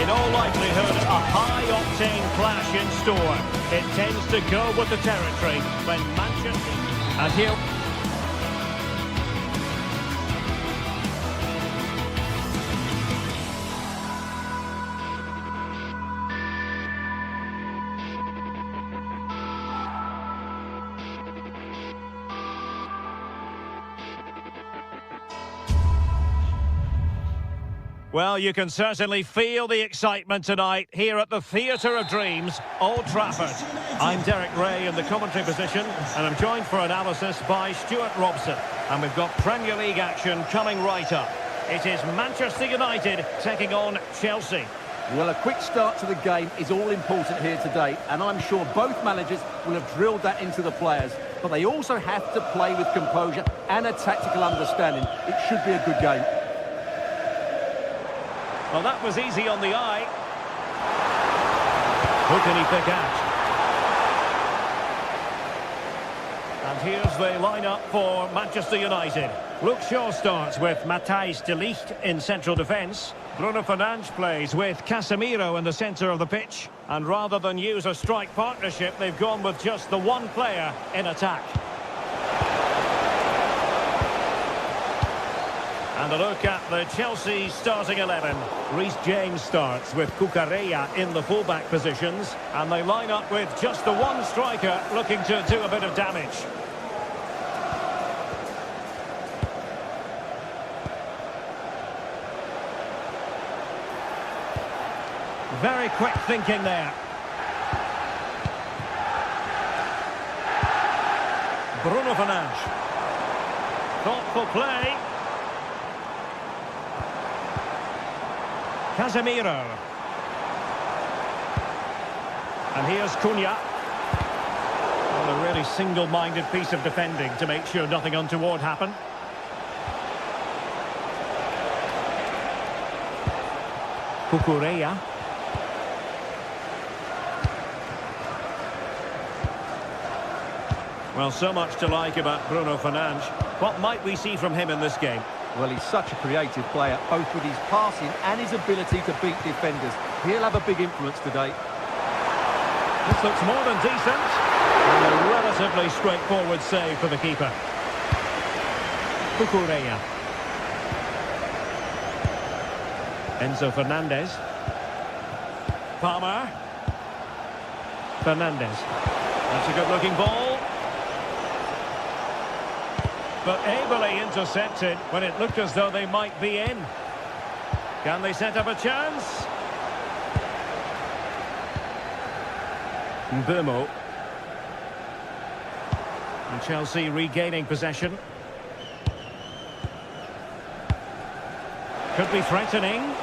In all likelihood, a high-octane clash in store. It tends to go with the territory when Manchester... And here... Well, you can certainly feel the excitement tonight here at the Theatre of Dreams, Old Trafford. I'm Derek Ray in the commentary position, and I'm joined for analysis by Stuart Robson. And we've got Premier League action coming right up. It is Manchester United taking on Chelsea. Well, a quick start to the game is all important here today, and I'm sure both managers will have drilled that into the players. But they also have to play with composure and a tactical understanding. It should be a good game. Well, that was easy on the eye. Who can he pick out? And here's the lineup for Manchester United. Luke Shaw starts with Matthijs de Ligt in central defence. Bruno Fernandes plays with Casemiro in the centre of the pitch. And rather than use a strike partnership, they've gone with just the one player in attack. And a look at the Chelsea starting 11. Reece James starts with Cucurella in the fullback positions. And they line up with just the one striker looking to do a bit of damage. Very quick thinking there. Bruno Fernandes. Thoughtful play. Casemiro. And here's Cunha. Well, a really single-minded piece of defending to make sure nothing untoward happened. Cucurella. Well, so much to like about Bruno Fernandes. What might we see from him in this game? Well, he's such a creative player, both with his passing and his ability to beat defenders. He'll have a big influence today. This looks more than decent. And a relatively straightforward save for the keeper. Cucurella. Enzo Fernandez. Palmer. Fernandez. That's a good-looking ball. But ably intercepted when it looked as though they might be in. Can they set up a chance? Mbeumo. And Chelsea regaining possession. Could be threatening.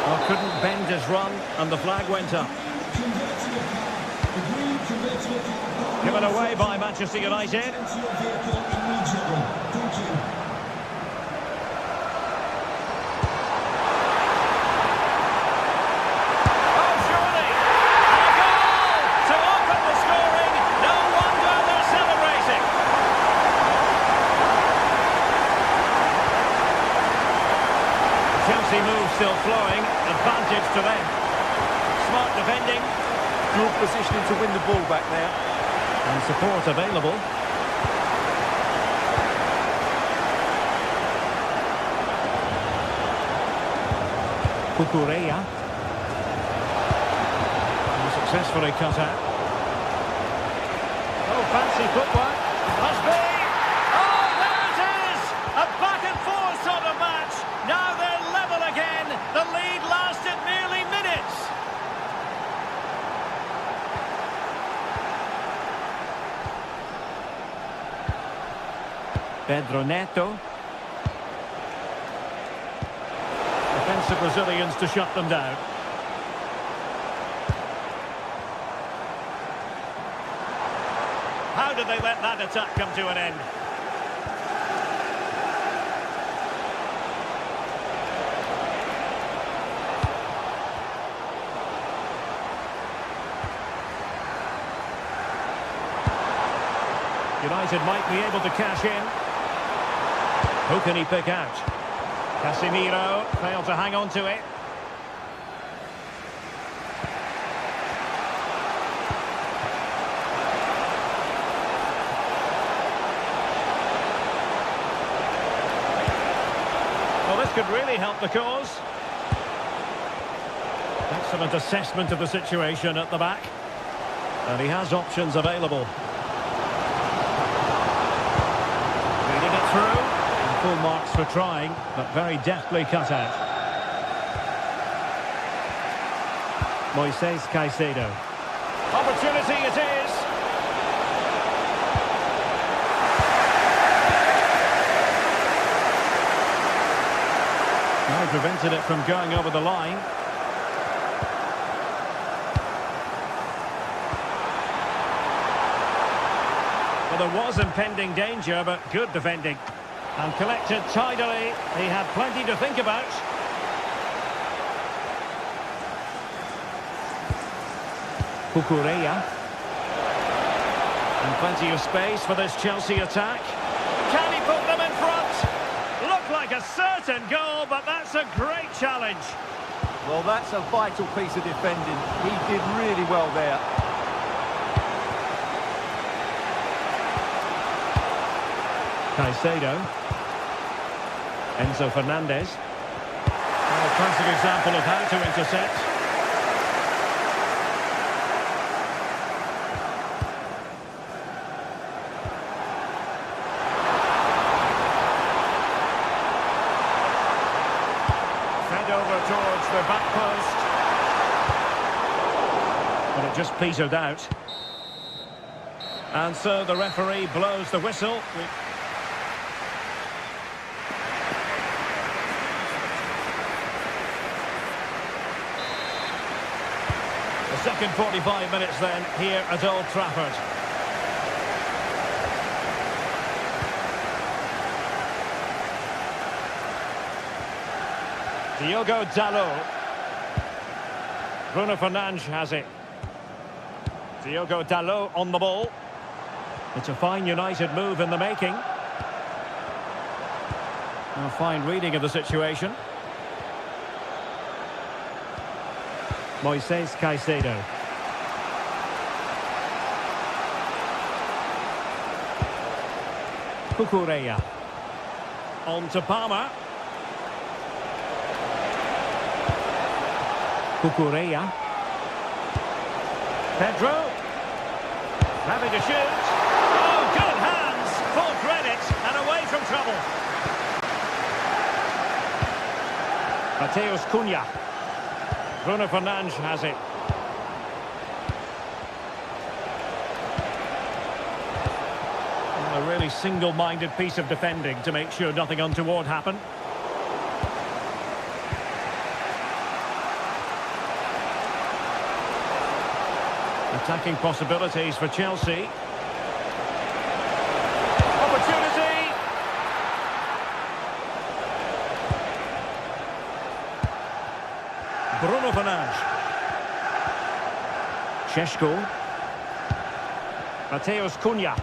Well, couldn't bend his run, and the flag went up. Given away by Manchester United. Oh, surely! And a goal to open the scoring. No wonder they're celebrating. Chelsea move still flowing. Advantage to them. Smart defending. Good positioning to win the ball back there. And support available. Cucurella. Successfully cut out. Oh, fancy footwork. Must be. Oh, there it is! A back and forth sort of match. Now they're level again. The lead lasted merely minutes. Pedro Neto. Defensive Brazilians to shut them down. How did they let that attack come to an end? United might be able to cash in. Who can he pick out? Casemiro failed to hang on to it. Well, this could really help the cause. Excellent assessment of the situation at the back. And he has options available. Reading it through. And full marks for trying, but very deftly cut out. Moises Caicedo. Opportunity it is. Now prevented it from going over the line. Well, there was impending danger, but good defending. And collected tidily. He had plenty to think about. Cucurella. And plenty of space for this Chelsea attack. Can he put them in front? Looked like a certain goal, but that's a great challenge. Well, that's a vital piece of defending. He did really well there. Caicedo. Enzo Fernandez. Well, a classic example of how to intercept. Fed over towards the back post. But it just petered out. And so the referee blows the whistle. The second 45 minutes then here at Old Trafford. Diogo Dalot. Bruno Fernandes has it. Diogo Dalot on the ball. It's a fine United move in the making. A fine reading of the situation. Moises Caicedo. Cucurella. On to Palmer. Cucurella. Pedro. Happy to shoot. Oh, good hands. Full credit and away from trouble. Mateus Cunha. Bruno Fernandes has it. A really single-minded piece of defending to make sure nothing untoward happened. Attacking possibilities for Chelsea. Opportunity! Bruno Fernandes. Šeško. Mateus Cunha.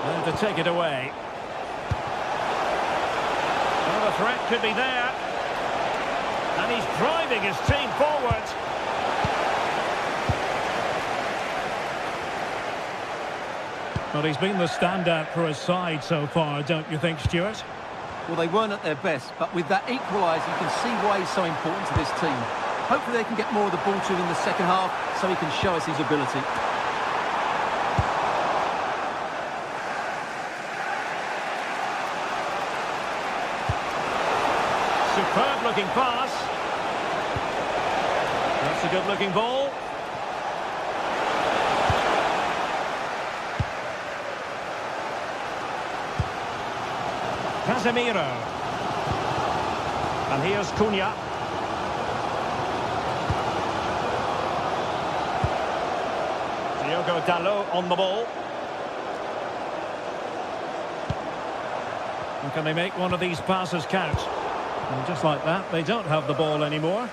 And to take it away. Well, the threat could be there. And he's driving his team forward. Well, he's been the standout for his side so far, don't you think, Stuart? Well, they weren't at their best, but with that equaliser, you can see why he's so important to this team. Hopefully they can get more of the ball to him in the second half so he can show us his ability. Superb looking pass. That's a good looking ball. Casemiro. And here's Cunha. Diogo Dalot on the ball. And can they make one of these passes count? And just like that, they don't have the ball anymore.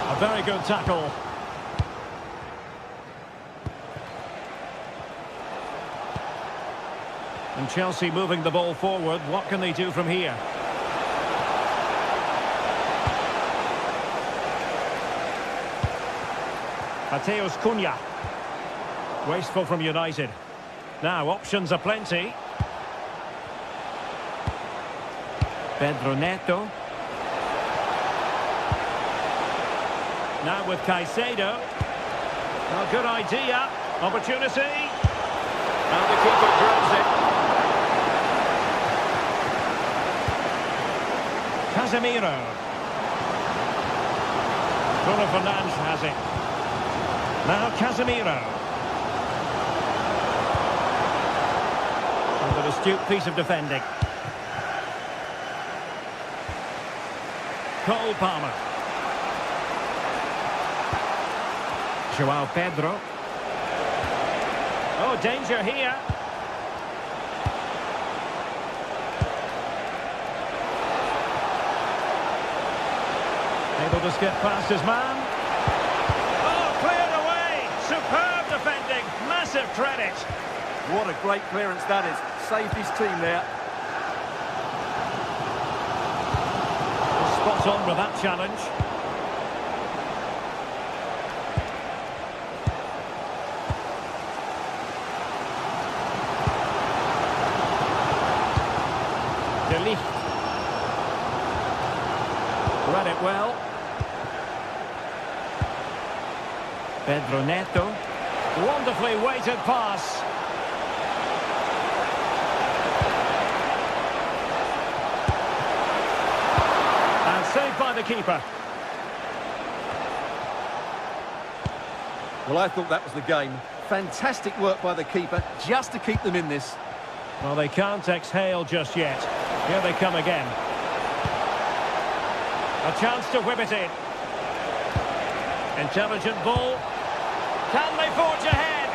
A very good tackle. And Chelsea moving the ball forward. What can they do from here? Mateus Cunha. Wasteful from United. Now, options are plenty. Pedro Neto. Now with Caicedo. Well, good idea. Opportunity. And the keeper grabs it. Casemiro. Bruno Fernandes has it. Now Casemiro. And an astute piece of defending. Cole Palmer. João Pedro. Oh, danger here. Able to skip past his man. Oh, cleared away. Superb defending. Massive credit. What a great clearance that is. Saved his team there. Spot on with that challenge. Read it well. Pedro Neto. Wonderfully weighted pass. And saved by the keeper. Well, I thought that was the game. Fantastic work by the keeper just to keep them in this. Well, they can't exhale just yet. Here they come again. A chance to whip it in. Intelligent ball. Can they forge ahead?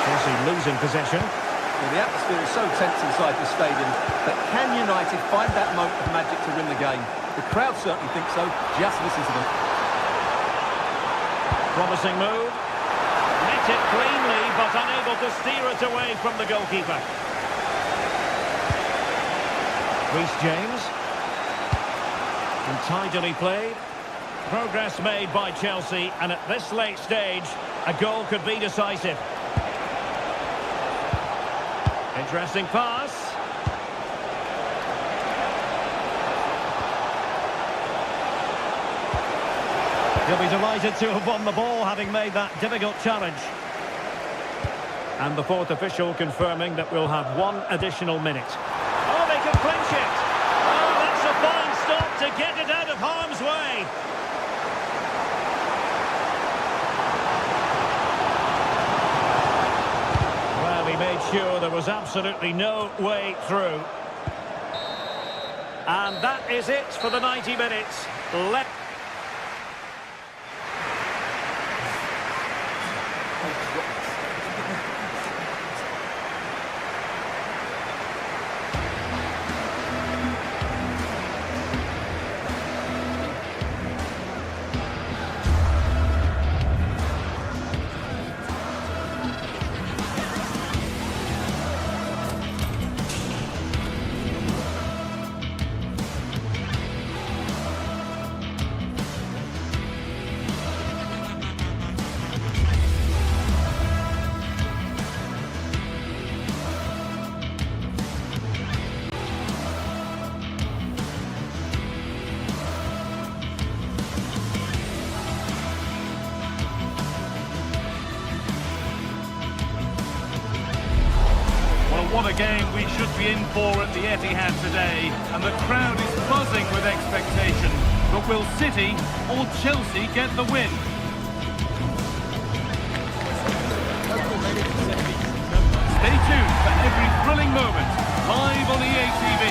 Chelsea losing possession. Well, the atmosphere is so tense inside the stadium, but can United find that moment of magic to win the game? The crowd certainly think so. Just listen to them. Promising move. Met it cleanly, but unable to steer it away from the goalkeeper. Reece James. And tidily played. Progress made by Chelsea, and at this late stage, a goal could be decisive. Interesting pass. He'll be delighted to have won the ball, having made that difficult challenge. And the fourth official confirming that we'll have one additional minute. Oh, they can clinch it! Oh, that's a fine stop to get it out of harm's way. Well, he made sure there was absolutely no way through. And that is it for the 90 minutes. What a game we should be in for at the Etihad today, and the crowd is buzzing with expectation. But will City or Chelsea get the win? Stay tuned for every thrilling moment, live on EA TV.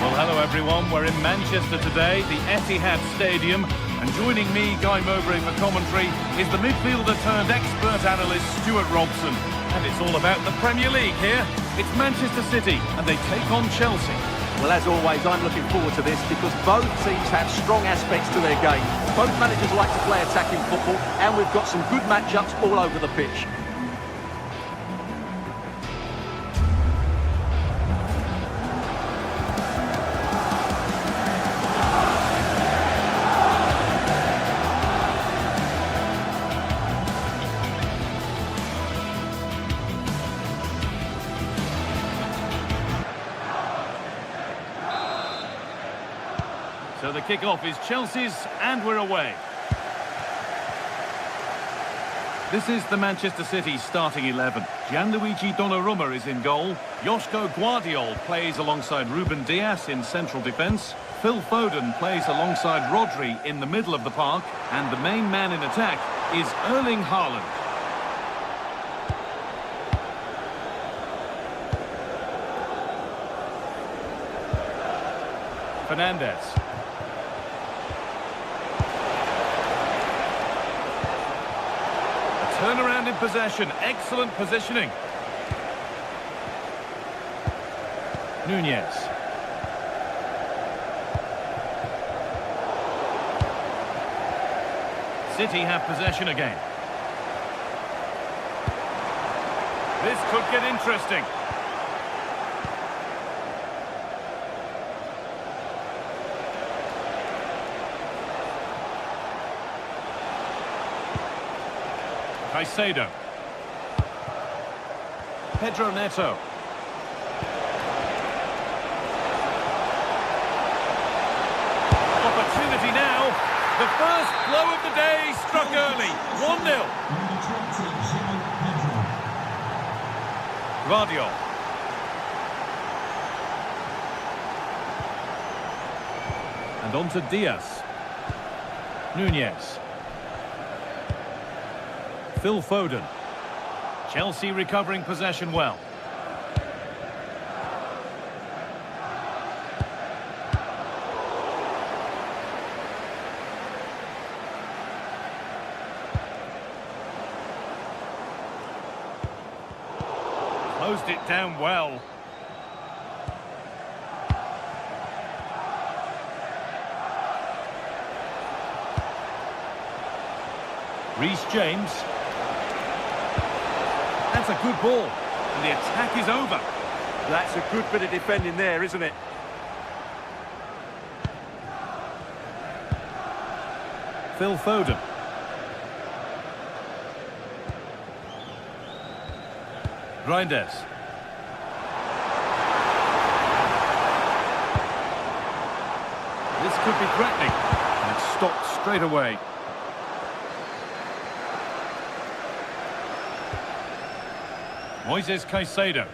Well, hello everyone, we're in Manchester today, the Etihad Stadium. And joining me, Guy Mowbray, for commentary is the midfielder turned expert analyst Stuart Robson. And it's all about the Premier League here. It's Manchester City and they take on Chelsea. Well, as always, I'm looking forward to this because both teams have strong aspects to their game. Both managers like to play attacking football, and we've got some good matchups all over the pitch. So the kick-off is Chelsea's, and we're away. This is the Manchester City starting 11. Gianluigi Donnarumma is in goal. Joško Guardiol plays alongside Ruben Dias in central defence. Phil Foden plays alongside Rodri in the middle of the park. And the main man in attack is Erling Haaland. Fernandes. Turnaround in possession, excellent positioning. Nunez. City have possession again. This could get interesting. Caicedo. Pedro Neto. Opportunity now. The first blow of the day struck early. 1-0. Guardiol. And on to Diaz. Nunez. Phil Foden. Chelsea recovering possession well. Closed it down well. Reece James. That's a good ball, and the attack is over. That's a good bit of defending there, isn't it? Phil Foden. Reinders. This could be threatening, and it's stopped straight away. Moises Caicedo.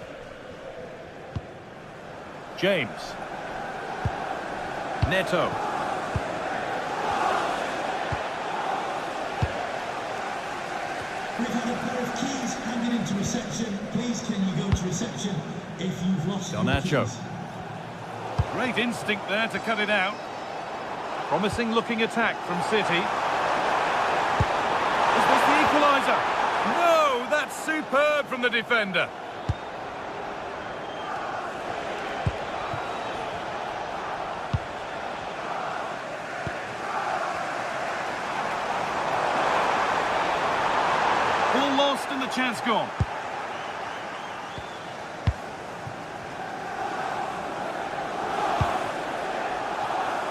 James. Neto. We've had a pair of keys handed into reception. Please can you go to reception if you've lost your Garnacho. keys? Great instinct there to cut it out. Promising looking attack from City. Is this the equaliser? No, that's superb from the defender. Ball lost and the chance gone.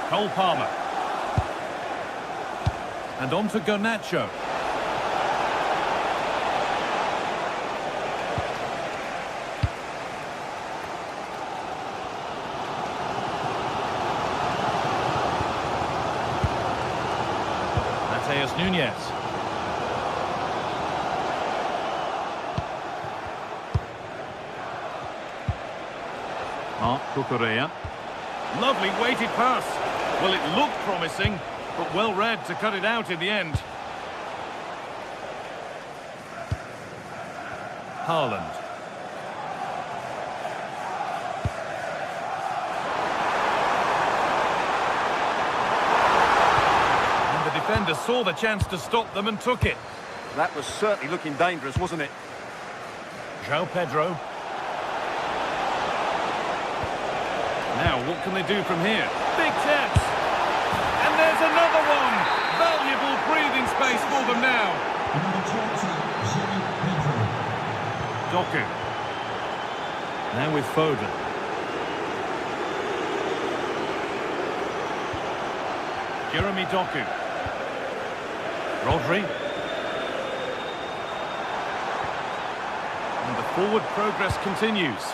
Cole Palmer. And on to Garnacho. Nunez. Marc Cucurella. Lovely weighted pass. Well, it looked promising, but well read to cut it out in the end. Haaland. Defender saw the chance to stop them and took it. That was certainly looking dangerous, wasn't it? João Pedro. Now, what can they do from here? Big chance! And there's another one! Valuable breathing space for them now. Number 20, Pedro. Doku. Now with Foden. Jeremy Doku. Rodri. And the forward progress continues.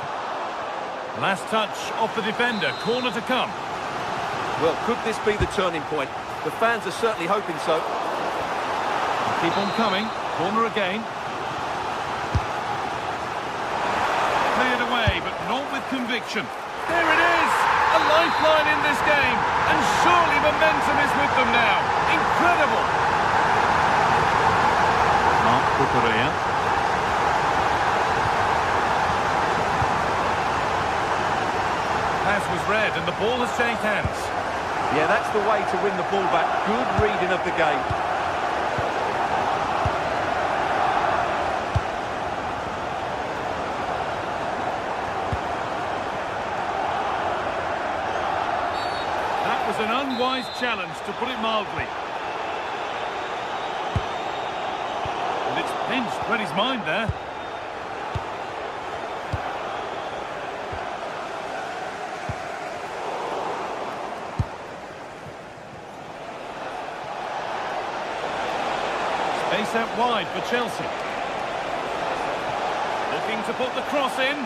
Last touch off the defender. Corner to come. Well, could this be the turning point? The fans are certainly hoping so. Keep on coming. Corner again. Cleared away, but not with conviction. There it is! A lifeline in this game. And surely momentum is with them now. Incredible! Mark Cucurella. Pass was read and the ball has changed hands. Yeah, that's the way to win the ball back. Good reading of the game. That was an unwise challenge, to put it mildly. And it's pinched Reddy's mind there. Space out wide for Chelsea. Looking to put the cross in.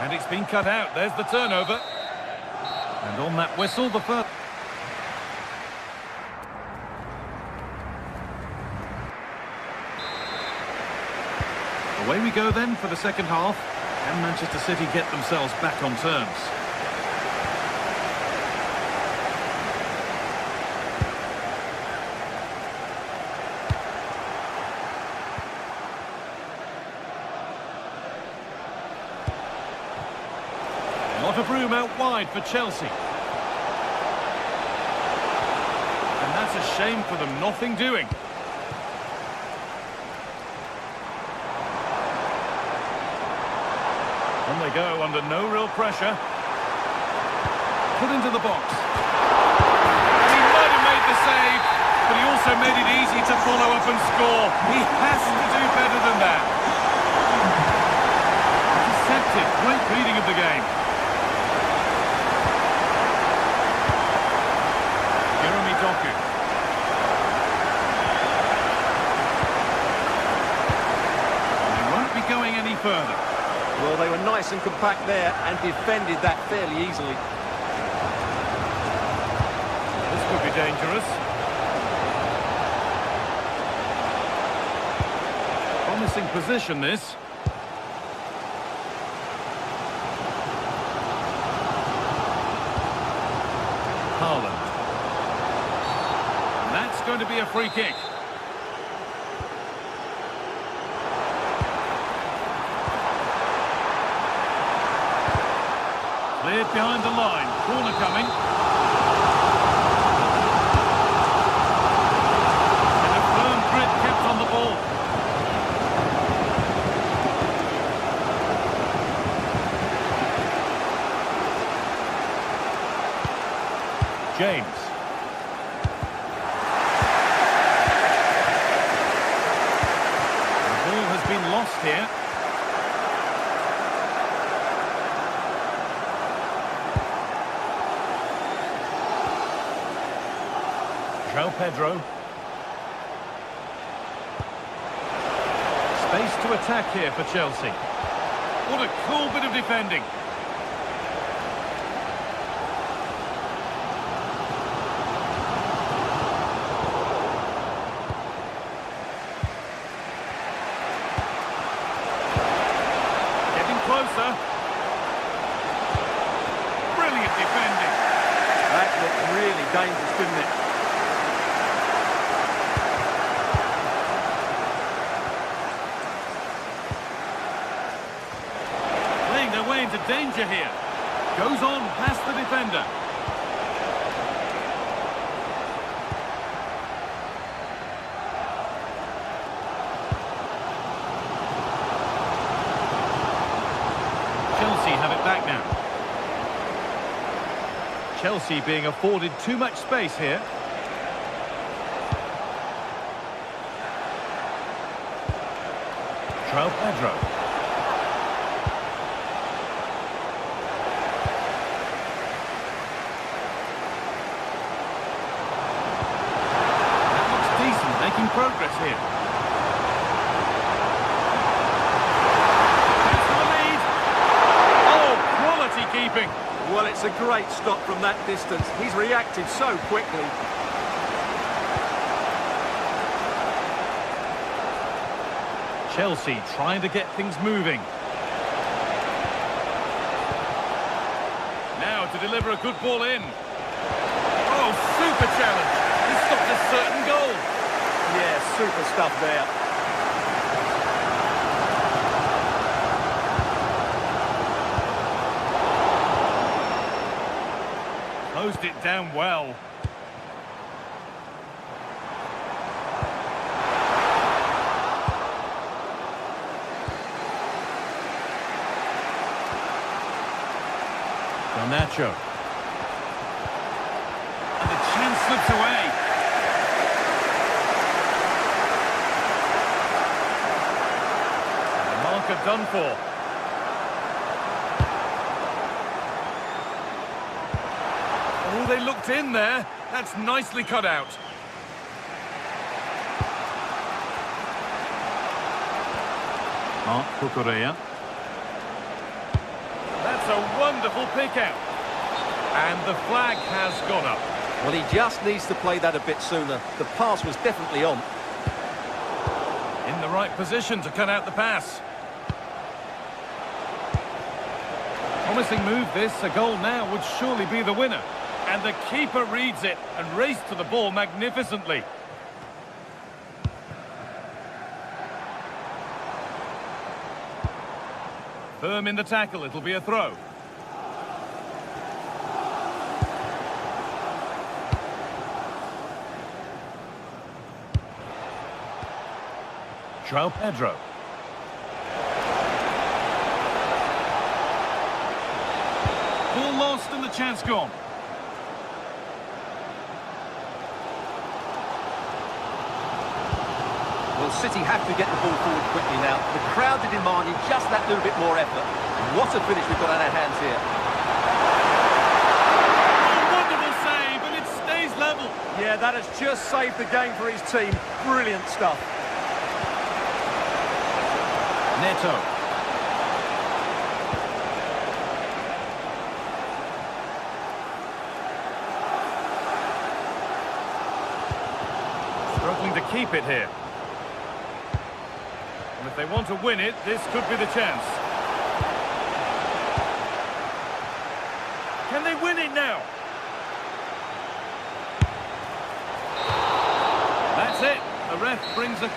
And it's been cut out. There's the turnover. And on that whistle, the first... Away we go then for the second half. Can Manchester City get themselves back on terms? A lot of room out wide for Chelsea. And that's a shame for them, nothing doing. On they go, under no real pressure. Put into the box. And he might have made the save, but he also made it easy to follow up and score. He has to do better than that. Deceptive, great reading of the game. Jeremy Doku. And he won't be going any further. Well, they were nice and compact there and defended that fairly easily. This could be dangerous. Promising position, this. Haaland. And that's going to be a free kick. Cleared behind the line. Corner coming. And a firm grip kept on the ball. James. The ball has been lost here. Pedro. Space to attack here for Chelsea. What a cool bit of defending. Getting closer. Brilliant defending. That looked really dangerous, didn't it? Into danger here. Goes on past the defender. back now. Chelsea being afforded too much space here. Pedro. That looks decent, making progress here. That's the lead. Oh, quality keeping. Well, it's a great stop from that distance. He's reacted so quickly. Chelsea trying to get things moving. Now to deliver a good ball in. Oh, super challenge. This stopped a certain goal. Yeah, super stuff there. Closed it down well. Nacho. And the chance slips away. And the marker done for. Oh, they looked in there. That's nicely cut out. Mark Cucurella. That's a wonderful pick out. And the flag has gone up. Well, he just needs to play that a bit sooner. The pass was definitely on. In the right position to cut out the pass. Promising move this. A goal now would surely be the winner. And the keeper reads it and raced to the ball magnificently. Firm in the tackle, it'll be a throw. Pedro. Ball lost and the chance gone. Well, City have to get the ball forward quickly now. The crowd are demanding just that little bit more effort. What a finish we've got on our hands here. Oh, wonderful save, and it stays level. Yeah, that has just saved the game for his team. Brilliant stuff. Neto. Struggling to keep it here. And if they want to win it, this could be the chance. Can they win it now? That's it. The ref brings a...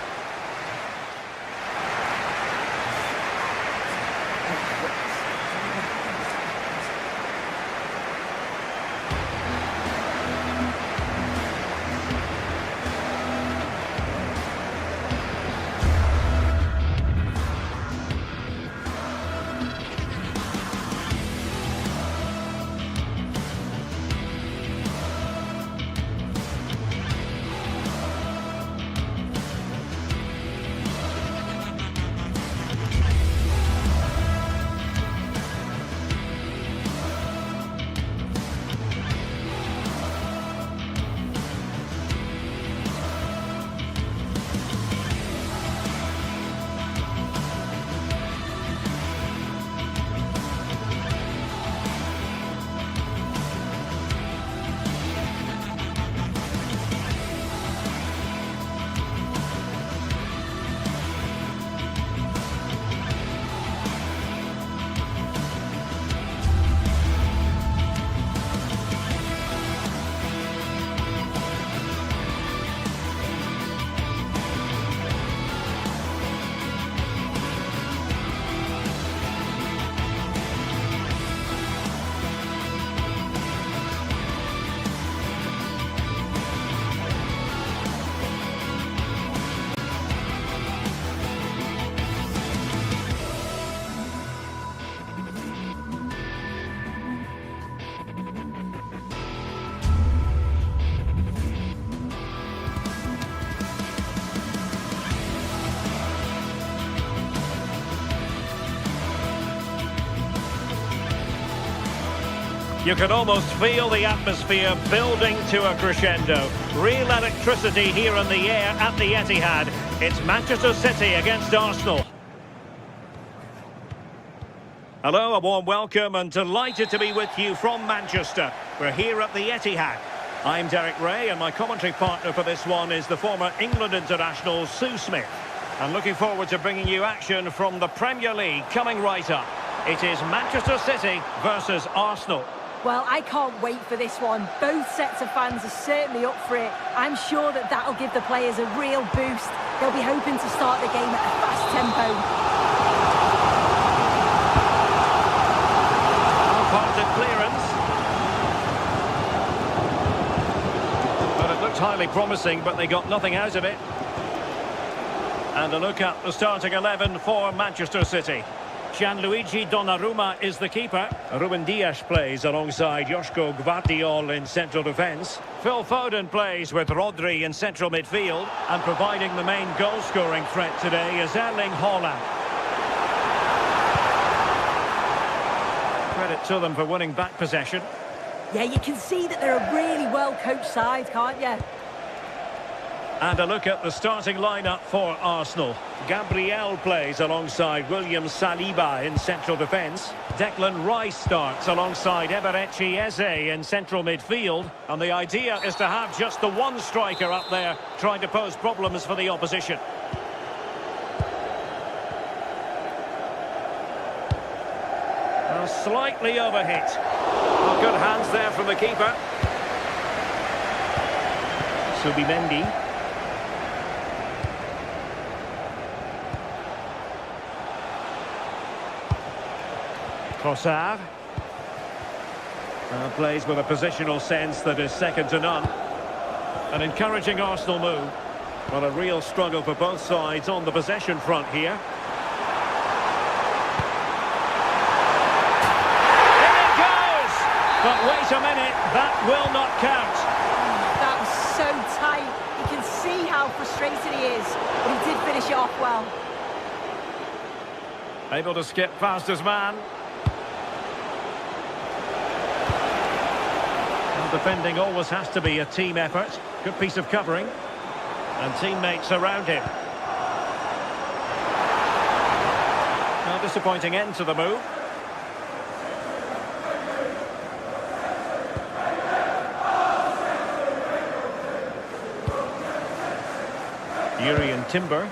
You can almost feel the atmosphere building to a crescendo. Real electricity here in the air at the Etihad. It's Manchester City against Arsenal. Hello, a warm welcome and delighted to be with you from Manchester. We're here at the Etihad. I'm Derek Ray and my commentary partner for this one is the former England international Sue Smith. I'm looking forward to bringing you action from the Premier League coming right up. It is Manchester City versus Arsenal. Well, I can't wait for this one. Both sets of fans are certainly up for it. I'm sure that that'll give the players a real boost. They'll be hoping to start the game at a fast tempo. Half-hearted clearance. But it looked highly promising, but they got nothing out of it. And a look at the starting 11 for Manchester City. Gianluigi Donnarumma is the keeper. Ruben Dias plays alongside Joško Gvardiol in central defence. Phil Foden plays with Rodri in central midfield. And providing the main goal-scoring threat today is Erling Haaland. Credit to them for winning back possession. Yeah, you can see that they're a really well-coached side, can't you? And a look at the starting lineup for Arsenal. Gabriel plays alongside William Saliba in central defence. Declan Rice starts alongside Eberechi Eze in central midfield. And the idea is to have just the one striker up there trying to pose problems for the opposition. Slightly overhit. Well, good hands there from the keeper. Subimendi. Trossard. Plays with a positional sense that is second to none. An encouraging Arsenal move. Well, a real struggle for both sides on the possession front here. In it goes! But wait a minute, that will not count. That was so tight. You can see how frustrated he is, but he did finish it off well. Able to skip past his man. Defending always has to be a team effort. Good piece of covering. And teammates around him. Now, disappointing end to the move. Jurrien Timber.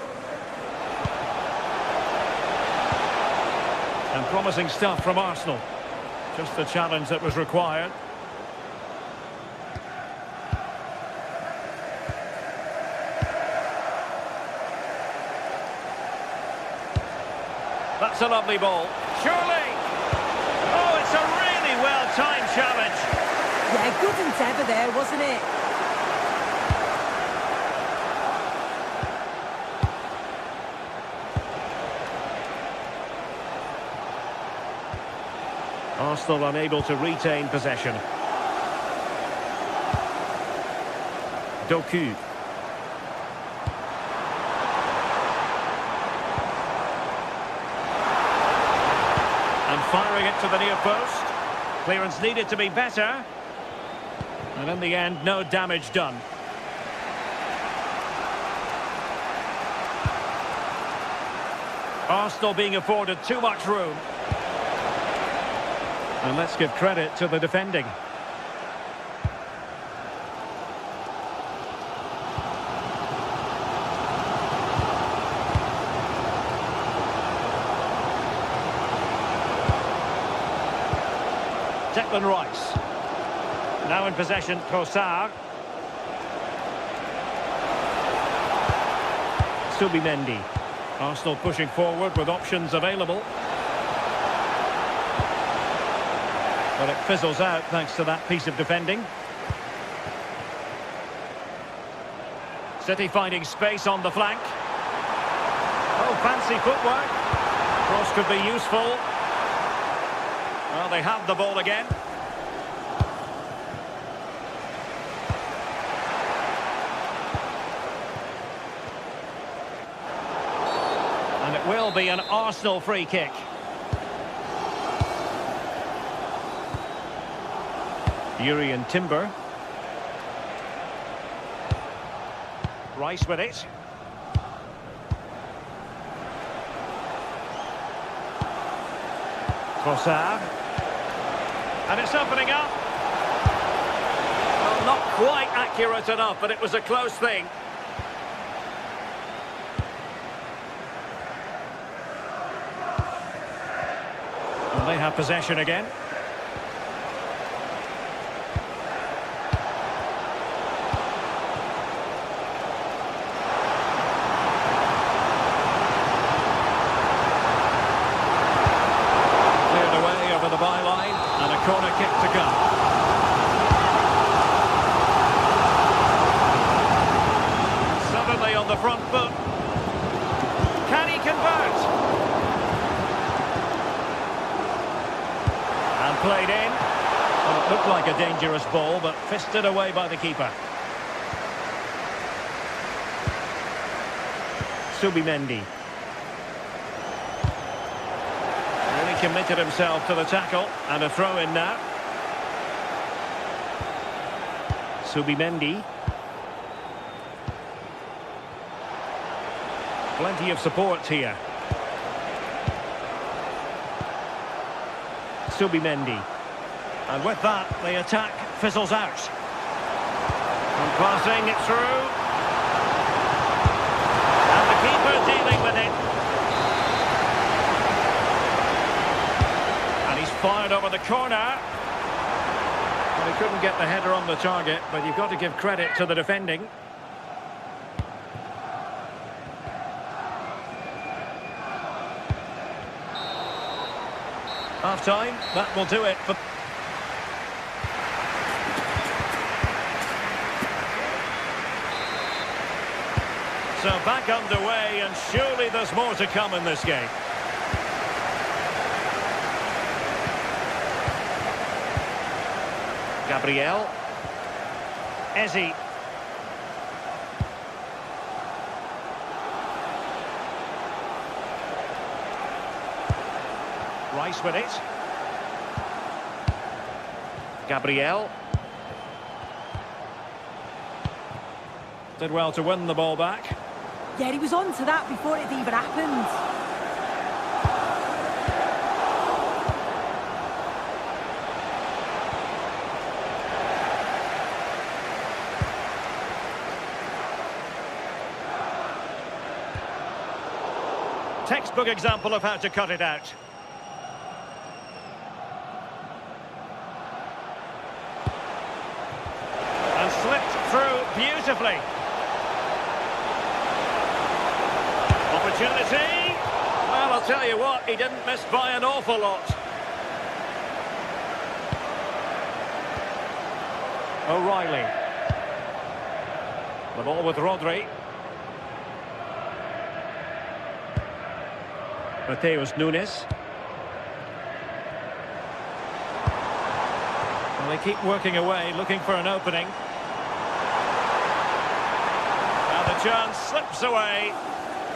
And promising stuff from Arsenal. Just the challenge that was required. That's a lovely ball. Surely! Oh, it's a really well-timed challenge. Yeah, good endeavour there, wasn't it? Arsenal unable to retain possession. Doku. Firing it to the near post. Clearance needed to be better. And in the end, no damage done. Arsenal being afforded too much room. And let's give credit to the defending. Declan Rice. Now in possession, Trossard. Subimendi. Arsenal pushing forward with options available. But it fizzles out thanks to that piece of defending. City finding space on the flank. Oh, fancy footwork. Cross could be useful. Well, they have the ball again. And it will be an Arsenal free kick. Yuri Timber. Rice with it. Trossard. And it's opening up. Well, not quite accurate enough, but it was a close thing. And they have possession again. Cleared away over the byline, and a corner kick to come. Suddenly on the front foot. Can he convert? And played in. Well, it looked like a dangerous ball, but fisted away by the keeper. Subimendi. Really committed himself to the tackle, and a throw in now. Subimendi. Plenty of support here. Subimendi. And with that, the attack fizzles out. And passing it through. And the keeper dealing with it. And he's fired over the corner. Well, he couldn't get the header on the target, but you've got to give credit to the defending. Half time, that will do it for... So back underway, and surely there's more to come in this game. Gabriel. Ezi. Rice with it. Gabriel. Did well to win the ball back. Yeah, he was on to that before it even happened. Textbook example of how to cut it out. And slipped through beautifully. Opportunity. Well, I'll tell you what, he didn't miss by an awful lot. O'Reilly. The ball with Rodri. Mateus Nunes. Well, they keep working away, looking for an opening. And the chance slips away.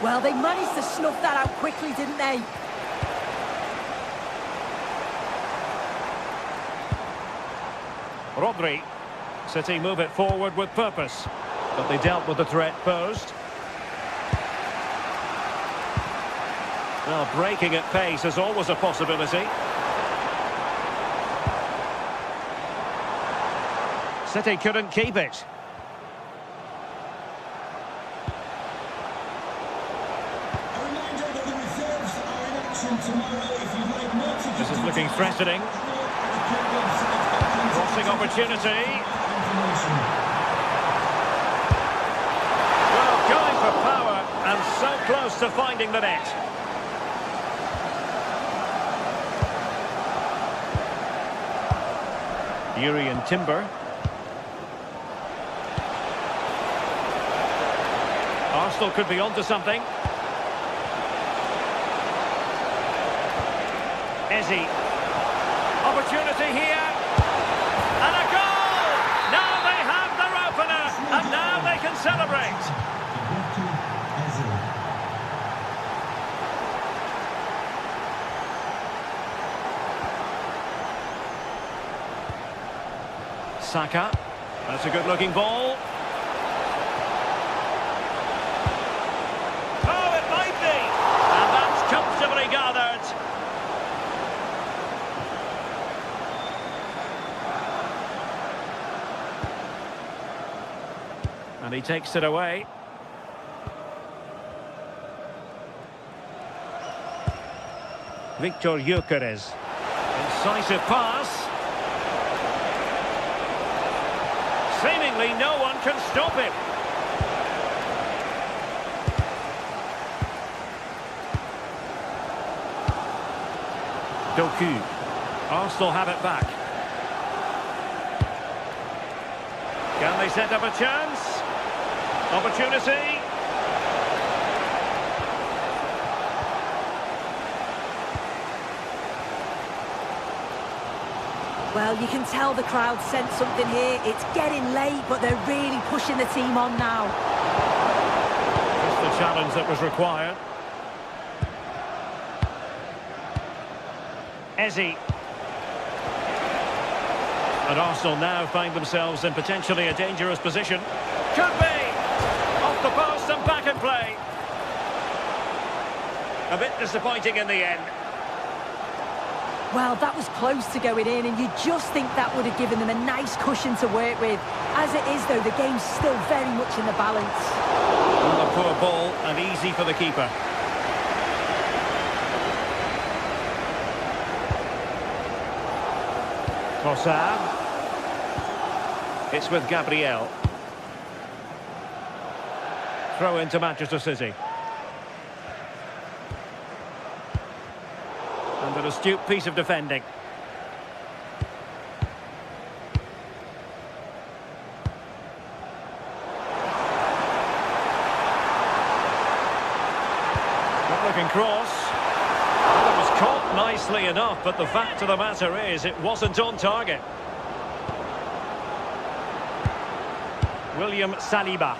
Well, they managed to snuff that out quickly, didn't they? Rodri. City move it forward with purpose, but they dealt with the threat posed. Well, breaking at pace is always a possibility. City couldn't keep it. This is looking threatening. Crossing opportunity. Well, going for power and so close to finding the net. Yuri and Timber. Arsenal could be onto something. Ezi. Opportunity here. And a goal! Now they have their opener. And now they can celebrate. Saka. That's a good-looking ball. Oh, it might be! And that's comfortably gathered. And he takes it away. Victor Gyökeres. Incisive pass. Seemingly no one can stop him. Doku. Arsenal have it back. Can they set up a chance? Opportunity. Well, you can tell the crowd sense something here. It's getting late, but they're really pushing the team on now. Just the challenge that was required. Eze. And Arsenal now find themselves in potentially a dangerous position. Could be! Off the post and back in play. A bit disappointing in the end. Well, that was close to going in, and you just think that would have given them a nice cushion to work with. As it is, though, the game's still very much in the balance. Well, a poor ball and easy for the keeper. Trossard. It's with Gabriel. Throw into Manchester City. And an astute piece of defending. Good-looking cross. Well, it was caught nicely enough, but the fact of the matter is it wasn't on target. William Saliba.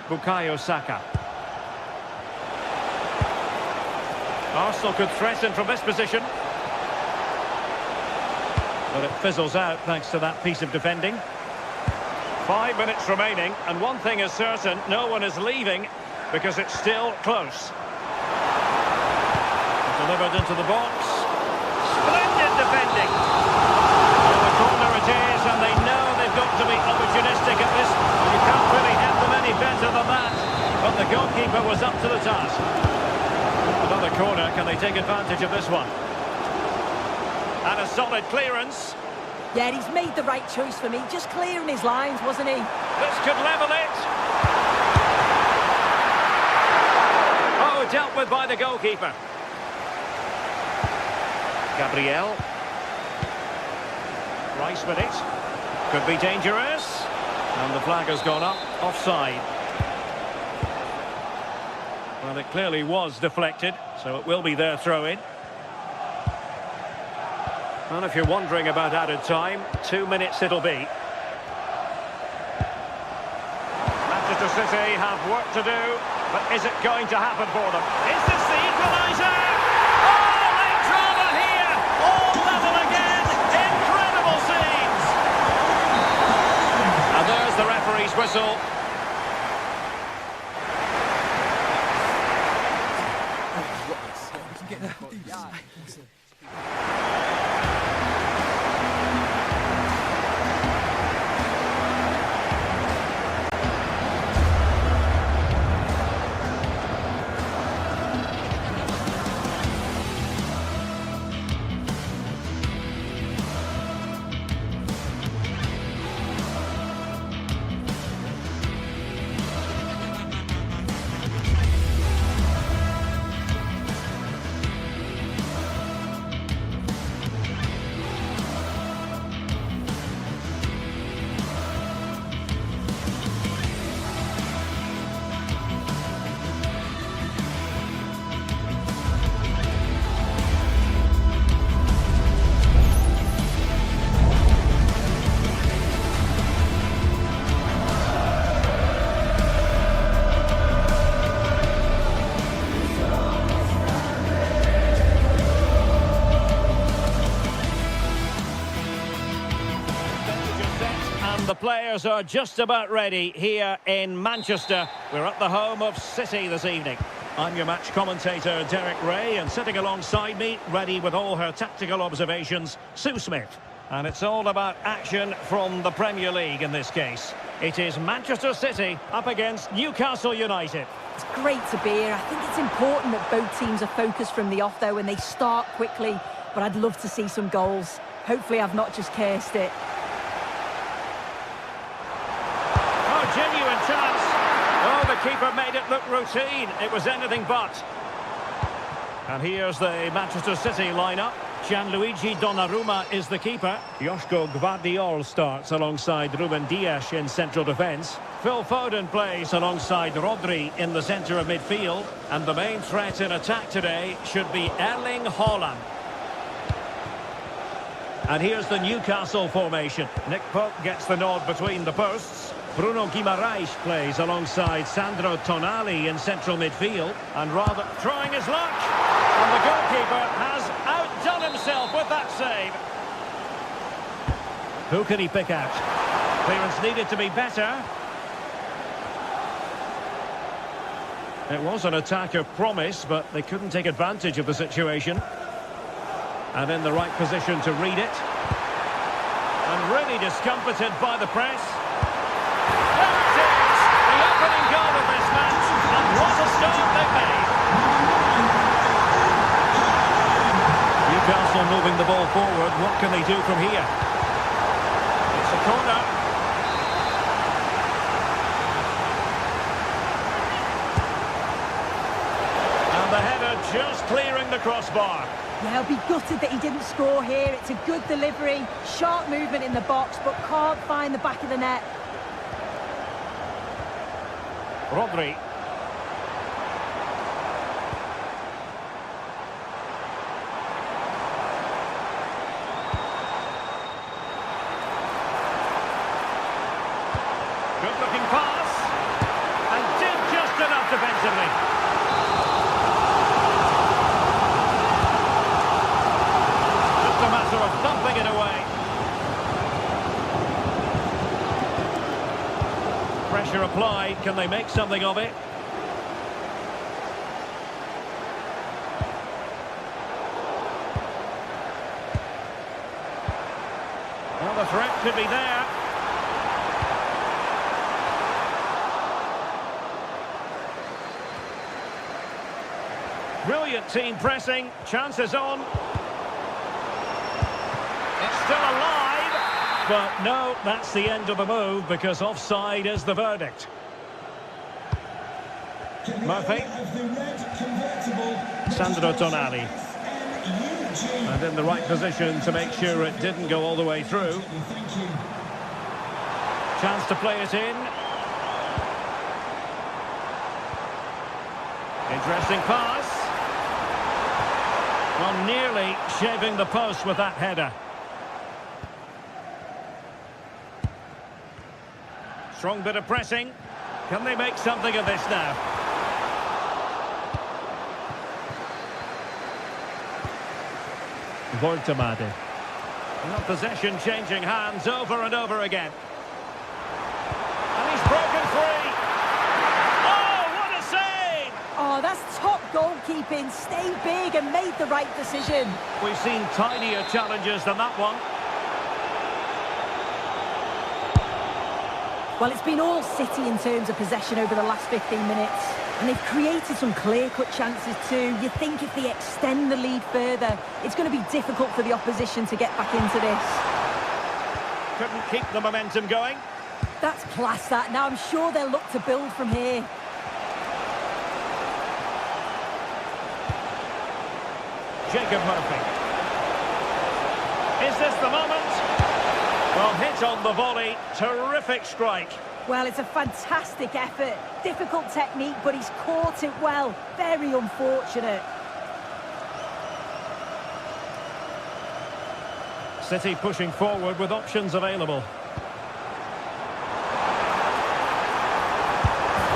Bukayo Saka. Arsenal could threaten from this position. But it fizzles out thanks to that piece of defending. 5 minutes remaining, and one thing is certain, no one is leaving because it's still close. Delivered into the box. Splendid defending. Well, the corner it is, and they know they've got to be opportunistic at this. You can't really help them any better than that. But the goalkeeper was up to the task. Another corner, can they take advantage of this one? And a solid clearance. Yeah, he's made the right choice for me. Just clearing his lines, wasn't he? This could level it. Oh, dealt with by the goalkeeper. Gabriel. Rice with it. Could be dangerous. And the flag has gone up. Offside. Well, it clearly was deflected, so it will be their throw-in. And if you're wondering about added time, 2 minutes it'll be. Manchester City have work to do, but is it going to happen for them? Is this the equaliser? Oh, late drama here! All level again! Incredible scenes! And there's the referee's whistle. players are just about ready here in Manchester. We're at the home of City this evening. I'm your match commentator, Derek Ray, and sitting alongside me, ready with all her tactical observations, Sue Smith. And it's all about action from the Premier League in this case. It is Manchester City up against Newcastle United. It's great to be here. I think it's important that both teams are focused from the off, though, and they start quickly. But I'd love to see some goals. Hopefully I've not just cursed it. Oh, genuine chance. Oh, the keeper made it look routine. It was anything but. And here's the Manchester City lineup. Gianluigi Donnarumma is the keeper. Joško Gvardiol starts alongside Ruben Dias in central defence. Phil Foden plays alongside Rodri in the centre of midfield. And the main threat in attack today should be Erling Haaland. And here's the Newcastle formation. Nick Pope gets the nod between the posts. Bruno Guimaraes plays alongside Sandro Tonali in central midfield. And rather trying his luck. And the goalkeeper has outdone himself with that save. Who can he pick out? Clearance needed to be better. It was an attack of promise, but they couldn't take advantage of the situation. And in the right position to read it. And really discomfited by the press. There it is! The opening goal of this match. And what a start they've made. Newcastle moving the ball forward. What can they do from here? It's a corner. And the header just clearing the crossbar. Yeah, I'll be gutted that he didn't score here. It's a good delivery, sharp movement in the box, but can't find the back of the net. Rodri. Good-looking pass. And did just enough defensively. Just a matter of thumping it away. Pressure applied. Can they make something of it? Well, the threat could be there. Brilliant team pressing. Chances on. It's still alive. But no, that's the end of the move because offside is the verdict. Murphy. Sandro Tonali. And in the right position to make sure it didn't go all the way through. Chance to play it in. Interesting pass. Well, nearly shaving the post with that header. Strong bit of pressing. Can they make something of this now? Voltemade. Well, possession changing hands over and over again. And he's broken free. Oh, what a save! Oh, that's top goalkeeping. Stayed big and made the right decision. We've seen tinier challenges than that one. Well, it's been all City in terms of possession over the last 15 minutes. And they've created some clear-cut chances too. You think if they extend the lead further, it's going to be difficult for the opposition to get back into this. Couldn't keep the momentum going. That's class, that. Now I'm sure they'll look to build from here. Jacob Murphy. Is this the moment? Well, hit on the volley. Terrific strike. Well, it's a fantastic effort. Difficult technique, but he's caught it well. Very unfortunate. City pushing forward with options available.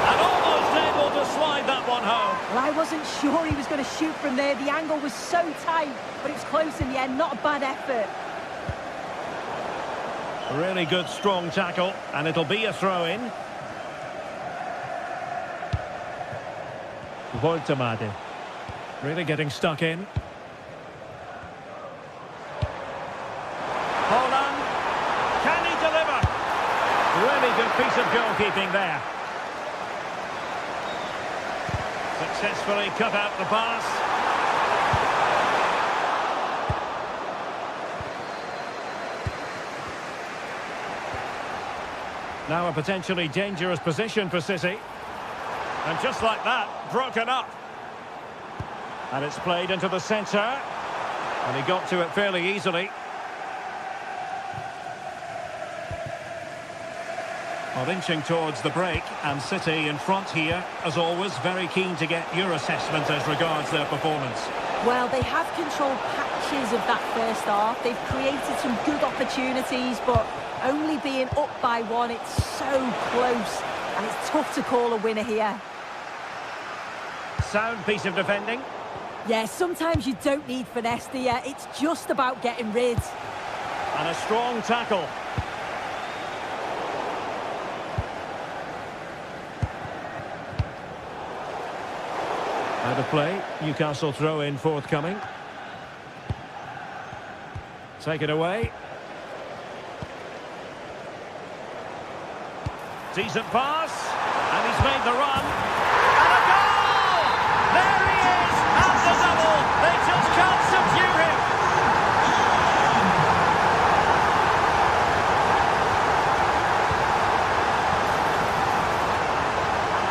And almost able to slide that one home. Well, I wasn't sure he was going to shoot from there. The angle was so tight, but it was close in the end. Not a bad effort. Really good, strong tackle, and it'll be a throw-in. Voltemade. Really getting stuck in. Holland. Can he deliver? Really good piece of goalkeeping there. Successfully cut out the pass. Now a potentially dangerous position for City. And just like that, broken up. And it's played into the centre. And he got to it fairly easily. Well, inching towards the break, and City in front here, as always, very keen to get your assessment as regards their performance. Well, they have controlled patches of that first half. They've created some good opportunities, but only being up by one, it's so close, and it's tough to call a winner here. Sound piece of defending. Yeah, sometimes you don't need finesse, do you? It's just about getting rid. And a strong tackle. Out of play, Newcastle throw in forthcoming. Take it away. Decent pass, and he's made the run. And a goal! There he is, and the double. They just can't subdue him.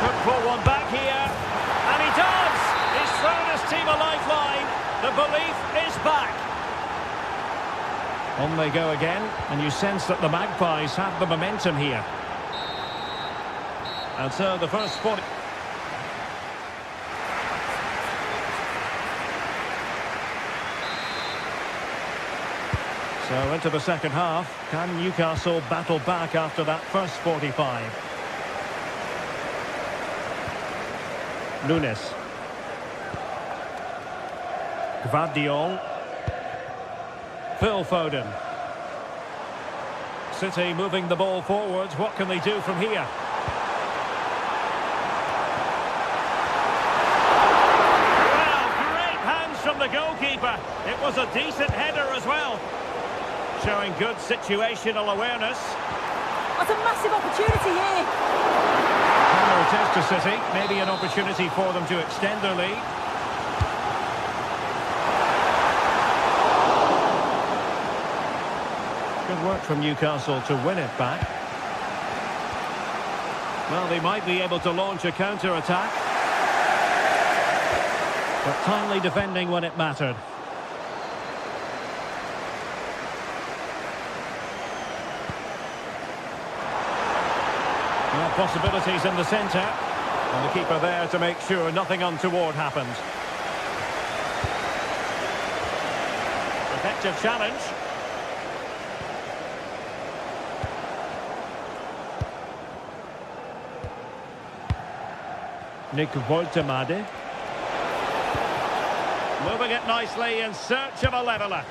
Could pull one back here, and he does. He's thrown his team a lifeline. The belief is back. On they go again, and you sense that the Magpies have the momentum here. And so the first 40... So into the second half, can Newcastle battle back after that first 45? Nunes. Gvardiol. Phil Foden. City moving the ball forwards. What can they do from here? From the goalkeeper. It was a decent header as well. Showing good situational awareness. That's a massive opportunity here. Counter attack to City. Maybe an opportunity for them to extend their lead. Good work from Newcastle to win it back. Well, they might be able to launch a counter attack. But timely defending when it mattered. Well, possibilities in the centre. And the keeper there to make sure nothing untoward happens. Effective challenge. Nick Voltemade. Moving it nicely in search of a leveller.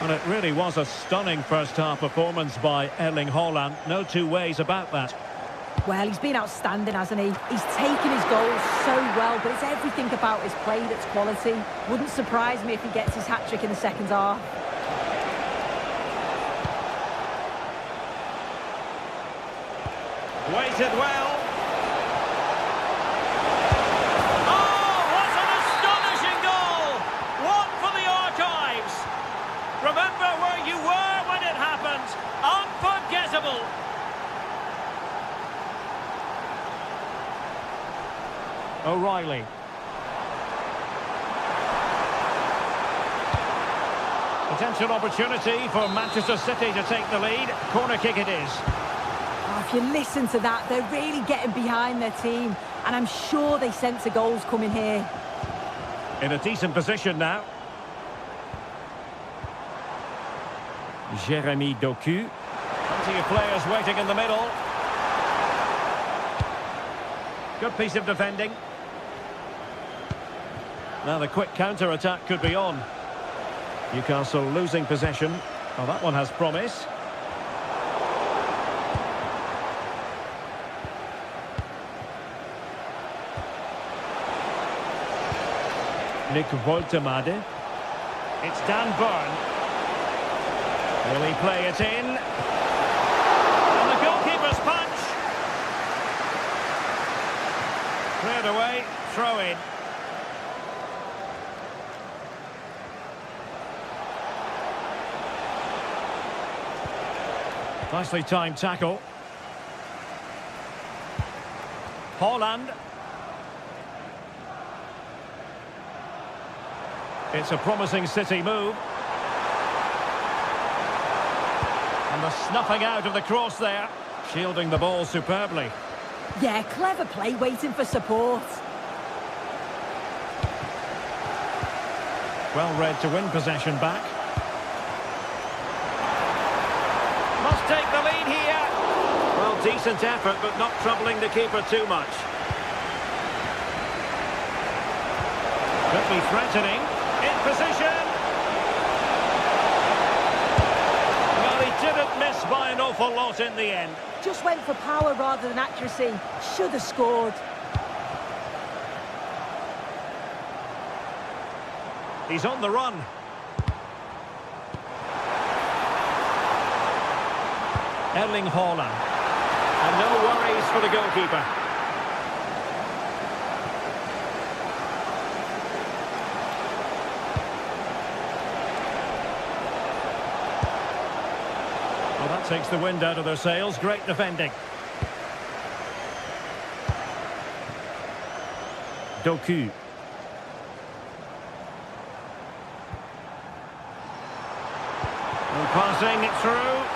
And it really was a stunning first-half performance by Erling Haaland. No two ways about that. Well, he's been outstanding, hasn't he? He's taken his goals so well, but it's everything about his play that's quality. Wouldn't surprise me if he gets his hat-trick in the second half. Waited well. Remember where you were when it happened. Unforgettable. O'Reilly. Potential opportunity for Manchester City to take the lead. Corner kick it is. Oh, if you listen to that, they're really getting behind their team. And I'm sure they sense a goal's coming here. In a decent position now. Jeremy Doku. Plenty of players waiting in the middle. Good piece of defending. Now the quick counter-attack could be on. Newcastle losing possession. Oh, that one has promise. Nick Woltemade. It's Dan Burn. Will he play it in? And the goalkeeper's punch. Cleared away, throw in. Nicely timed tackle. Haaland. It's a promising City move. And the snuffing out of the cross there. Shielding the ball superbly. Yeah, clever play, waiting for support. Well read to win possession back. Must take the lead here. Well, decent effort, but not troubling the keeper too much. Could be threatening. In position. Well, he didn't miss by an awful lot in the end. Just went for power rather than accuracy. Should have scored. He's on the run. Erling Haaland. And no worries for the goalkeeper. Well, that takes the wind out of their sails. Great defending. Doku. And passing it through.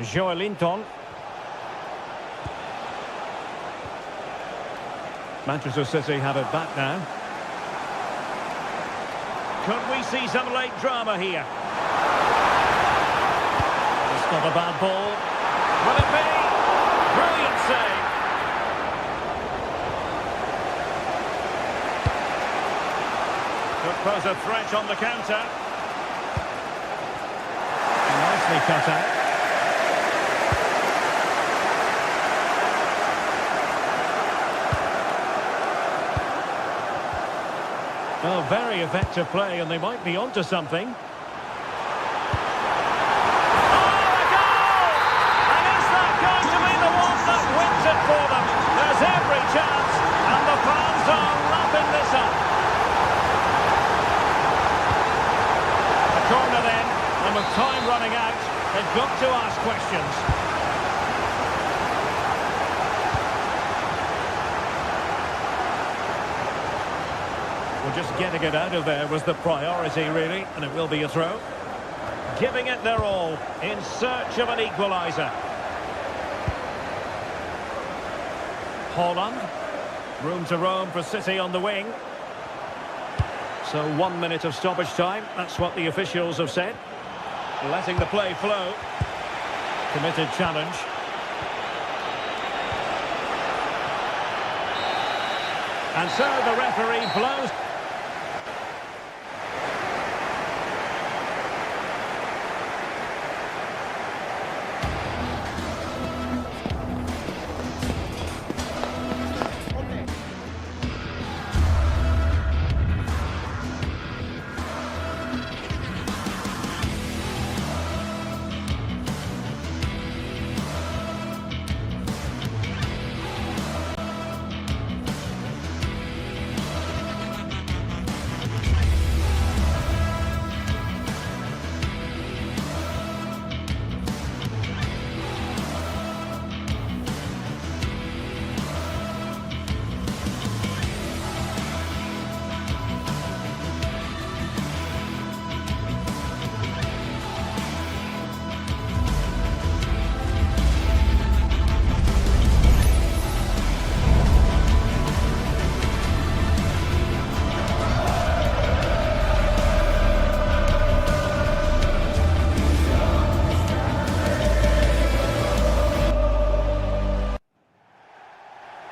Joelinton. Manchester City have it back now. Could we see some late drama here? It's not a bad ball. Will it be? Brilliant save. Could pose a threat on the counter. Nicely cut out. Well, very effective play, and they might be onto something. Oh, a goal! And is that going to be the one that wins it for them? There's every chance, and the fans are lapping this up. A corner then, and with time running out, they've got to ask questions. Just getting it out of there was the priority, really, and it will be a throw. Giving it their all in search of an equaliser. Haaland. Room to roam for City on the wing. So 1 minute of stoppage time. That's what the officials have said. Letting the play flow. Committed challenge. And so the referee blows.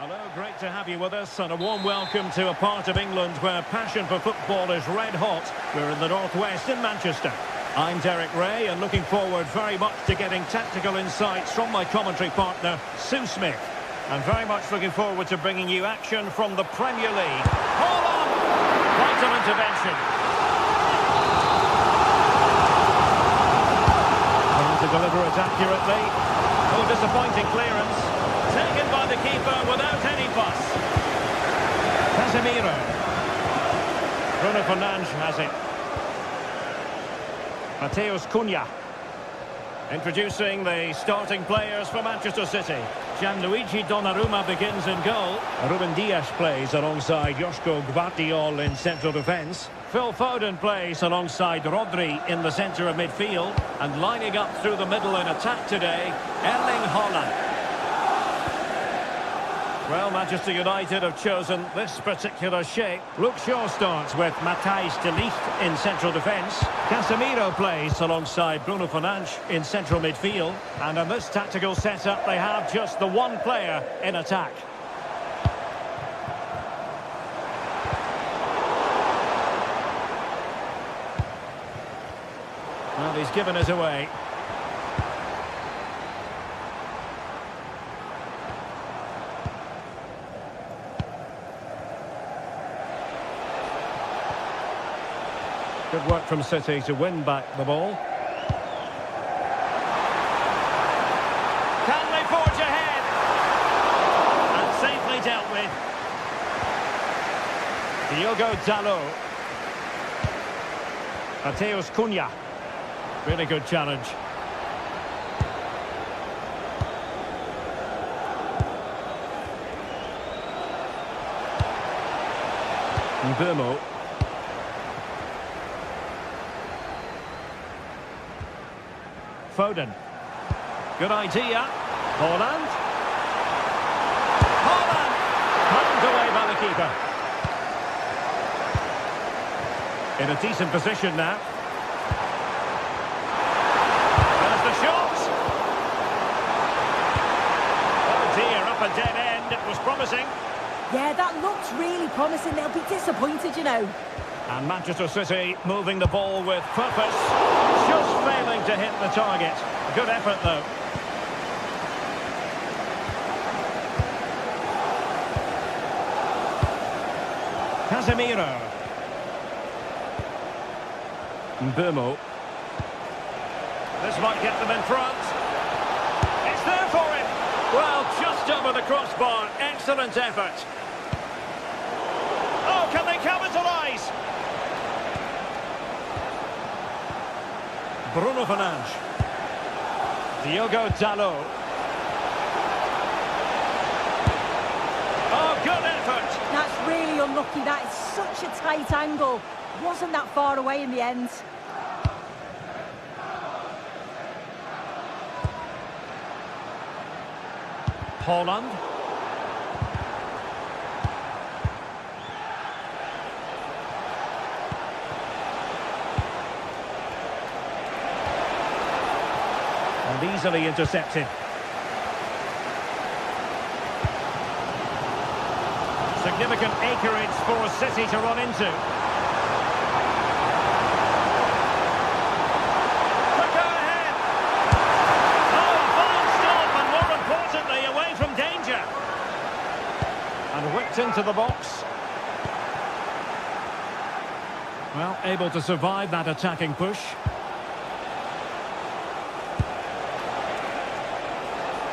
Hello, great to have you with us, and a warm welcome to a part of England where passion for football is red hot. We're in the northwest in Manchester. I'm Derek Ray, and looking forward very much to getting tactical insights from my commentary partner, Sue Smith. I'm very much looking forward to bringing you action from the Premier League. Hold on! Vital intervention. Trying to deliver it accurately. Oh, disappointing clearance. Taken by the keeper without any fuss. Casemiro. Bruno Fernandes has it. Mateus Cunha. Introducing the starting players for Manchester City. Gianluigi Donnarumma begins in goal. Ruben Dias plays alongside Joško Gvardiol in central defence. Phil Foden plays alongside Rodri in the centre of midfield. And lining up through the middle in attack today, Erling Haaland. Well, Manchester United have chosen this particular shape. Luke Shaw starts with Matthijs de Ligt in central defence. Casemiro plays alongside Bruno Fernandes in central midfield. And in this tactical setup, they have just the one player in attack. Well, he's given it away. Good work from City to win back the ball. Can they forge ahead? And safely dealt with. Diogo Dalot. Mateus Cunha. Really good challenge. Mbeumo. Foden. Good idea. Haaland. Haaland! Pumped away by the keeper. In a decent position now. There's the shot. Oh dear, up a dead end. It was promising. Yeah, that looked really promising. They'll be disappointed, you know. And Manchester City moving the ball with purpose. Just failing to hit the target. Good effort, though. Casemiro. Mbeumo. This might get them in front. It's there for him. Well, just over the crossbar. Excellent effort. Oh, can they capitalise? Bruno Fernandes. Diogo Dalot. Oh, good effort. That's really unlucky. That is such a tight angle. Wasn't that far away in the end. Haaland. And easily intercepted. Significant acreage for City to run into. Quicker ahead. Oh, a fine stop, and more importantly, away from danger. And whipped into the box. Well, able to survive that attacking push.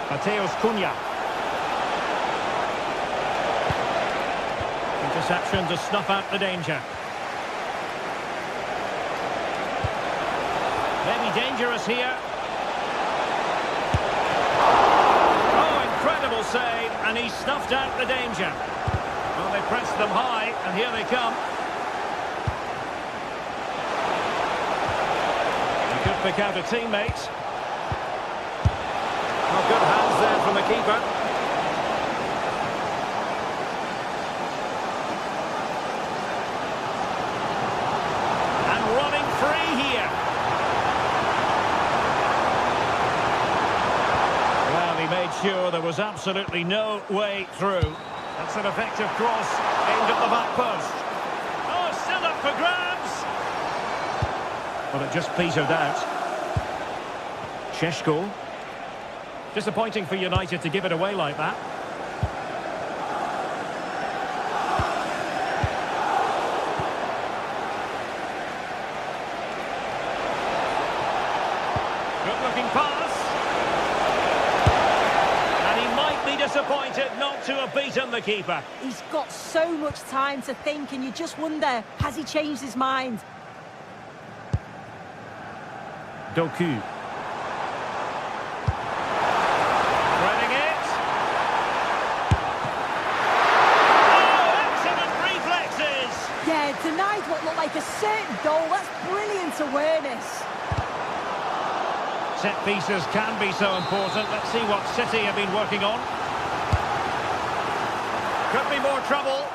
Mateus Cunha. Interception to snuff out the danger. Maybe dangerous here. Oh, incredible save, and he snuffed out the danger. Well, they pressed them high, and here they come. He could pick out a teammate. Oh, good hands there from the keeper. And running free here. Well, he made sure there was was absolutely no way through. That's an effective cross aimed at the back post. Oh, still up for grabs. But it just petered out. Šeško. Disappointing for United to give it away like that. Good-looking pass. And he might be disappointed not to have beaten the keeper. He's got so much time to think, and you just wonder, has he changed his mind? Doku. Threading it. Oh, excellent reflexes. Yeah, denied what looked like a certain goal. That's brilliant awareness. Set pieces can be so important. Let's see what City have been working on. Could be more trouble.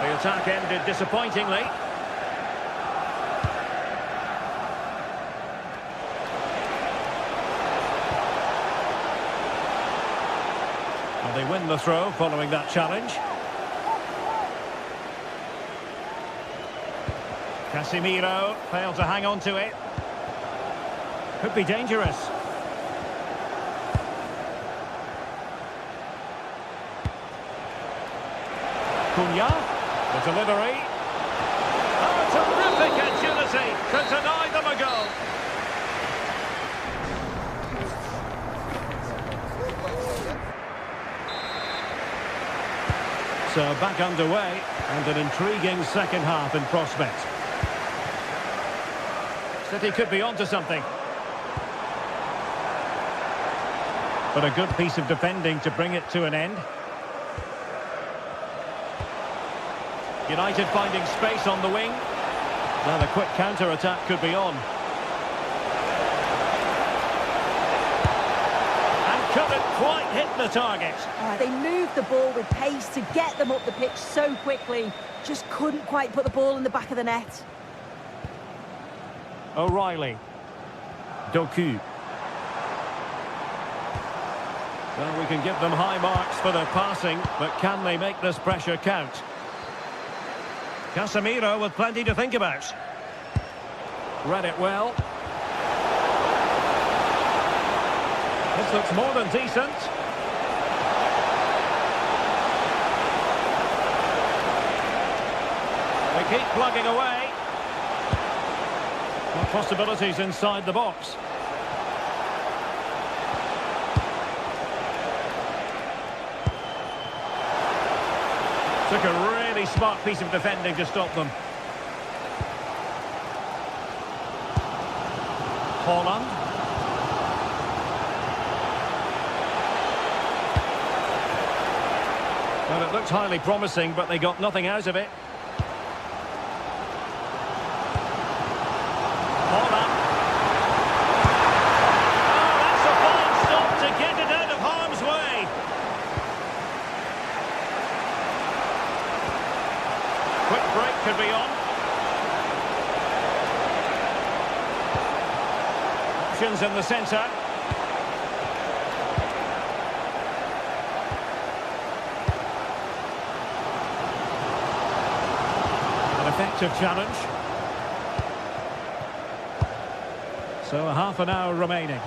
The attack ended disappointingly. And they win the throw following that challenge. Casemiro failed to hang on to it. Could be dangerous. Cunha, the delivery. Oh, terrific agility to deny them a goal. So back underway, and an intriguing second half in prospect. City could be onto something. But a good piece of defending to bring it to an end. United finding space on the wing. Now the quick counter-attack could be on. And couldn't quite hit the target. They moved the ball with pace to get them up the pitch so quickly. Just couldn't quite put the ball in the back of the net. O'Reilly. Doku. Well, we can give them high marks for their passing, but can they make this pressure count? Casemiro with plenty to think about. Read it well. This looks more than decent. They keep plugging away. What possibilities inside the box? Took a really smart piece of defending to stop them. Haaland. Well, it looked highly promising, but they got nothing out of it. Haaland. Oh, that's a fine stop to get it out of harm's way. Quick break could be on. Options in the centre. An effective challenge. So a half an hour remaining.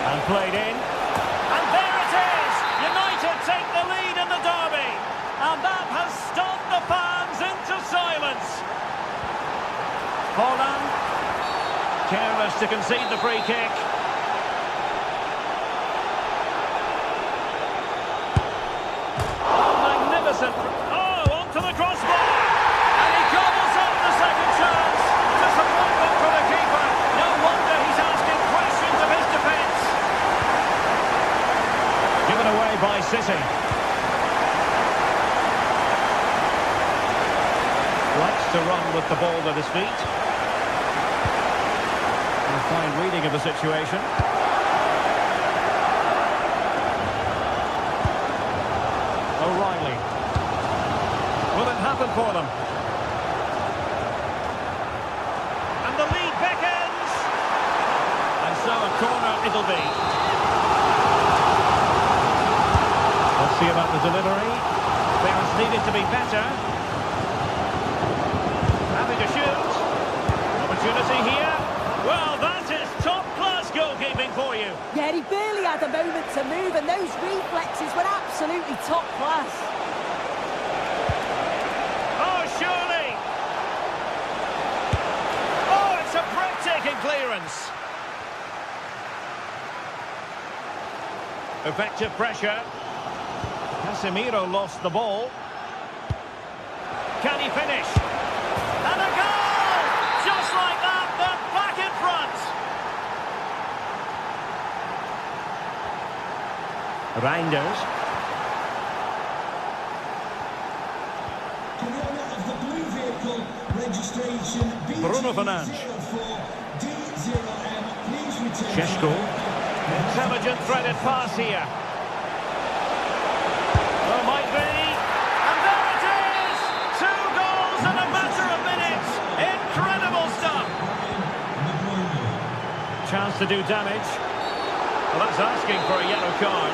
And played in. And there it is! United take the lead in the derby. And that has stunned the fans into silence. Haaland. Careless to concede the free kick. Oh, magnificent. Oh, onto the crossbar. And he gobbles up the second chance. Disappointment for the keeper. No wonder he's asking questions of his defence. Given away by City. Likes to run with the ball at his feet. A fine reading of the situation. O'Reilly. Will it happen for them? And the lead beckons. corner it'll be. Let's see about the delivery. Clearance needed to be better. Having a shoot. Opportunity here. Well, that is top-class goalkeeping for you. Yeah, he barely had a moment to move, and those reflexes were absolutely top class. Oh, surely. Oh, it's a breathtaking clearance. Effective pressure. Casemiro lost the ball. Can he finish? And a goal! Just like that, they're back in front. Reinders. The owner of the blue vehicle, registration Bruno Fernandes. BT04D0M, please return. Šeško. Intelligent threaded pass here. Well, might be. And there it is! 2 goals in a matter of minutes. Incredible stuff. Chance to do damage. Well, that's asking for a yellow card.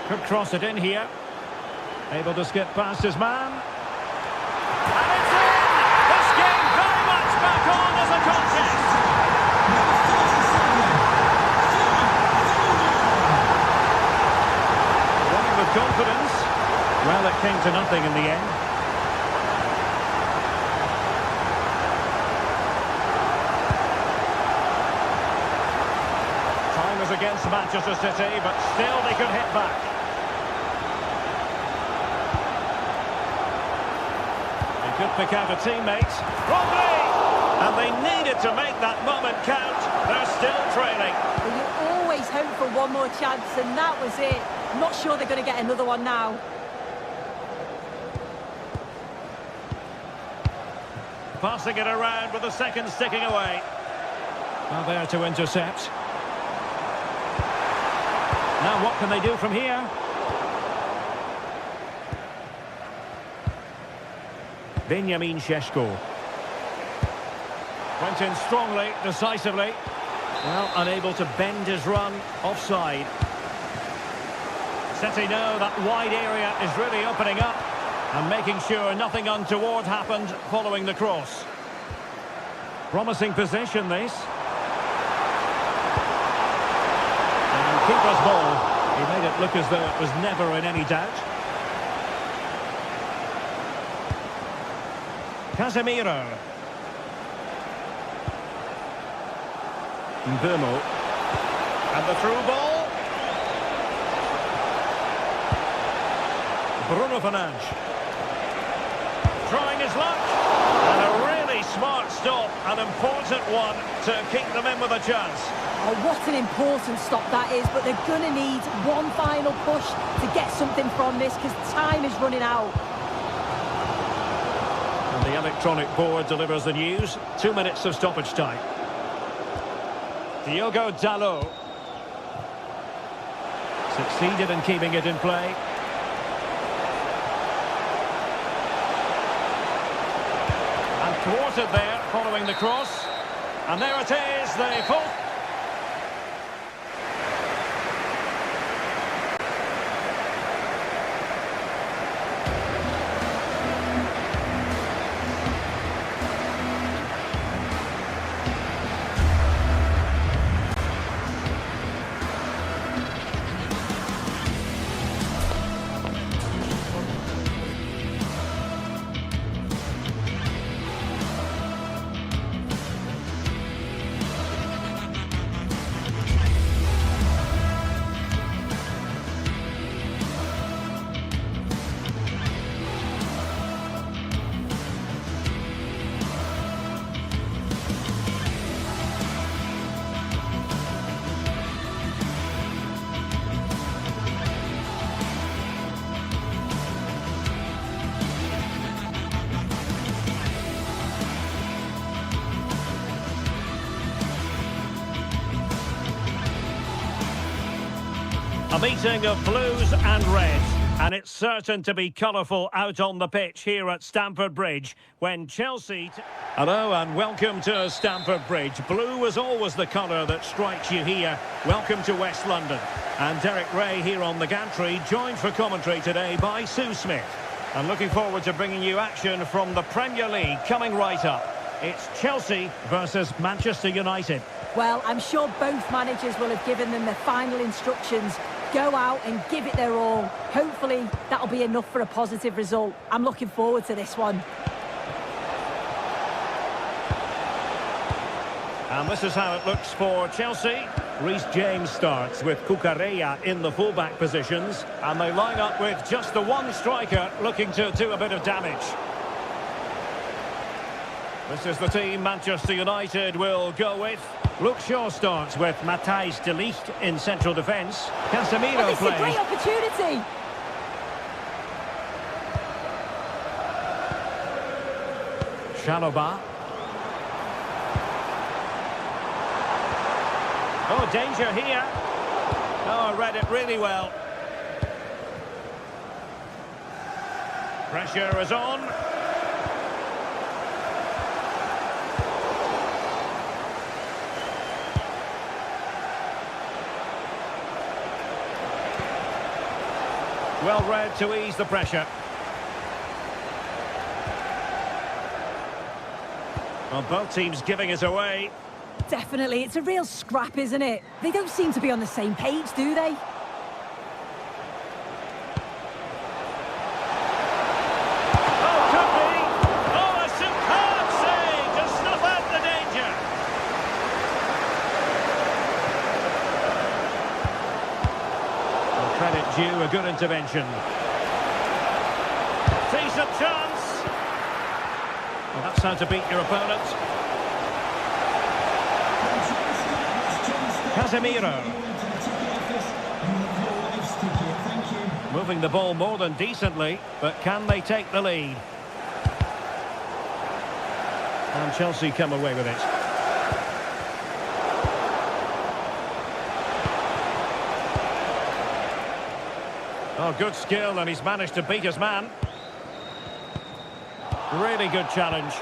Could cross it in here. Able to skip past his man. And it's in! This game very much back on as a contest. Running with confidence. Well, it came to nothing in the end. Time was against Manchester City, but still they could hit back. Could pick out a teammate. Rodri! And they needed to make that moment count. They're still trailing. Well, you always hope for one more chance, and that was it. I'm not sure they're going to get another one now. Passing it around with the second sticking away. Well, there to intercept. Now what can they do from here? Benjamin Šeško. Went in strongly, decisively. Well, unable to bend his run, offside. City know that wide area is really opening up and making sure nothing untoward happened following the cross. Promising position, this. And keeper's ball. He made it look as though it was never in any doubt. Casemiro. Mbeumo. And the through ball. Bruno Fernandes. Trying his luck. And a really smart stop. An important one to keep them in with a chance. Oh, what an important stop that is, but they're going to need one final push to get something from this because time is running out. And the electronic board delivers the news. 2 minutes of stoppage time. Diogo Dalot. Succeeded in keeping it in play. And thwarted there following the cross. And there it is, the full... A meeting of blues and reds, And it's certain to be colourful out on the pitch here at Stamford Bridge when Chelsea... Hello and welcome to Stamford Bridge. Blue was always the colour that strikes you here. Welcome to West London. And Derek Ray here on the gantry, joined for commentary today by Sue Smith. And looking forward to bringing you action from the Premier League coming right up. It's Chelsea versus Manchester United. Well, I'm sure both managers will have given them their final instructions. Go out and give it their all. Hopefully, that'll be enough for a positive result. I'm looking forward to this one. And this is how it looks for Chelsea. Reece James starts with Cucurella in the fullback positions. And they line up with just the one striker looking to do a bit of damage. This is the team Manchester United will go with. Luke Shaw starts with Matthijs de Ligt in central defence. Casemiro this plays. is a great opportunity. Chalobah. Oh, danger here. Oh, read it really well. Pressure is on. Well read to ease the pressure. Well, both teams giving it away. Definitely, it's a real scrap, isn't it? They don't seem to be on the same page, do they? Oh, could be. Oh, a superb save to snuff out the danger. Well, credit due, a good intervention. Decent chance. Well, that's how to beat your opponent. Casemiro. Moving the ball more than decently, but can they take the lead? And Chelsea come away with it. Oh, good skill, and he's managed to beat his man. Really good challenge.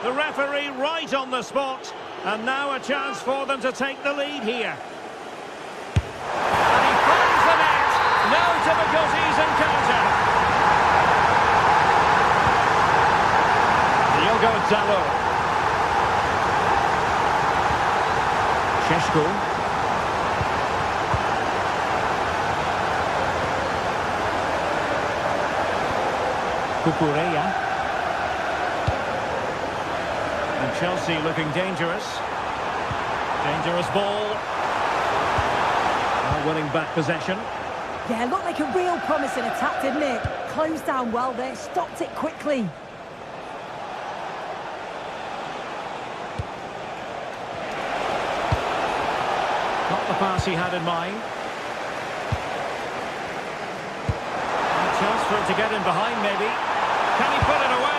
The referee right on the spot, and now a chance for them to take the lead here. And he finds the net. No difficulties encountered. Diogo Dalot. Šeško. Cucurella. Chelsea looking dangerous. Dangerous ball. Now winning back possession. Yeah, looked like a real promising attack, didn't it? Closed down well there, stopped it quickly. Not the pass he had in mind. A chance for him to get in behind, maybe. Can he put it away?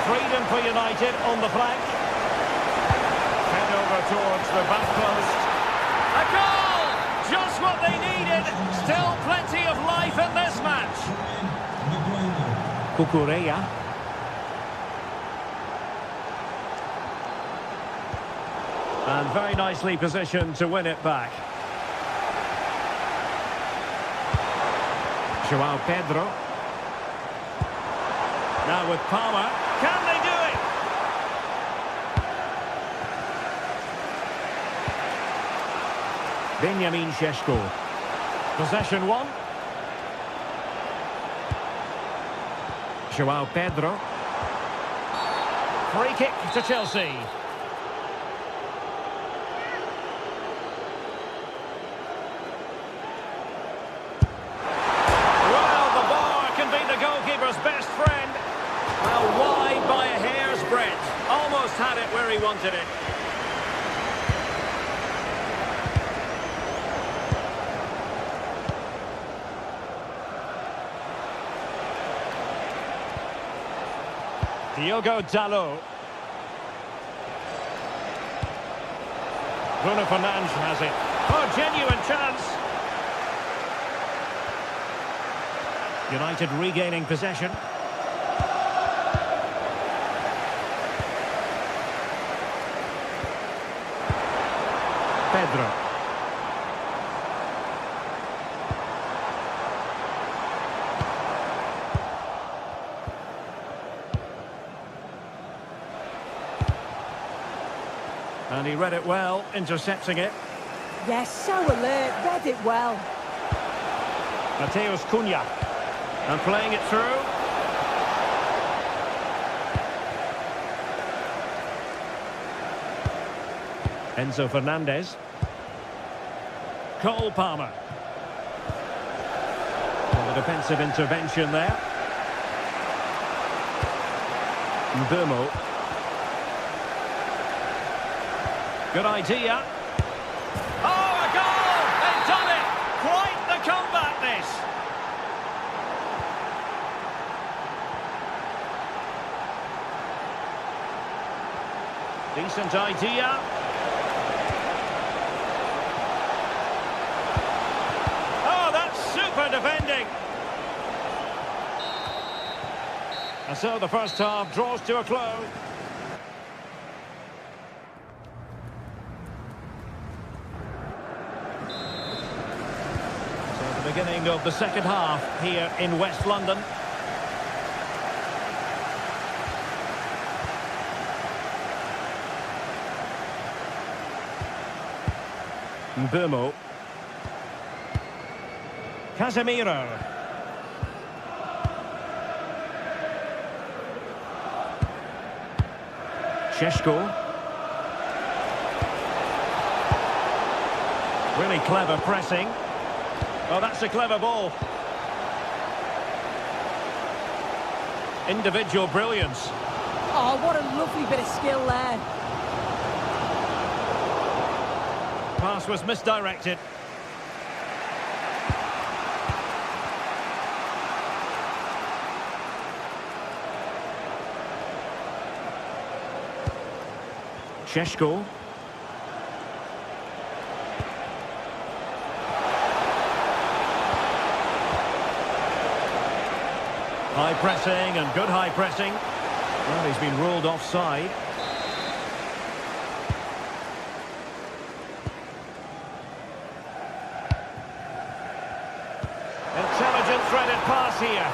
Freedom for United on the flank. Head over towards the back post. A goal! Just what they needed. Still plenty of life in this match. Cucurella. And very nicely positioned to win it back. João Pedro. Now with Palmer. Can they do it? Benjamin Šeško. Possession one. João Pedro. Free kick to Chelsea. just had it where he wanted it. Diogo Dalot. Bruno Fernandes has it. Oh, genuine chance. United regaining possession. Pedro. And he read it well, intercepting it. Yes, so alert, read it well. Mateus Cunha. And playing it through. Enzo Fernandez. Cole Palmer. And the defensive intervention there. Mbumo. Good idea. Oh, a goal! They've done it! Quite the comeback, this! Decent idea. Oh, that's super defending! And so the first half draws to a close. Beginning of the second half here in West London. Mbumo. Casemiro. Šeško. Really clever pressing. Oh, that's a clever ball. Individual brilliance. Oh, what a lovely bit of skill there. Pass was misdirected. Šeško. High pressing and good high pressing. Well, he's been ruled offside. Intelligent threaded pass here.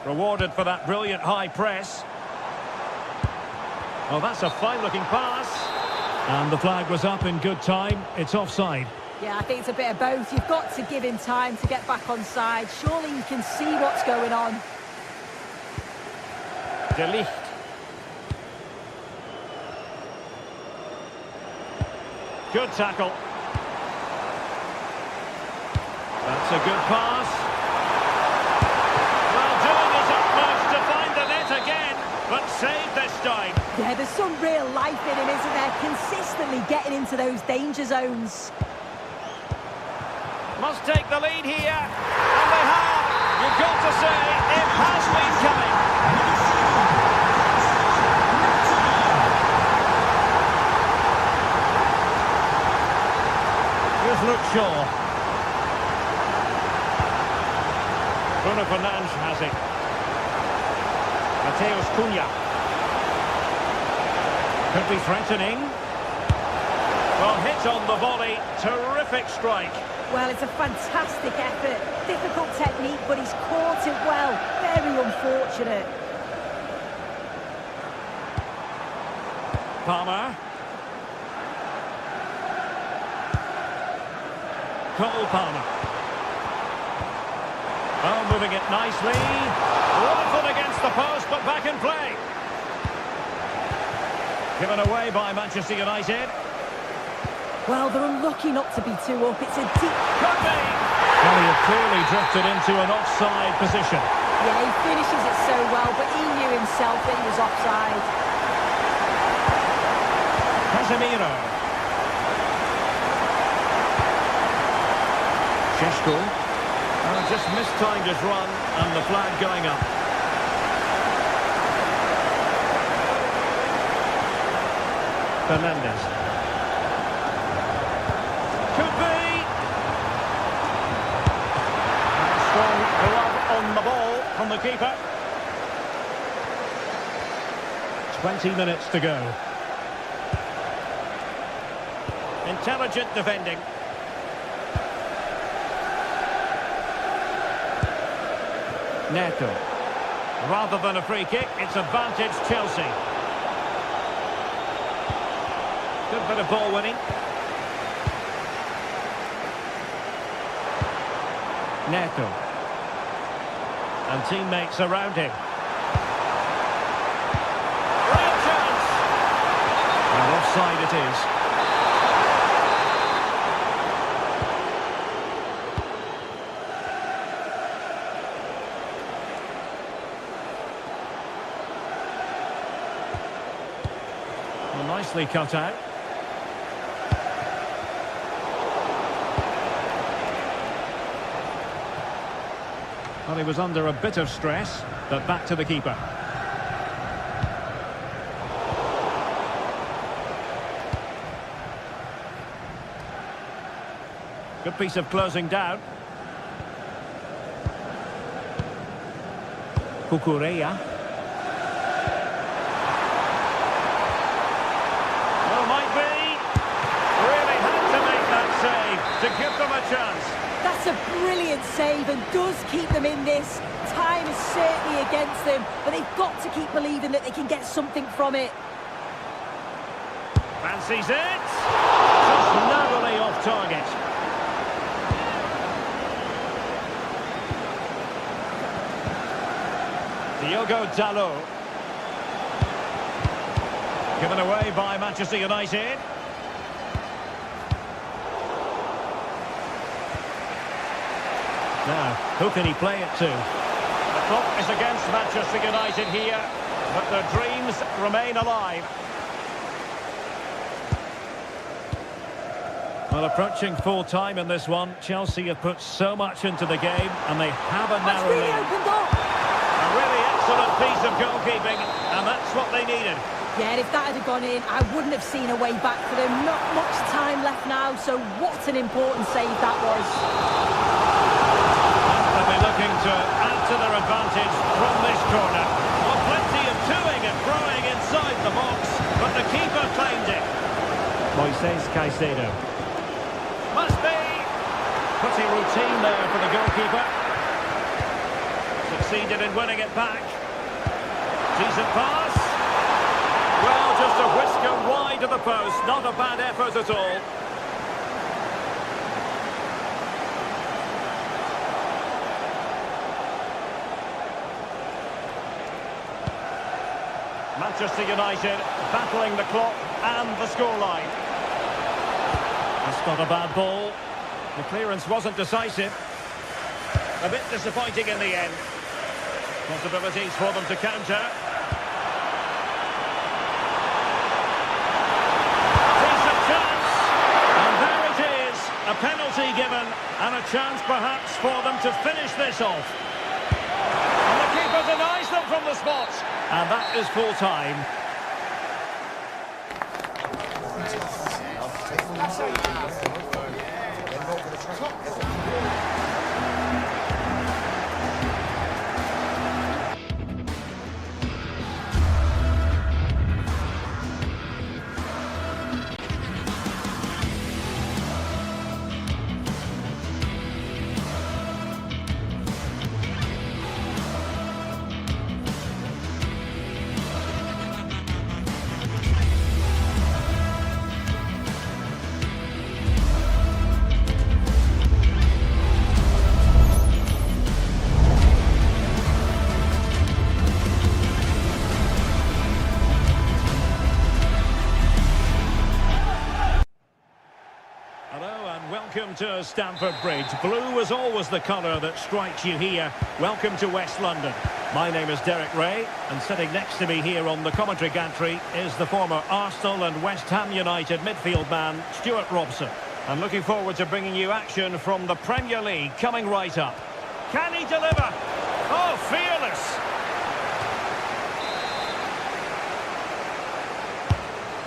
Rewarded for that brilliant high press. Oh, that's a fine-looking pass. And the flag was up in good time. It's offside. Yeah, I think it's a bit of both. You've got to give him time to get back on side. Surely you can see what's going on. De Ligt. Good tackle. That's a good pass. Well, doing his utmost to find the net again, but saved this time. Yeah, there's some real life in him, isn't there? Consistently getting into those danger zones. Must take the lead here. And they have. You've got to say, it has been coming. Here's Luke Shaw. Bruno Fernandes has it. Mateus Cunha. Could be threatening. Well, hit on the volley. Terrific strike. Well, it's a fantastic effort. Difficult technique, but he's caught it well. Very unfortunate. Palmer. Cole Palmer. Oh, moving it nicely. One foot against the post, but back in play. Given away by Manchester United. Well, they're unlucky not to be two up. It's a deep... Could be! Well, he had clearly drifted into an offside position. Yeah, he finishes it so well, but he knew himself that he was offside. Casemiro. Šeško. Just mistimed his run, and the flag going up. Fernandes. Could be. Strong glove on the ball from the keeper. 20 minutes to go. Intelligent defending. Neto. Rather than a free kick, it's advantage Chelsea. Good bit of ball winning. Neto. And teammates around him. Great chance! And offside it is. Well, nicely cut out. Well, he was under a bit of stress, but back to the keeper. Good piece of closing down. Cucurella. Well, might be. Really had to make that save to give them a chance. That's a brilliant save and does keep them in this. Time is certainly against them, but they've got to keep believing that they can get something from it. Fancies it. Just narrowly off target. Diogo Dalot. Given away by Manchester United. Now, who can he play it to? The clock is against Manchester United here, but their dreams remain alive. Well, approaching full time in this one, Chelsea have put so much into the game, and they have a narrow really lead. opened up. A really excellent piece of goalkeeping, and that's what they needed. Yeah, if that had gone in, I wouldn't have seen a way back for them. Not much time left now, so what an important save that was. They'll be looking to add to their advantage from this corner. Well, plenty of toing and throwing inside the box, but the keeper claimed it. Moises Caicedo. Must be. Pretty routine there for the goalkeeper. Succeeded in winning it back. Decent pass. Well, just a whisker wide of the post. Not a bad effort at all. Manchester United battling the clock and the scoreline. That's not a bad ball. The clearance wasn't decisive. A bit disappointing in the end. Possibilities for them to counter. Decent chance. And there it is. A penalty given and a chance perhaps for them to finish this off. And the keeper denies them from the spot. And that is full time. welcome to Stamford Bridge. Blue is always the colour that strikes you here. Welcome to West London. My name is Derek Ray, and sitting next to me here on the commentary gantry is the former Arsenal and West Ham United midfield man, Stuart Robson. I'm looking forward to bringing you action from the Premier League coming right up. Can he deliver? Oh, fearless!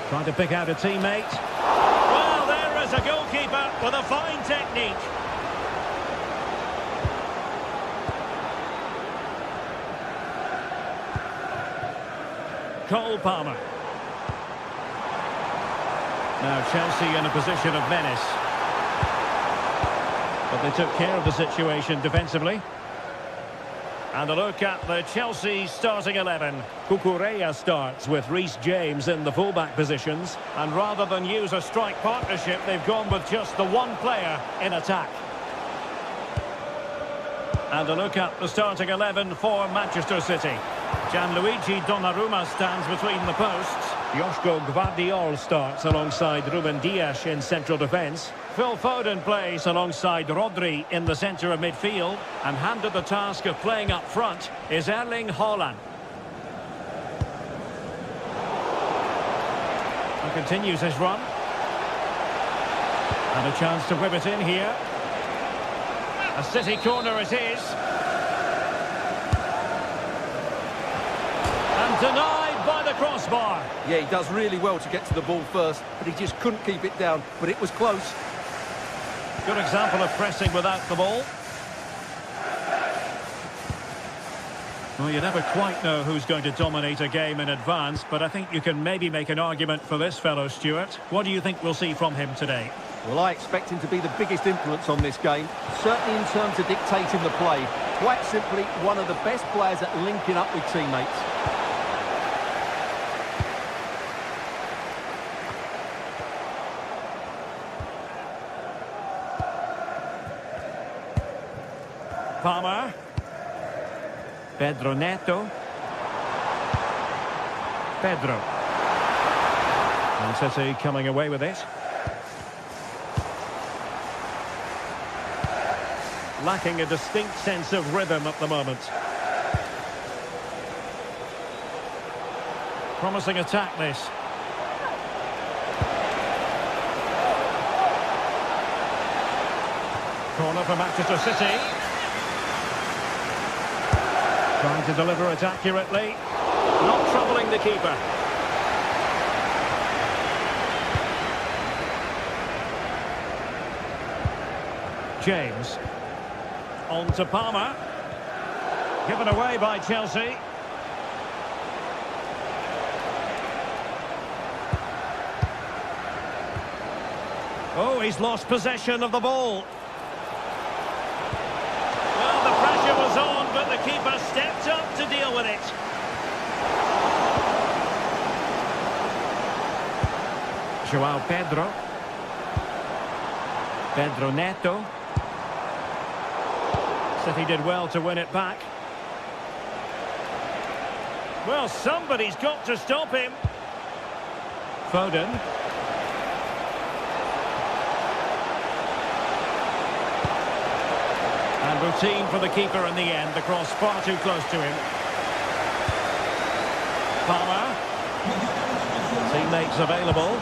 Trying to pick out a teammate. Well, there is a goalkeeper with a fine technique. Cole Palmer. Now Chelsea in a position of menace. But they took care of the situation defensively. And a look at the Chelsea starting 11. Cucurella starts with Reece James in the fullback positions. And rather than use a strike partnership, they've gone with just the one player in attack. And a look at the starting 11 for Manchester City. Gianluigi Donnarumma stands between the posts. Joško Gvardiol starts alongside Ruben Dias in central defence. Phil Foden plays alongside Rodri in the centre of midfield. And handed the task of playing up front is Erling Haaland. He continues his run. And a chance to whip it in here. A City corner it is. And denied by the crossbar. Yeah, he does really well to get to the ball first, but he just couldn't keep it down. But it was close. Good example of pressing without the ball. Well, you never quite know who's going to dominate a game in advance, but I think you can maybe make an argument for this fellow, Stuart. What do you think we'll see from him today? Well, I expect him to be the biggest influence on this game, certainly in terms of dictating the play. Quite simply, one of the best players at linking up with teammates. Palmer. Pedro Neto. Pedro. And City coming away with it. Lacking a distinct sense of rhythm at the moment. Promising attack this. Corner for Manchester City. Trying to deliver it accurately. Not troubling the keeper. James. On to Palmer. Given away by Chelsea. Oh, he's lost possession of the ball. Well, the pressure was on, but the keeper stepped up to deal with it. João Pedro. Pedro Neto. City did well to win it back. Well, somebody's got to stop him. Foden. And routine for the keeper in the end. The cross far too close to him. Palmer. Teammates available.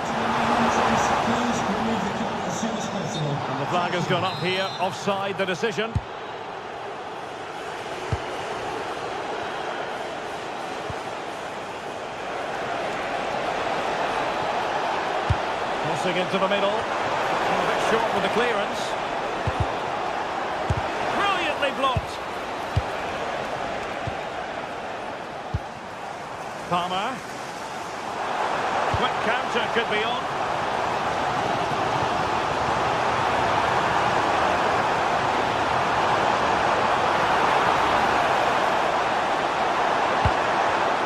And the flag has gone up here. Offside the decision. Crossing into the middle. A bit short with the clearance. Brilliantly blocked. Palmer. Quick counter could be on.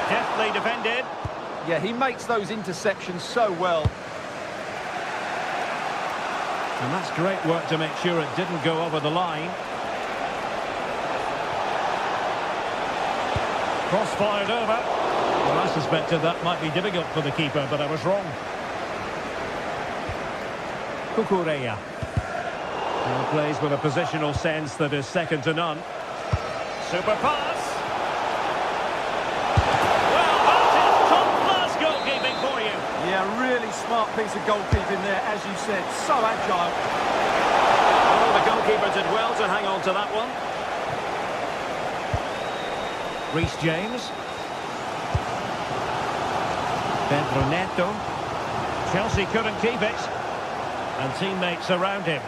Deftly defended. Yeah, he makes those interceptions so well. And that's great work to make sure it didn't go over the line. Cross fired over. Well, I suspected that might be difficult for the keeper, but I was wrong. Cucurella. Well, plays with a positional sense that is second to none. Super pass. Well, that is top-class goalkeeping for you. Yeah, really smart piece of goalkeeping there, as you said. So agile. Oh, the goalkeeper did well to hang on to that one. Reece James. Pedro Neto. Chelsea couldn't keep it. And teammates around him.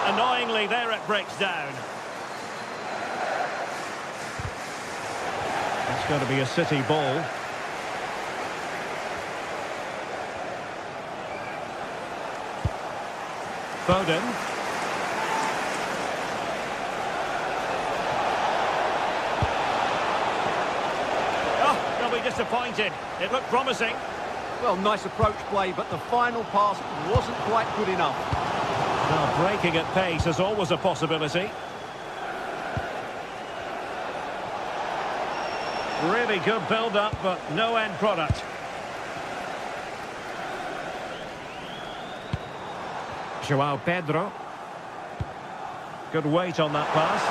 Annoyingly, there it breaks down. It's going to be a City ball. Foden. Oh, they'll be disappointed. It looked promising. Well, nice approach play, but the final pass wasn't quite good enough. Now, breaking at pace is always a possibility. Really good build-up, but no end product. João Pedro. Good weight on that pass.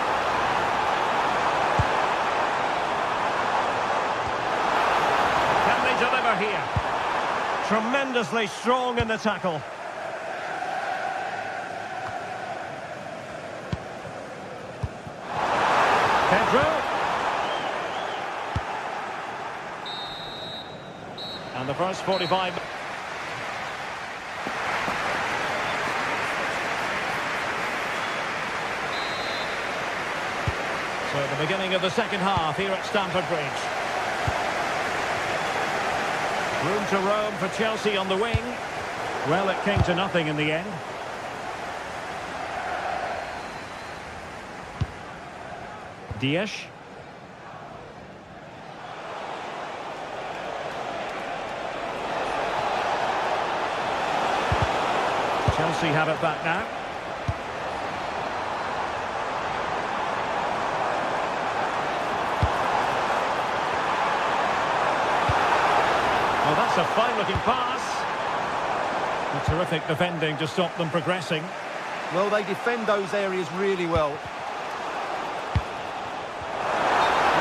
Can they deliver here? Tremendously strong in the tackle. Pedro. And the first 45... So at the beginning of the second half here at Stamford Bridge. Room to roam for Chelsea on the wing. Well, it came to nothing in the end. Diaz. Chelsea have it back now. Well, that's a fine-looking pass. A terrific defending to stop them progressing. Well, they defend those areas really well.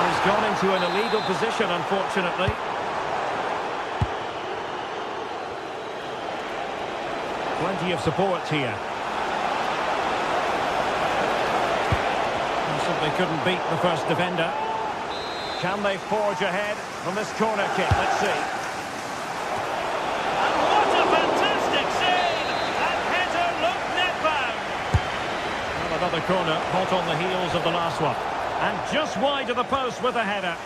He's gone into an illegal position, unfortunately. Plenty of support here. And simply couldn't beat the first defender. Can they forge ahead from this corner kick? Let's see. And what a fantastic save! And header looked net-bound. Well, another corner, hot on the heels of the last one. And just wide of the post with a header.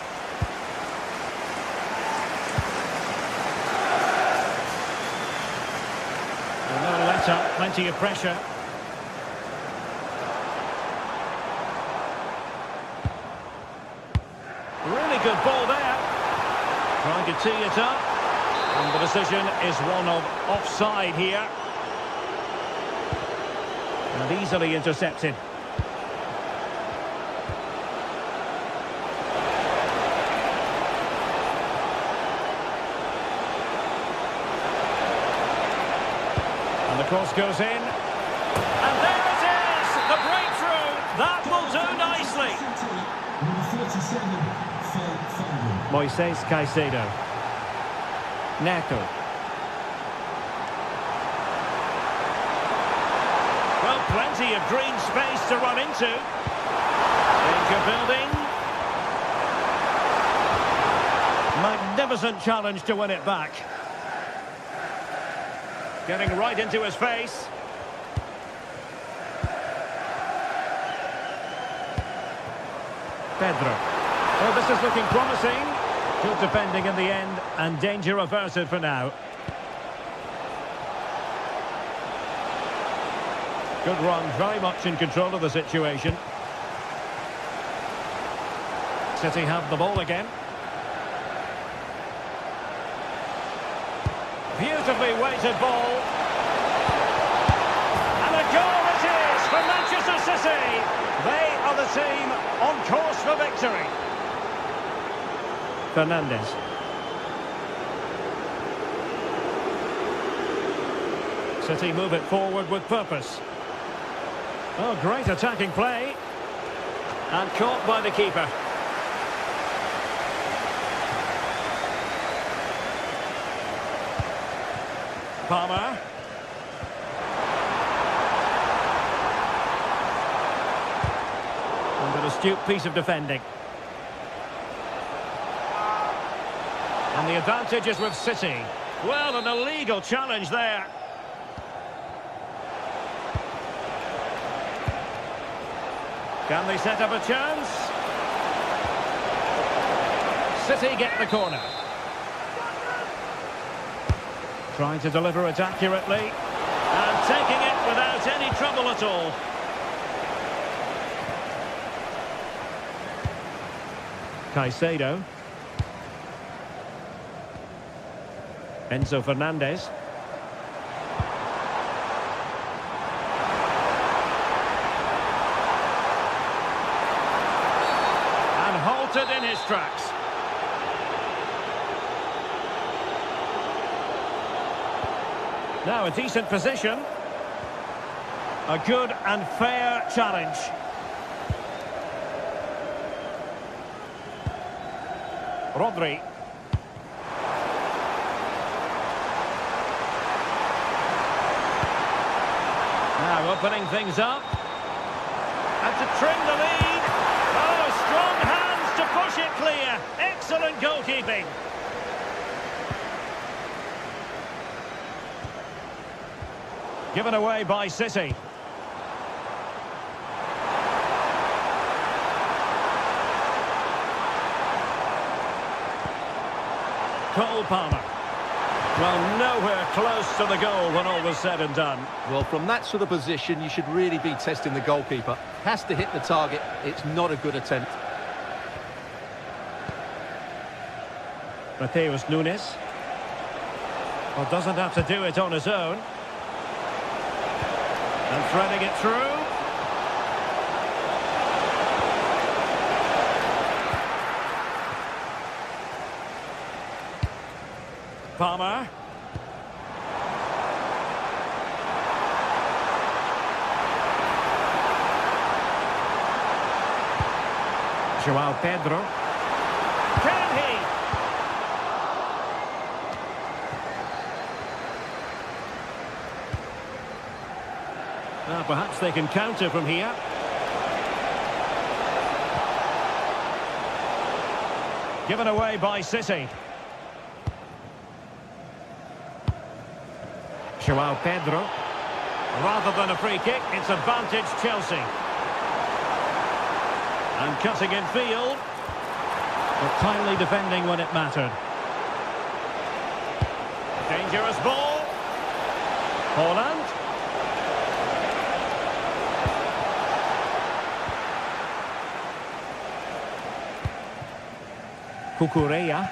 No let-up, plenty of pressure. Really good ball there. Trying to tee it up. And the decision is one of offside here. And easily intercepted. The cross goes in, and there it is, the breakthrough. That will do nicely. Moises Caicedo. Neto. Well, plenty of green space to run into. Danger building. Magnificent challenge to win it back. Getting right into his face. Pedro. Oh, this is looking promising. Good defending in the end, and danger averted for now. Good run, very much in control of the situation. City have the ball again. Beautifully weighted ball. And a goal it is for Manchester City. They are the team on course for victory. Fernandes. City move it forward with purpose. Oh, great attacking play. And caught by the keeper. Palmer. And an astute piece of defending. And the advantage is with City. Well, an illegal challenge there. Can they set up a chance? City get the corner. Trying to deliver it accurately. And taking it without any trouble at all. Caicedo. Enzo Fernandez. And halted in his tracks. Now a decent position. A good and fair challenge. Rodri. Now opening things up. And to trim the lead. Oh, strong hands to push it clear. Excellent goalkeeping. Given away by City. Cole Palmer. Well, nowhere close to the goal when all was said and done. Well, from that sort of position, you should really be testing the goalkeeper. Has to hit the target. It's not a good attempt. Mateus Nunes. Well, doesn't have to do it on his own. And threading it through. Palmer. Joao Pedro. Can he? Now perhaps they can counter from here. Given away by City. Joao Pedro. Rather than a free kick, it's advantage Chelsea. And cutting in field. But kindly defending when it mattered. Dangerous ball. Haaland. Cucurella.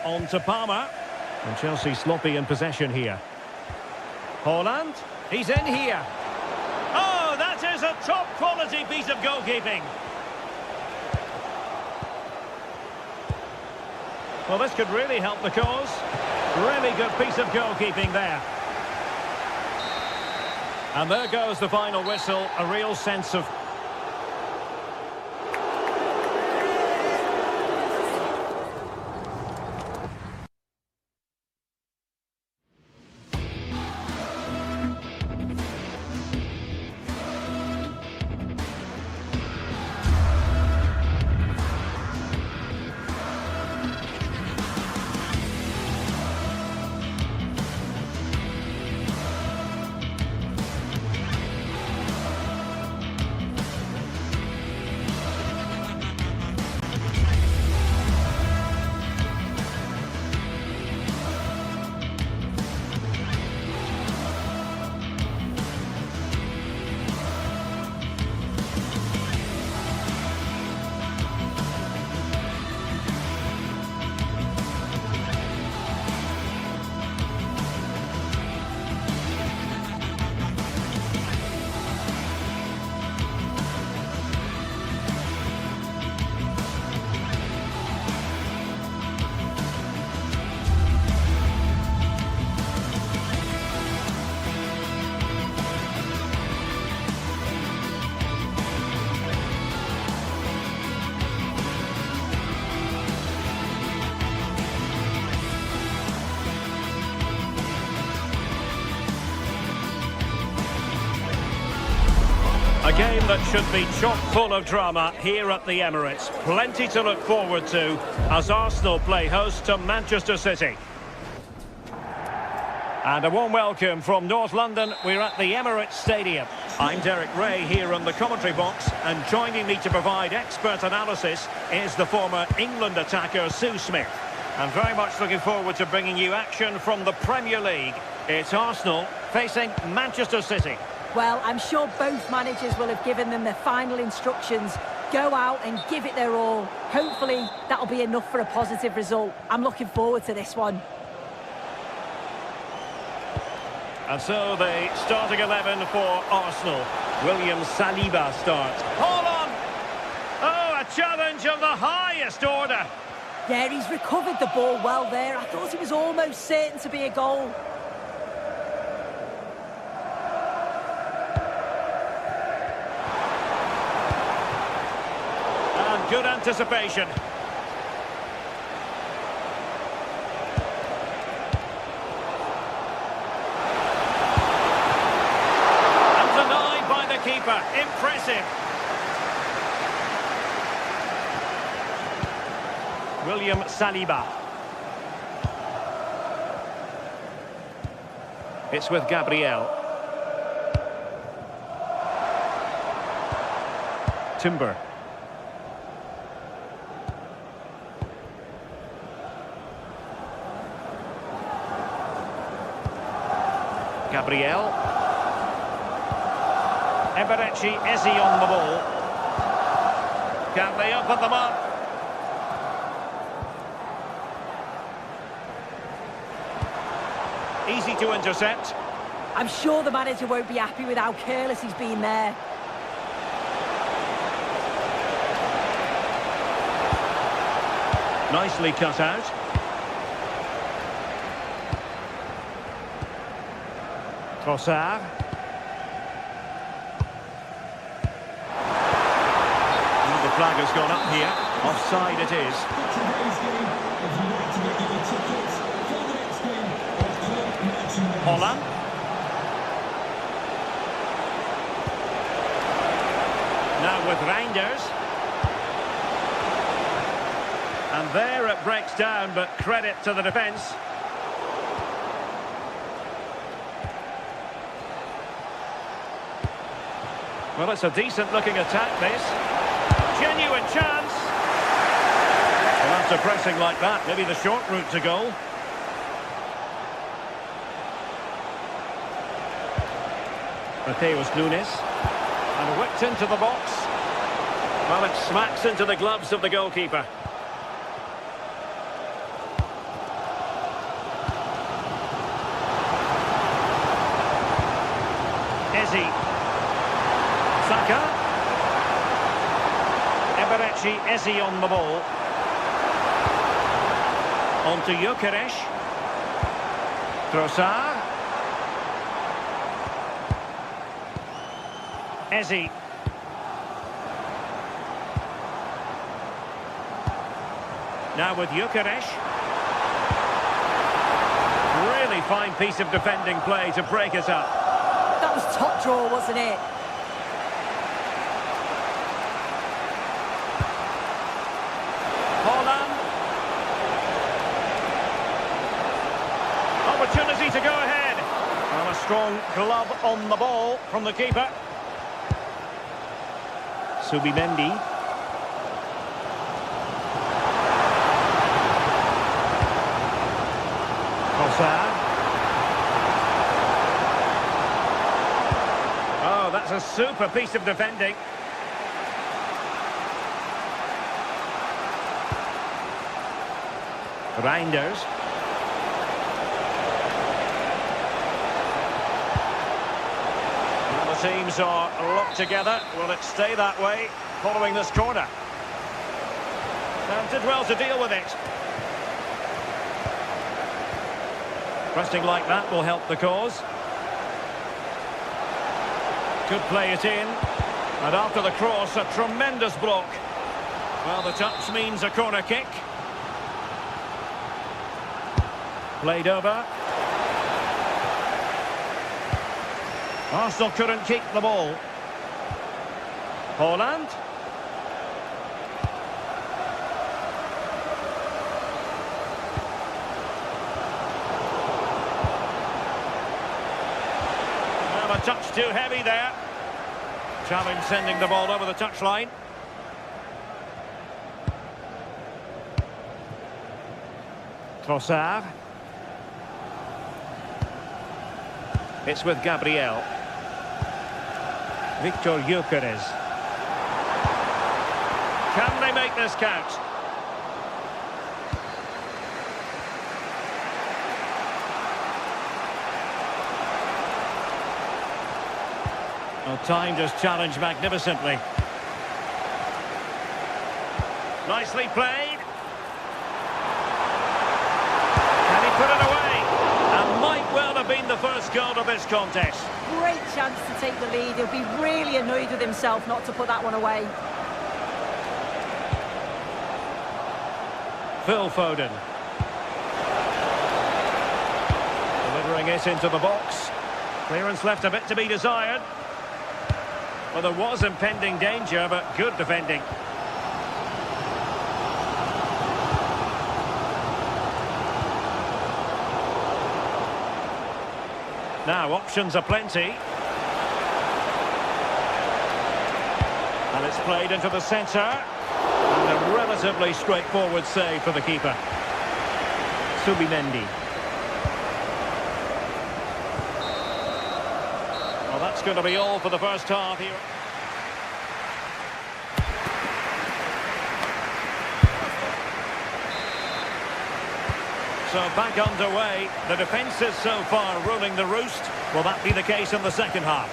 On to Palmer. And Chelsea sloppy in possession here. Haaland. He's in here. Oh, that is a top-quality piece of goalkeeping. Well, this could really help the cause. Really good piece of goalkeeping there. And there goes the final whistle. A real sense of... A game that should be chock full of drama here at the Emirates. Plenty to look forward to as Arsenal play host to Manchester City. And a warm welcome from North London. We're at the Emirates Stadium. I'm Derek Ray here in the commentary box, and joining me to provide expert analysis is the former England attacker Sue Smith. I'm very much looking forward to bringing you action from the Premier League. It's Arsenal facing Manchester City. Well, I'm sure both managers will have given them their final instructions. Go out and give it their all. Hopefully, that'll be enough for a positive result. I'm looking forward to this one. And so the starting 11 for Arsenal. William Saliba starts. Hold on! Oh, a challenge of the highest order. Yeah, he's recovered the ball well there. I thought it was almost certain to be a goal. And good anticipation. Keeper, impressive. William Saliba. It's with Gabriel. Timber. Gabriel. Eberechi Eze on the ball. Can they open them up? Easy to intercept. I'm sure the manager won't be happy with how careless he's been there. Nicely cut out. Trossard. The flag has gone up here. Offside it is. Holland. Now with Reinders. And there it breaks down, but credit to the defence. Well, it's a decent looking attack, this. Genuine chance. Well, after pressing like that, maybe the short route to goal. Mateus Nunes. And whipped into the box. Well, it smacks into the gloves of the goalkeeper. Eze. Saka. Eberechi Eze on the ball. On to Gyökeres. Trossard. Eze. Now with Gyökeres. Really fine piece of defending play to break us up. That was top draw, wasn't it? Opportunity to go ahead. Well, a strong glove on the ball from the keeper. Subimendi. Trossard. Oh, that's a super piece of defending. Reinders. Teams are locked together. Will it stay that way following this corner? And did well to deal with it. Pressing like that will help the cause. Could play it in. And after the cross, a tremendous block. Well, the touch means a corner kick. Played over. Arsenal couldn't keep the ball. Holland. Well, a touch too heavy there. Challenge sending the ball over the touchline. Trossard. It's with Gabriel. Victor Gyökeres. Can they make this count? Well, timed his challenge magnificently. Nicely played. Can he put it away? And might well have been the first goal of this contest. Great chance to take the lead. He'll be really annoyed with himself not to put that one away. Phil Foden. Delivering it into the box. Clearance left a bit to be desired. Well, there was impending danger, but good defending. Now, options are plenty. And it's played into the centre. And a relatively straightforward save for the keeper. Subimendi. Well, that's going to be all for the first half here. So back underway. The defence is so far ruling the roost. Will that be the case in the second half?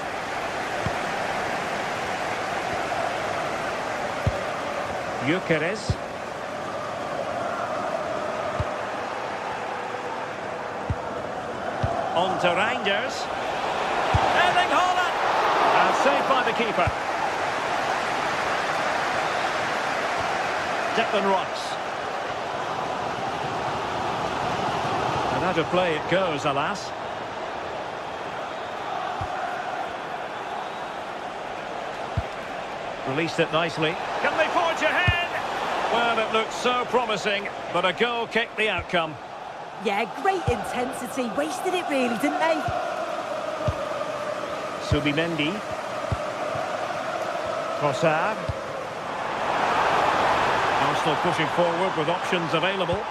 Gyökeres. On to Reinders. Erling Haaland! And saved by the keeper. Declan Rice. And out of play it goes, alas. Released it nicely. Can they forge ahead? Well, it looked so promising, but a goal kicked the outcome. Yeah, great intensity. Wasted it really, didn't they? Subimendi. Trossard. Arsenal pushing forward with options available.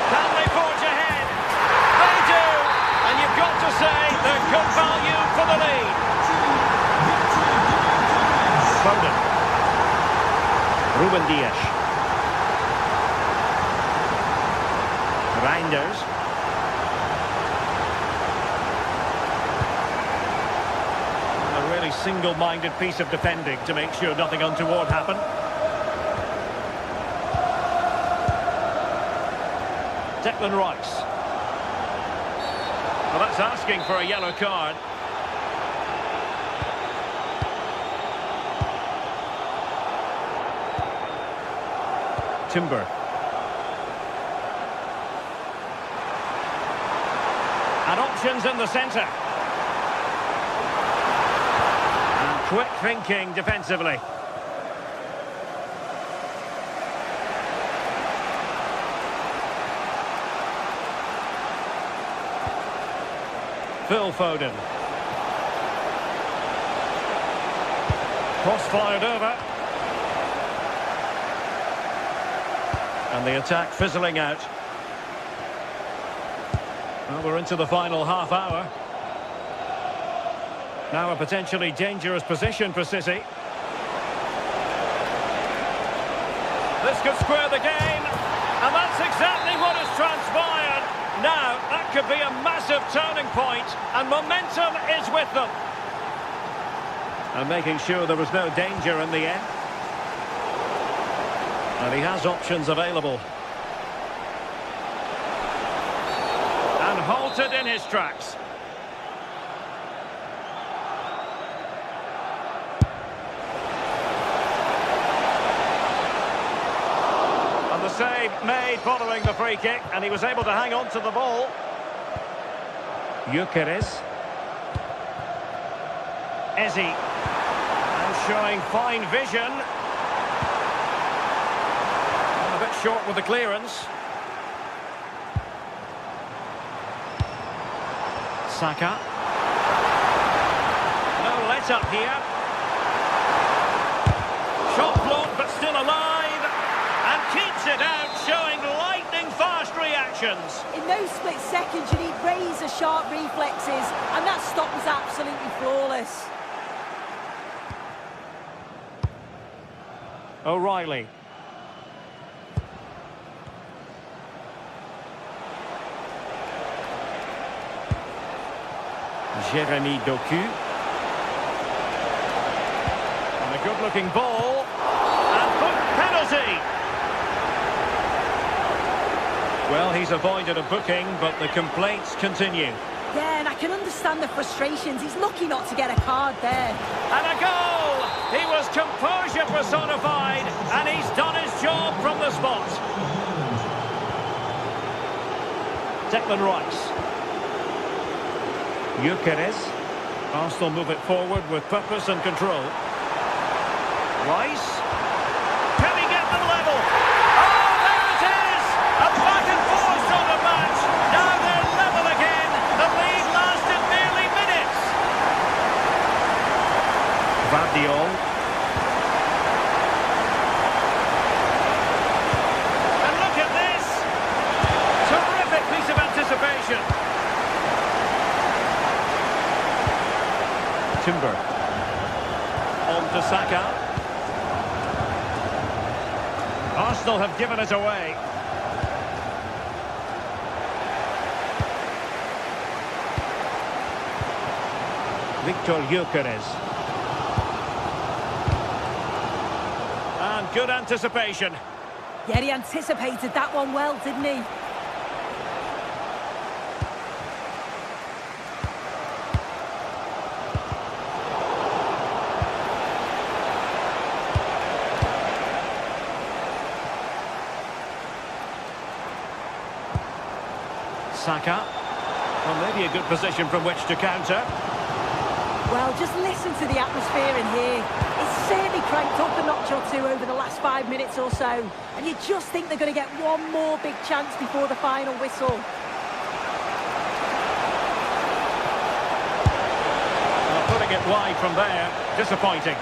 Can they forge ahead? They do! And you've got to say they're good value for the lead. Foden. Ruben Dias. Reinders. A really single-minded piece of defending to make sure nothing untoward happened. Declan Rice. Well, that's asking for a yellow card. Timber. And options in the centre. And quick thinking defensively. Phil Foden. Cross fired over. And the attack fizzling out. Well, we're into the final half hour. Now a potentially dangerous position for City. This could square the game. And that's exactly what has transpired. Now, that could be a massive turning point, and momentum is with them. And making sure there was no danger in the end. And he has options available. And halted in his tracks. And the save made following the free kick, and he was able to hang on to the ball. Gyökeres. Ezzy. And showing fine vision. And a bit short with the clearance. Saka. No let up here. Shot blocked but still alive. And keeps it out, showing lightning fast reactions. In those split seconds, you need razor-sharp reflexes, and that stop was absolutely flawless. O'Reilly. Jérémy Doku. And a good-looking ball. And book penalty. Well, he's avoided a booking, but the complaints continue. Yeah, and I can understand the frustrations. He's lucky not to get a card there. And a goal! He was composure personified, and he's done his job from the spot. Declan Rice. Gyökeres. Arsenal move it forward with purpose and control. Rice. Can he get them level? Oh, there it is! A back and forth sort of match. Now they're level again. The lead lasted merely minutes. Vardiol. And look at this. Terrific piece of anticipation. Timber. On to Saka. Arsenal have given it away. Victor Gyökeres. And good anticipation. Yeah, he anticipated that one well, didn't he? Saka. Well, maybe a good position from which to counter. Well, just listen to the atmosphere in here. It's certainly cranked up a notch or two over the last 5 minutes or so. And you just think they're going to get one more big chance before the final whistle. Well, putting it wide from there, disappointing.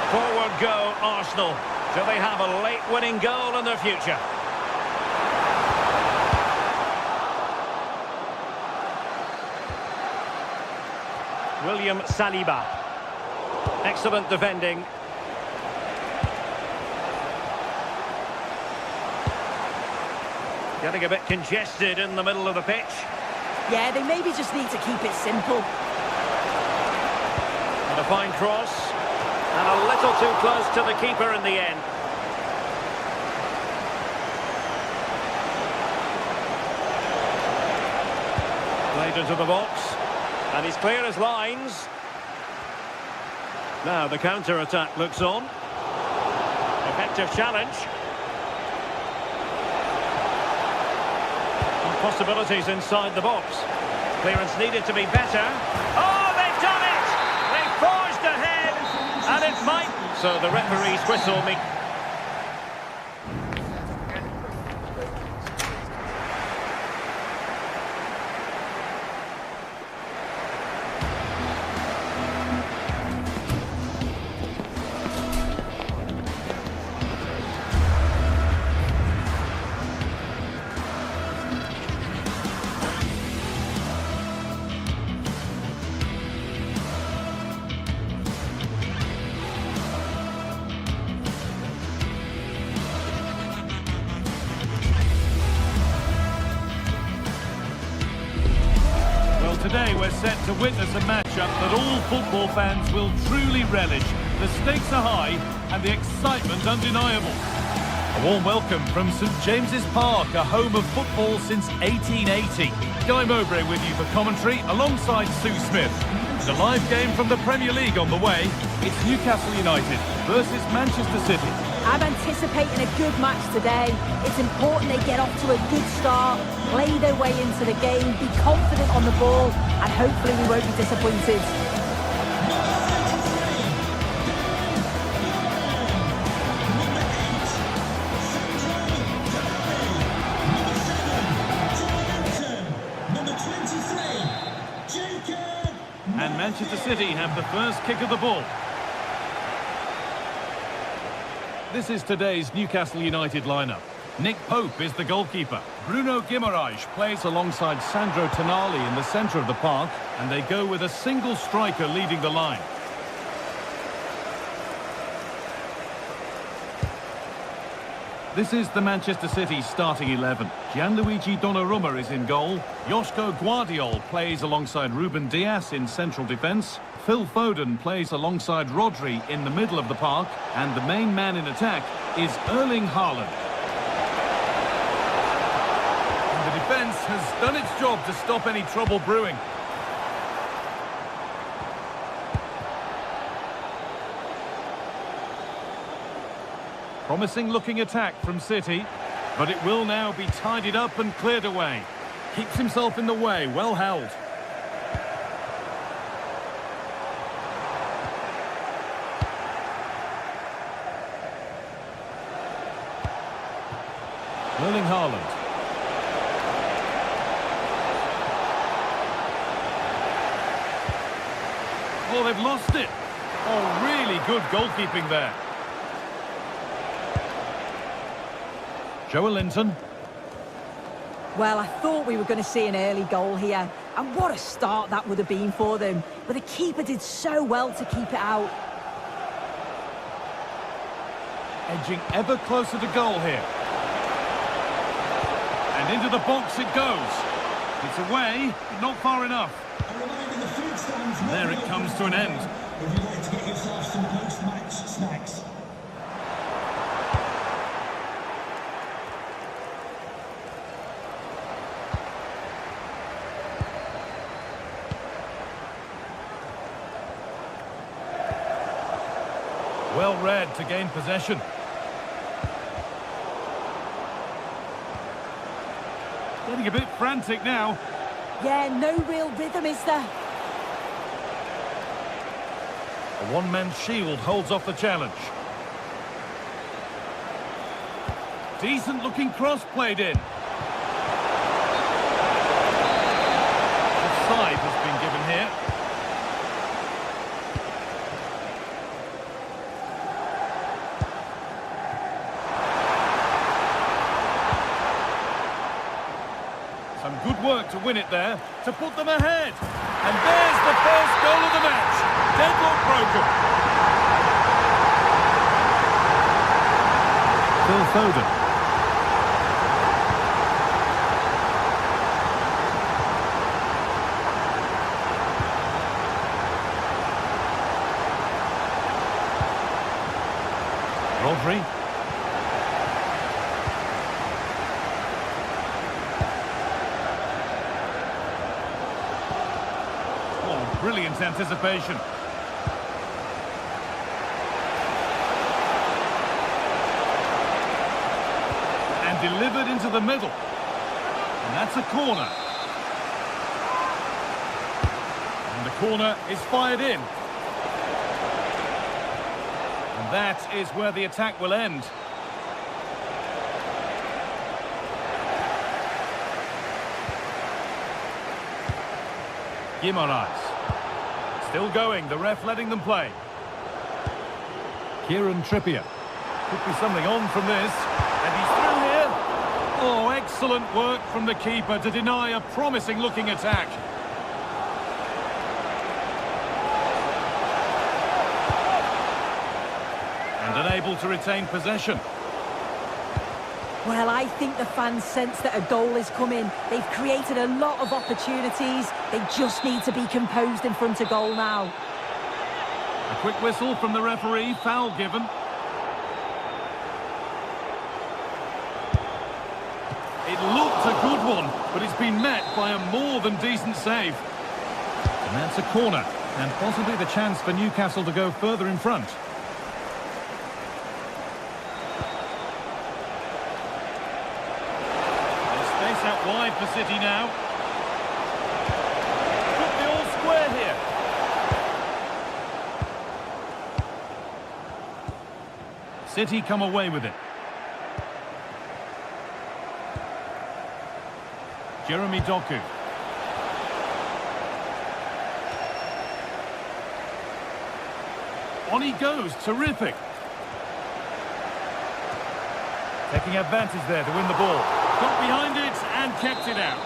Forward go, Arsenal. Do they have a late winning goal in their future? William Saliba. Excellent defending. Getting a bit congested in the middle of the pitch. Yeah, they maybe just need to keep it simple. And a fine cross. And a little too close to the keeper in the end. Played into the box. And he's clear as lines. Now the counter-attack looks on. Effective challenge. And possibilities inside the box. Clearance needed to be better. Oh, they've done it! They forged ahead! And it might. So the referee's whistle me. Today we're set to witness a matchup that all football fans will truly relish. The stakes are high and the excitement undeniable. A warm welcome from St James's Park, a home of football since 1880. Guy Mowbray with you for commentary alongside Sue Smith. The live game from the Premier League on the way. It's Newcastle United versus Manchester City. I'm anticipating a good match today. It's important they get off to a good start, play their way into the game, be confident on the ball, and hopefully we won't be disappointed. And Manchester City have the first kick of the ball. This is today's Newcastle United lineup. Nick Pope is the goalkeeper. Bruno Guimaraes plays alongside Sandro Tonali in the centre of the park, and they go with a single striker leading the line. This is the Manchester City starting 11. Gianluigi Donnarumma is in goal. Joško Guardiol plays alongside Ruben Dias in central defence. Phil Foden plays alongside Rodri in the middle of the park. And the main man in attack is Erling Haaland. And the defence has done its job to stop any trouble brewing. Promising looking attack from City, but it will now be tidied up and cleared away. Keeps himself in the way, well held. Erling Haaland. Oh, they've lost it. Oh, really good goalkeeping there. Joe Linton. Well, I thought we were going to see an early goal here. And what a start that would have been for them. But the keeper did so well to keep it out. Edging ever closer to goal here. And into the box it goes. It's away, but not far enough. And there it comes to an end. If you'd like to get yourself some post-match snacks. Well read to gain possession. Getting a bit frantic now. Yeah, no real rhythm, is there? A one-man shield holds off the challenge. Decent looking cross played in. Offside has been given here. Some good work to win it there, to put them ahead. And there's the first goal of the match. Deadlock broken. Phil Foden. Rodri. Oh, brilliant anticipation. And delivered into the middle. And that's a corner. And the corner is fired in. And that is where the attack will end. Guimaraes. Still going, the ref letting them play. Kieran Trippier. Could be something on from this. And he's through here. Oh, excellent work from the keeper to deny a promising looking attack. And unable to retain possession. Well, I think the fans sense that a goal is coming. They've created a lot of opportunities. They just need to be composed in front of goal now. A quick whistle from the referee, foul given. It looked a good one, but it's been met by a more than decent save. And that's a corner, and possibly the chance for Newcastle to go further in front. for City now. Put the all square here. City come away with it. Jeremy Doku. On he goes, terrific. Taking advantage there to win the ball. Got behind it and kept it out.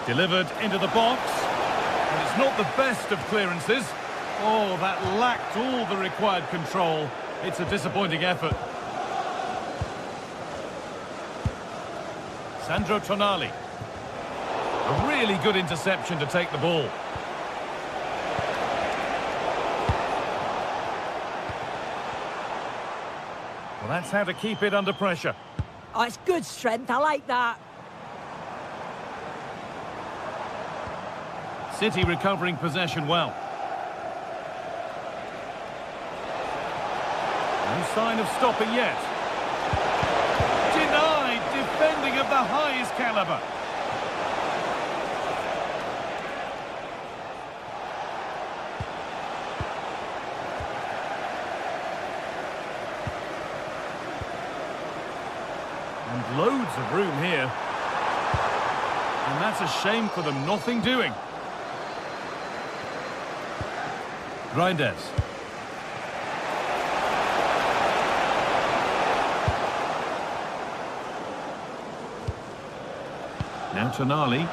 Delivered into the box. And it's not the best of clearances. Oh, that lacked all the required control. It's a disappointing effort. Sandro Tonali. A really good interception to take the ball. Well, that's how to keep it under pressure. Oh, it's good strength. I like that. City recovering possession well. No sign of stopping yet. Denied, defending of the highest caliber. And loads of room here. And that's a shame for them, nothing doing. Reinders. Now Tonali.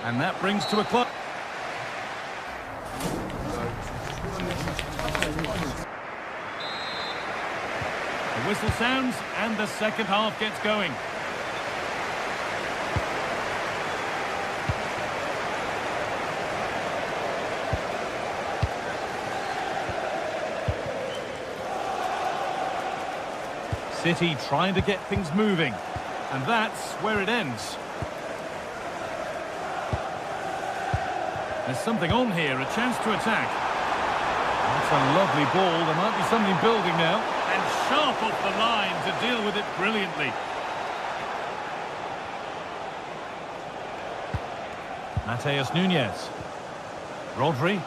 And that brings to a close. The whistle sounds and the second half gets going. City trying to get things moving, and that's where it ends. There's something on here, a chance to attack. That's a lovely ball, there might be something building now. And sharp off the line to deal with it brilliantly. Mateus Nunes. Rodri.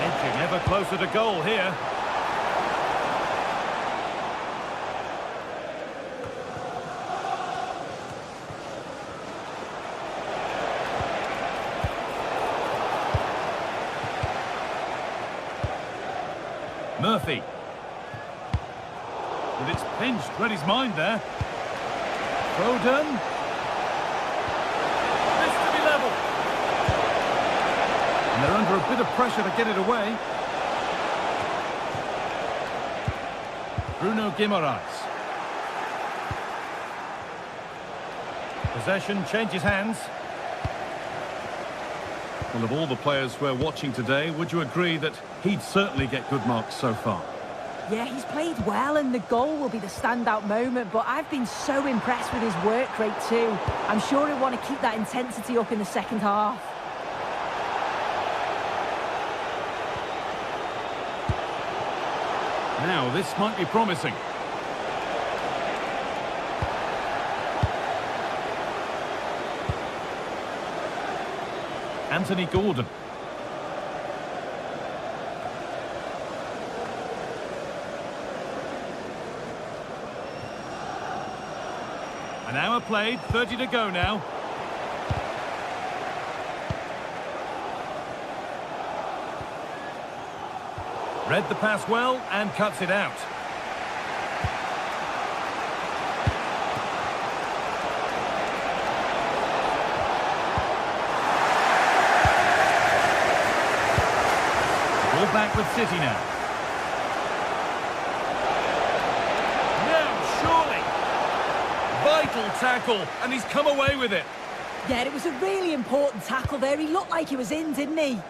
Edging ever closer to goal here. Murphy. But it's pinched, read his mind there. Foden. This to be level. And they're under a bit of pressure to get it away. Bruno Guimaraes. Possession changes hands. Well, of all the players we're watching today, would you agree that he'd certainly get good marks so far? Yeah, he's played well and the goal will be the standout moment, but I've been so impressed with his work rate too. I'm sure he'll want to keep that intensity up in the second half. Now, this might be promising. Anthony Gordon. An hour played, 30 to go now. Read the pass well and cuts it out. Ball back with City now. Now, surely. Vital tackle, and he's come away with it. Yeah, it was a really important tackle there. He looked like he was in, didn't he?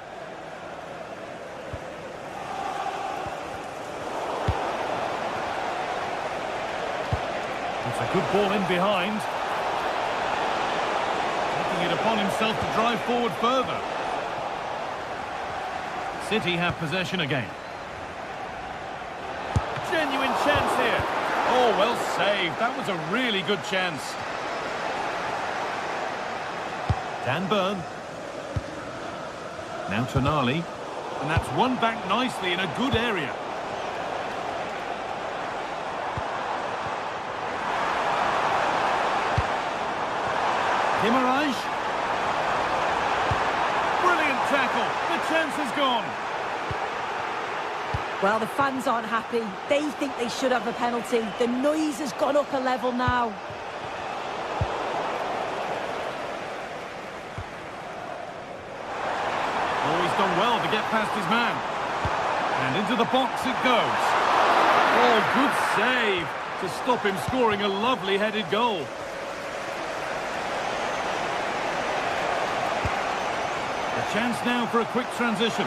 Good ball in behind. Taking it upon himself to drive forward further. City have possession again. Genuine chance here. Oh, well saved. That was a really good chance. Dan Burn. Now Tonali. And that's won back nicely in a good area. Guimaraes. Brilliant tackle. The chance is gone. Well, the fans aren't happy. They think they should have a penalty. The noise has gone up a level now. Oh, he's done well to get past his man. And into the box it goes. Oh, good save to stop him scoring a lovely headed goal. A chance now for a quick transition.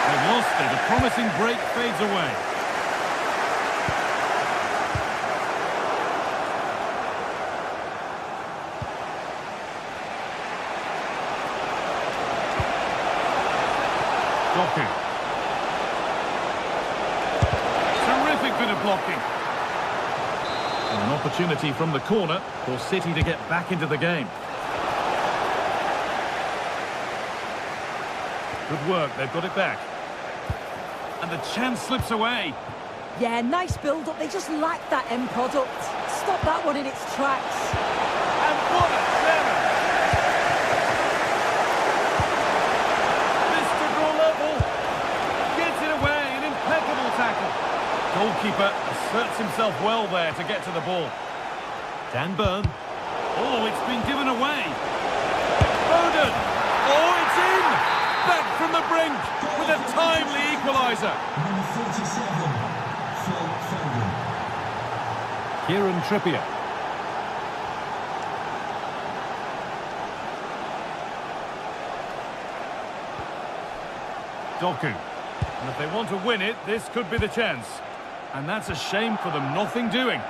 They've lost it. A promising break fades away. Doku. Terrific bit of blocking. And an opportunity from the corner for City to get back into the game. Good work, they've got it back. And the chance slips away. Yeah, nice build-up. They just lack that end product. Stop that one in its tracks. And what a clever! Mr. Draw level. Gets it away, an impeccable tackle. Goalkeeper asserts himself well there to get to the ball. Dan Burn. Oh, it's been given away. Foden. Oh, it's in! Back from the brink with a timely equaliser. Number 47, Phil Foden. Kieran Trippier. Doku. And if they want to win it, this could be the chance. And that's a shame for them, nothing doing.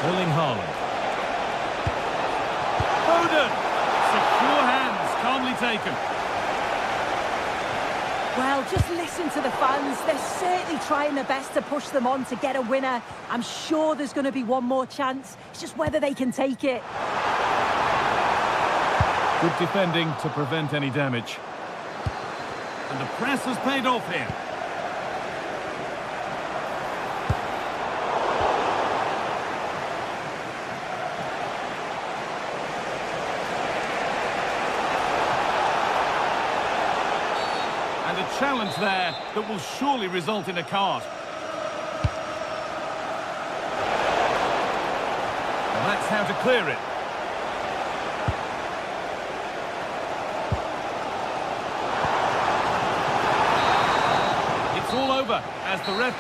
Erling Haaland. Foden! Secure hands, calmly taken. Well, just listen to the fans. They're certainly trying their best to push them on to get a winner. I'm sure there's going to be one more chance. It's just whether they can take it. Good defending to prevent any damage. And the press has paid off here. And a challenge there that will surely result in a card. And that's how to clear it. It's all over as the ref...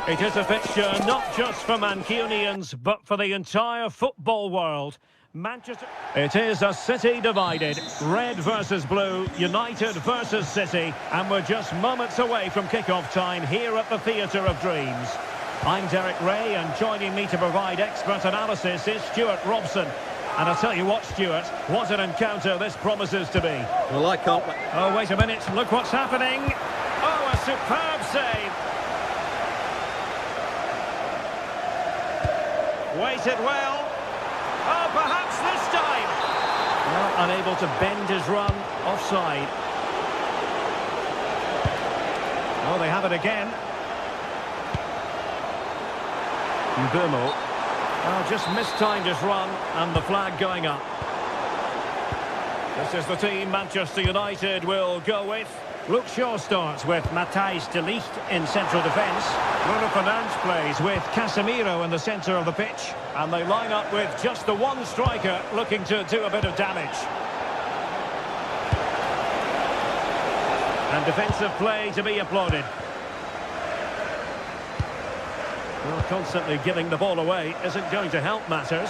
It is a fixture not just for Mancunians, but for the entire football world. Manchester... It is a City divided. Red versus blue, United versus City. And we're just moments away from kick-off time here at the Theatre of Dreams. I'm Derek Ray, and joining me to provide expert analysis is Stuart Robson. And I'll tell you what, Stuart, what an encounter this promises to be. Well, I can't... Oh, wait a minute, look what's happening. Oh, a superb save. Waited well. Oh, perhaps this time. Well, unable to bend his run, offside. Oh, they have it again. Mbumo. Oh, just mistimed his run, and the flag going up. This is the team Manchester United will go with. Luke Shaw starts with Matthijs de Ligt in central defence. Bruno Fernandes plays with Casemiro in the centre of the pitch. And they line up with just the one striker looking to do a bit of damage. And defensive play to be applauded. Well, constantly giving the ball away isn't going to help matters.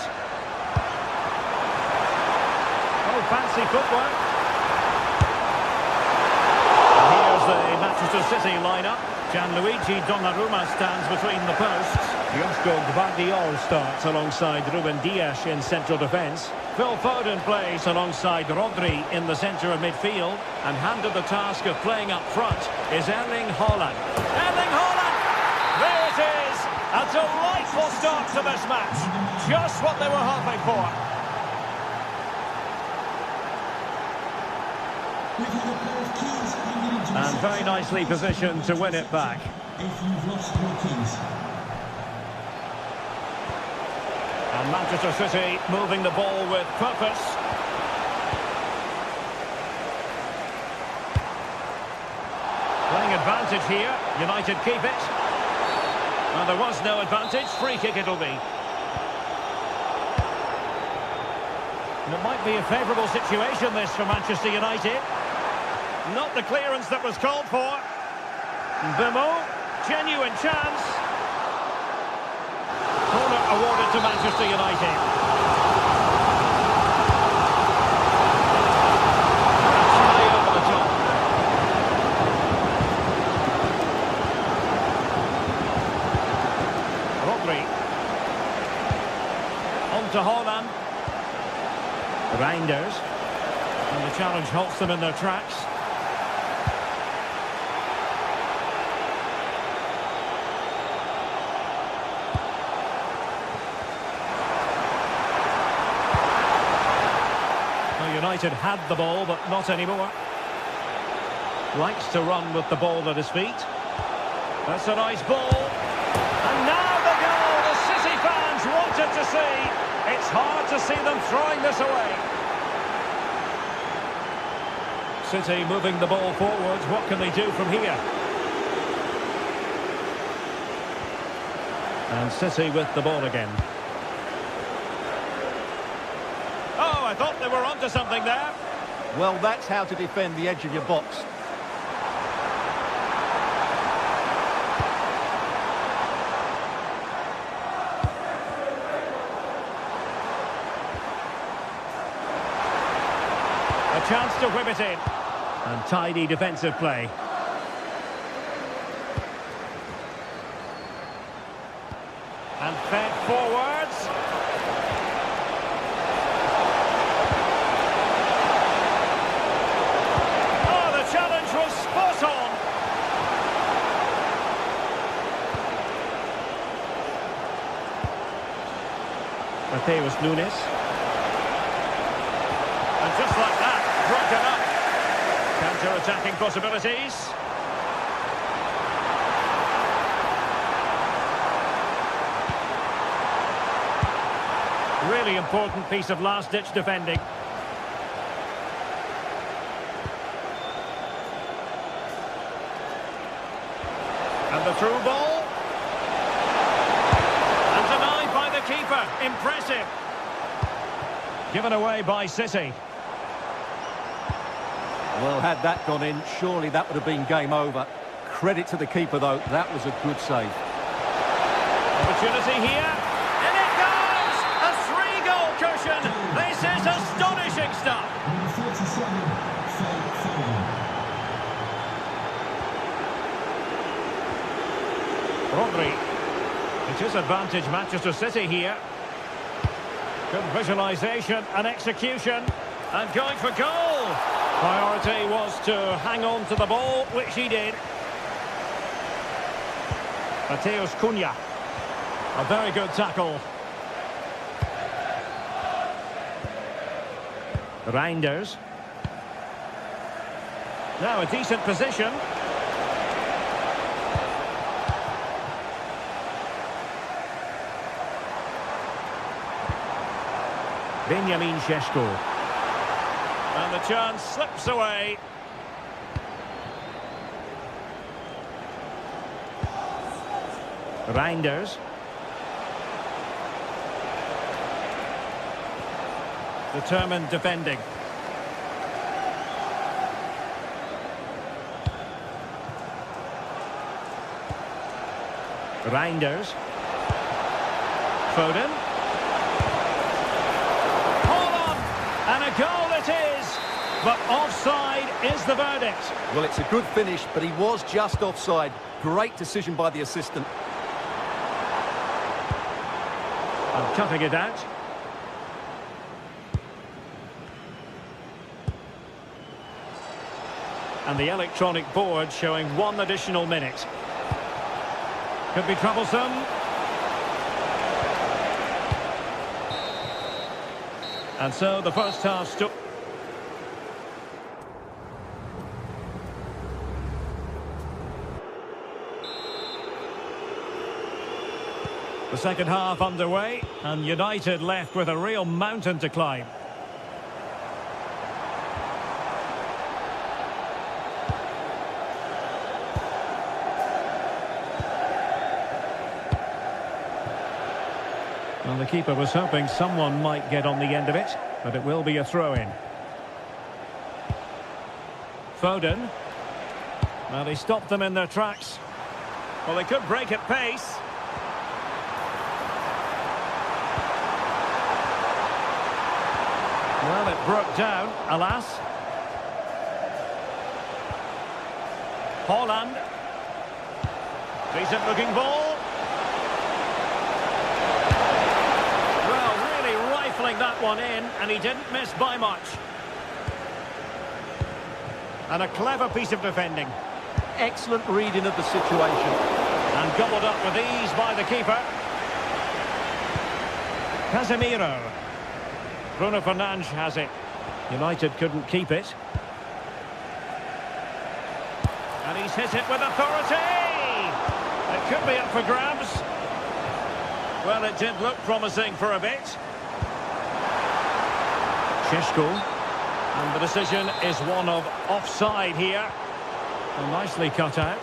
Oh, fancy footwork. And here's the Manchester City lineup. Gianluigi Donnarumma stands between the posts. Josko Gvardiol starts alongside Ruben Dias in central defence. Phil Foden plays alongside Rodri in the centre of midfield. And handed the task of playing up front is Erling Haaland. Erling Haaland! There it is! A delightful start to this match. Just what they were hoping for. And very nicely positioned to win it back. If you've lost your keys. And Manchester City moving the ball with purpose. Playing advantage here. United keep it. Well, there was no advantage. Free kick it'll be. And it might be a favourable situation, this, for Manchester United. Not the clearance that was called for. Mbumo, genuine chance. Corner awarded to Manchester United. Try over the top. Rodri. On to Haaland. Reinders. And the challenge halts them in their tracks. United had the ball, but not anymore. Likes to run with the ball at his feet. That's a nice ball. And now the goal the City fans wanted to see. It's hard to see them throwing this away. City moving the ball forward. What can they do from here? And City with the ball again. Oh, I thought they were onto something there. Well, that's how to defend the edge of your box. A chance to whip it in. And tidy defensive play. And fed forwards. Mateus Nunes. And just like that, broken up. Counter-attacking possibilities. Really important piece of last-ditch defending. And the through ball. Keeper, impressive. Given away by City. Well, had that gone in, surely that would have been game over. Credit to the keeper, though. That was a good save. Opportunity here. And it goes! A three-goal cushion. This is astonishing stuff. Number 47, Phil Foden. Rodri. It is advantage Manchester City here. Good visualisation and execution. And going for goal. Priority was to hang on to the ball, which he did. Mateus Cunha. A very good tackle. Reinders. Now a decent position. Benjamin Šeško. And the chance slips away. Reinders. Determined defending. Reinders. Foden. And a goal it is, but offside is the verdict. Well, it's a good finish, but he was just offside. Great decision by the assistant. And cutting it out. And the electronic board showing 1 additional minute. Could be troublesome. And so the first half stood. The second half underway, and United left with a real mountain to climb. Well, the keeper was hoping someone might get on the end of it, but it will be a throw-in. Foden. Well, he stopped them in their tracks. Well, they could break at pace. Well, it broke down, alas. Haaland. Decent-looking ball. That one in, and he didn't miss by much. And a clever piece of defending. Excellent reading of the situation. And gobbled up with ease by the keeper. Casemiro. Bruno Fernandes has it. United couldn't keep it. And he's hit it with authority. It could be up for grabs. Well, it did look promising for a bit. Šeško, and the decision is one of offside here. Well, nicely cut out.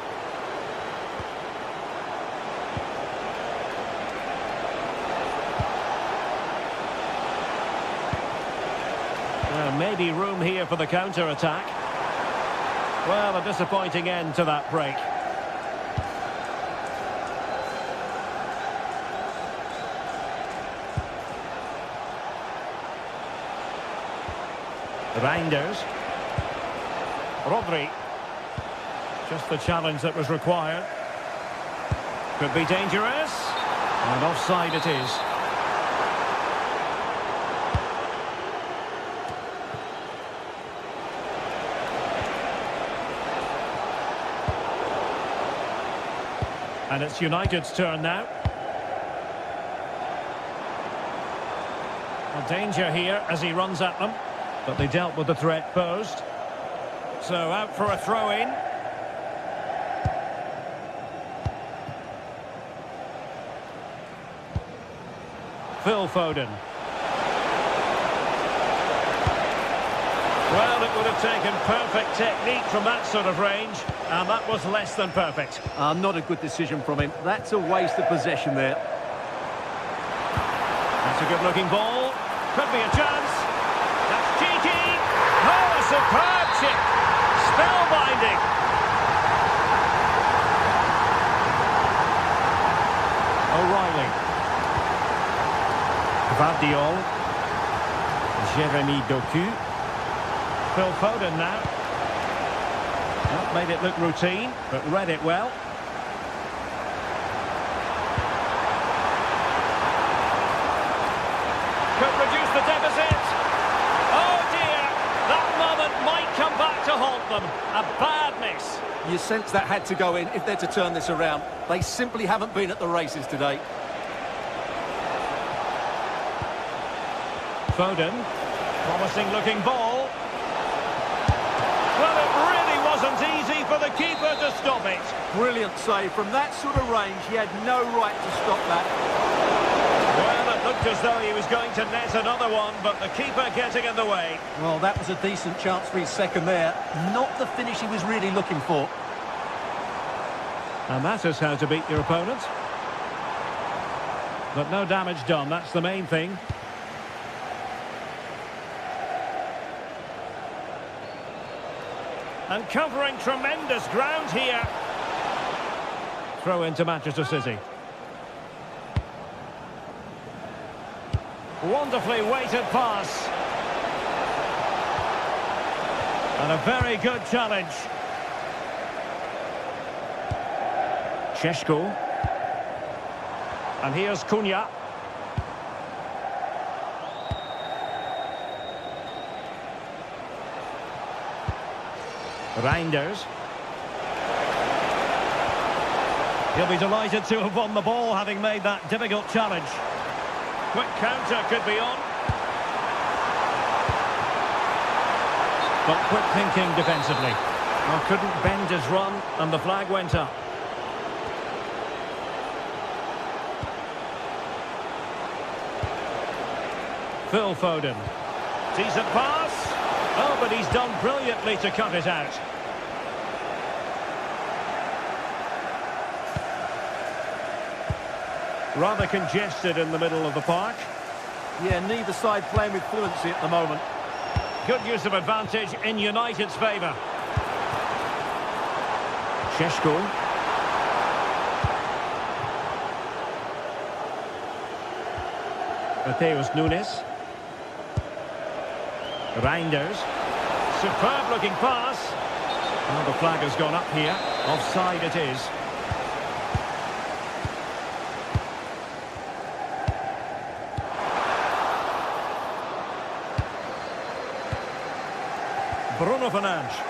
Well, maybe room here for the counter-attack. Well, a disappointing end to that break. Reinders. Rodri. Just the challenge that was required. Could be dangerous. And offside it is. And it's United's turn now. Well, danger here as he runs at them. But they dealt with the threat posed. So out for a throw-in. Phil Foden. Well, it would have taken perfect technique from that sort of range, and that was less than perfect. Not a good decision from him. That's a waste of possession there. That's a good-looking ball. Could be a chance. That's cheeky. Oh, a superb chip. Spellbinding. O'Reilly. Gvardiol. Jeremy Doku. Phil Foden now. Not made it look routine, but read it well. them. A bad miss. You sense that had to go in if they're to turn this around. They simply haven't been at the races today. Foden. Promising looking ball. Well, it really wasn't easy for the keeper to stop it. Brilliant save. From that sort of range, he had no right to stop that. Well, it looked as though he was going to net another one, but the keeper getting in the way. Well, that was a decent chance for his second there. Not the finish he was really looking for. And that is how to beat your opponent. But no damage done, that's the main thing. And covering tremendous ground here. Throw into Manchester City. Wonderfully weighted pass. And a very good challenge. Šeško. And here's Cunha. Reinders. He'll be delighted to have won the ball, having made that difficult challenge. Quick counter could be on. But quick thinking defensively. Well, couldn't bend his run, and the flag went up. Phil Foden. Decent pass. Oh, but he's done brilliantly to cut it out. Rather congested in the middle of the park. Yeah, neither side playing with fluency at the moment. Good use of advantage in United's favour. Šeško. Mateus Nunes. Reinders. Superb looking pass. Well, the flag has gone up here. Offside it is. Bruno Fernandes.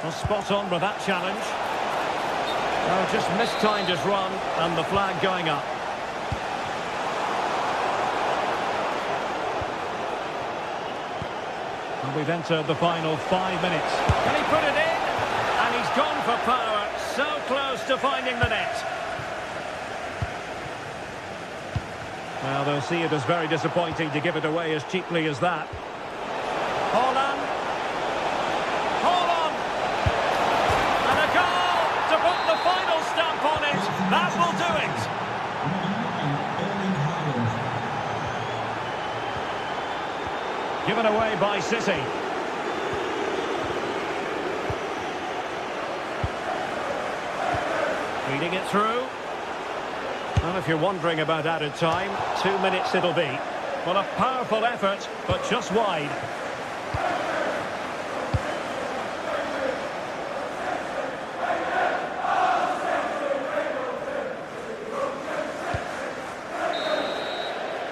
Well, spot on with that challenge. Oh, just mistimed his run, and the flag going up. And we've entered the final 5 minutes. Can he put it in? And he's gone for power. So close to finding the net. Well, they'll see it as very disappointing to give it away as cheaply as that. Haaland. Haaland! And a goal to put the final stamp on it. That will do it. Given away by City. Reading it through. Well, if you're wondering about added time, 2 minutes it'll be. Well, a powerful effort, but just wide.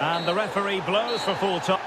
And the referee blows for full time.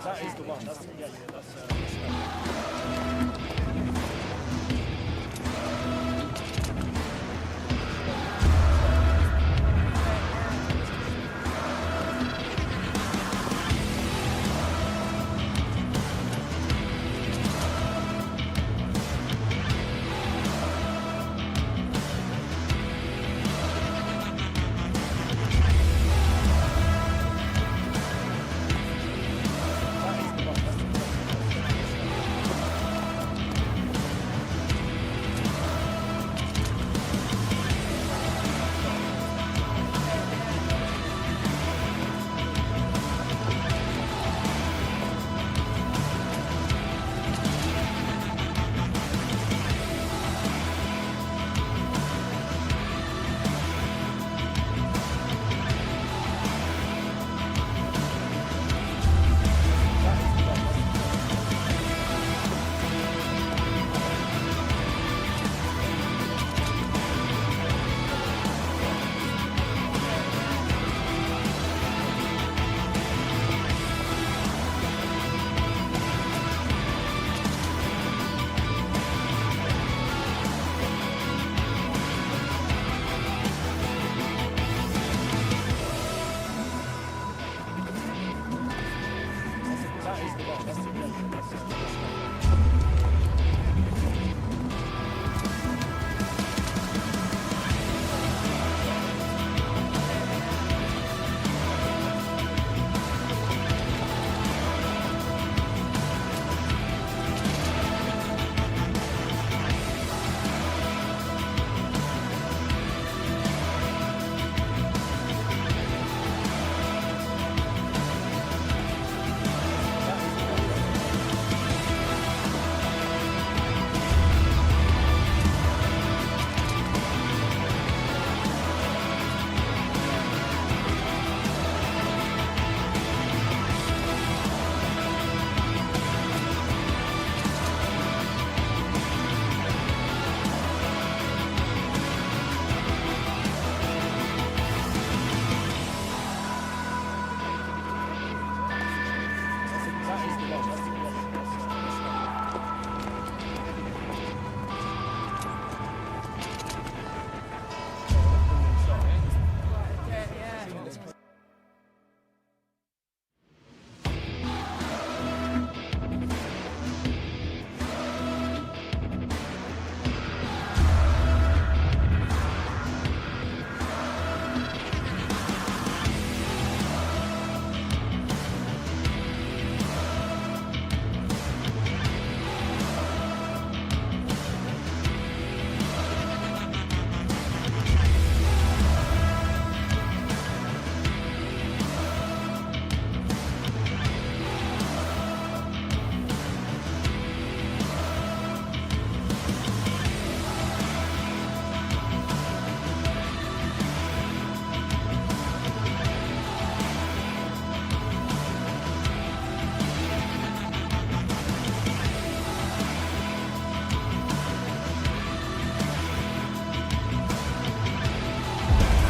That is the one. That's the, yeah, that's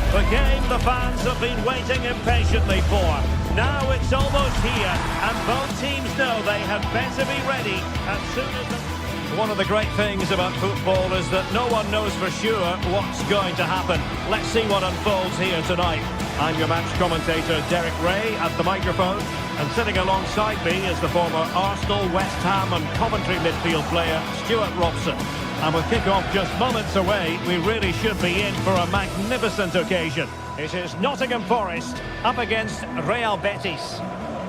The game the fans have been waiting impatiently for. Now it's almost here, and both teams know they had better be ready as soon as One of the great things about football is that no one knows for sure what's going to happen. Let's see what unfolds here tonight. I'm your match commentator, Derek Ray, at the microphone, and sitting alongside me is the former Arsenal, West Ham and Coventry midfield player, Stuart Robson. And with kick-off just moments away, we really should be in for a magnificent occasion. It is Nottingham Forest up against Real Betis.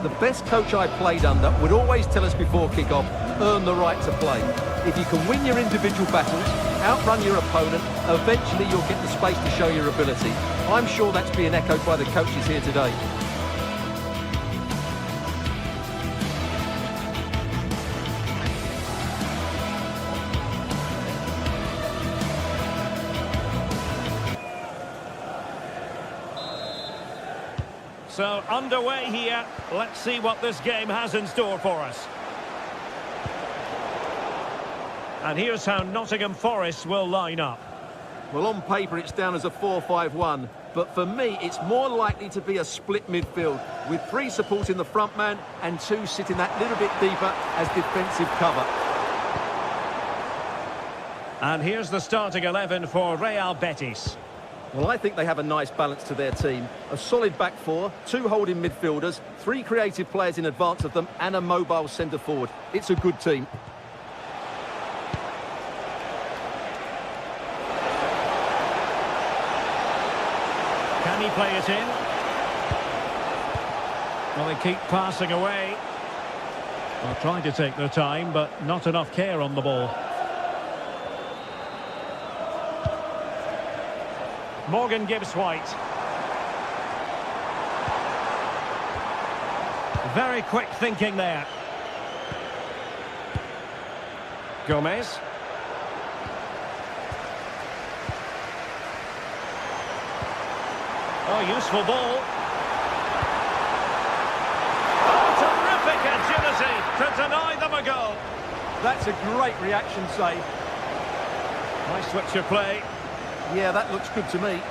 The best coach I played under would always tell us before kick-off, earn the right to play. If you can win your individual battles, outrun your opponent, eventually you'll get the space to show your ability. I'm sure that's being echoed by the coaches here today. So underway here. Let's see what this game has in store for us. And here's how Nottingham Forest will line up. Well, on paper it's down as a 4-5-1. but for me, it's more likely to be a split midfield, with 3 supporting the front man and 2 sitting that little bit deeper as defensive cover. And here's the starting 11 for Real Betis. Well, I think they have a nice balance to their team. A solid back 4, 2 holding midfielders, 3 creative players in advance of them, and a mobile centre-forward. It's a good team. Can he play it in? Well, they keep passing away. Well, trying to take their time, but not enough care on the ball. Morgan Gibbs-White. Very quick thinking there. Gomez. Oh, useful ball. Oh, terrific agility to deny them a goal. That's a great reaction save. Nice switch of play. Yeah, that looks good to me.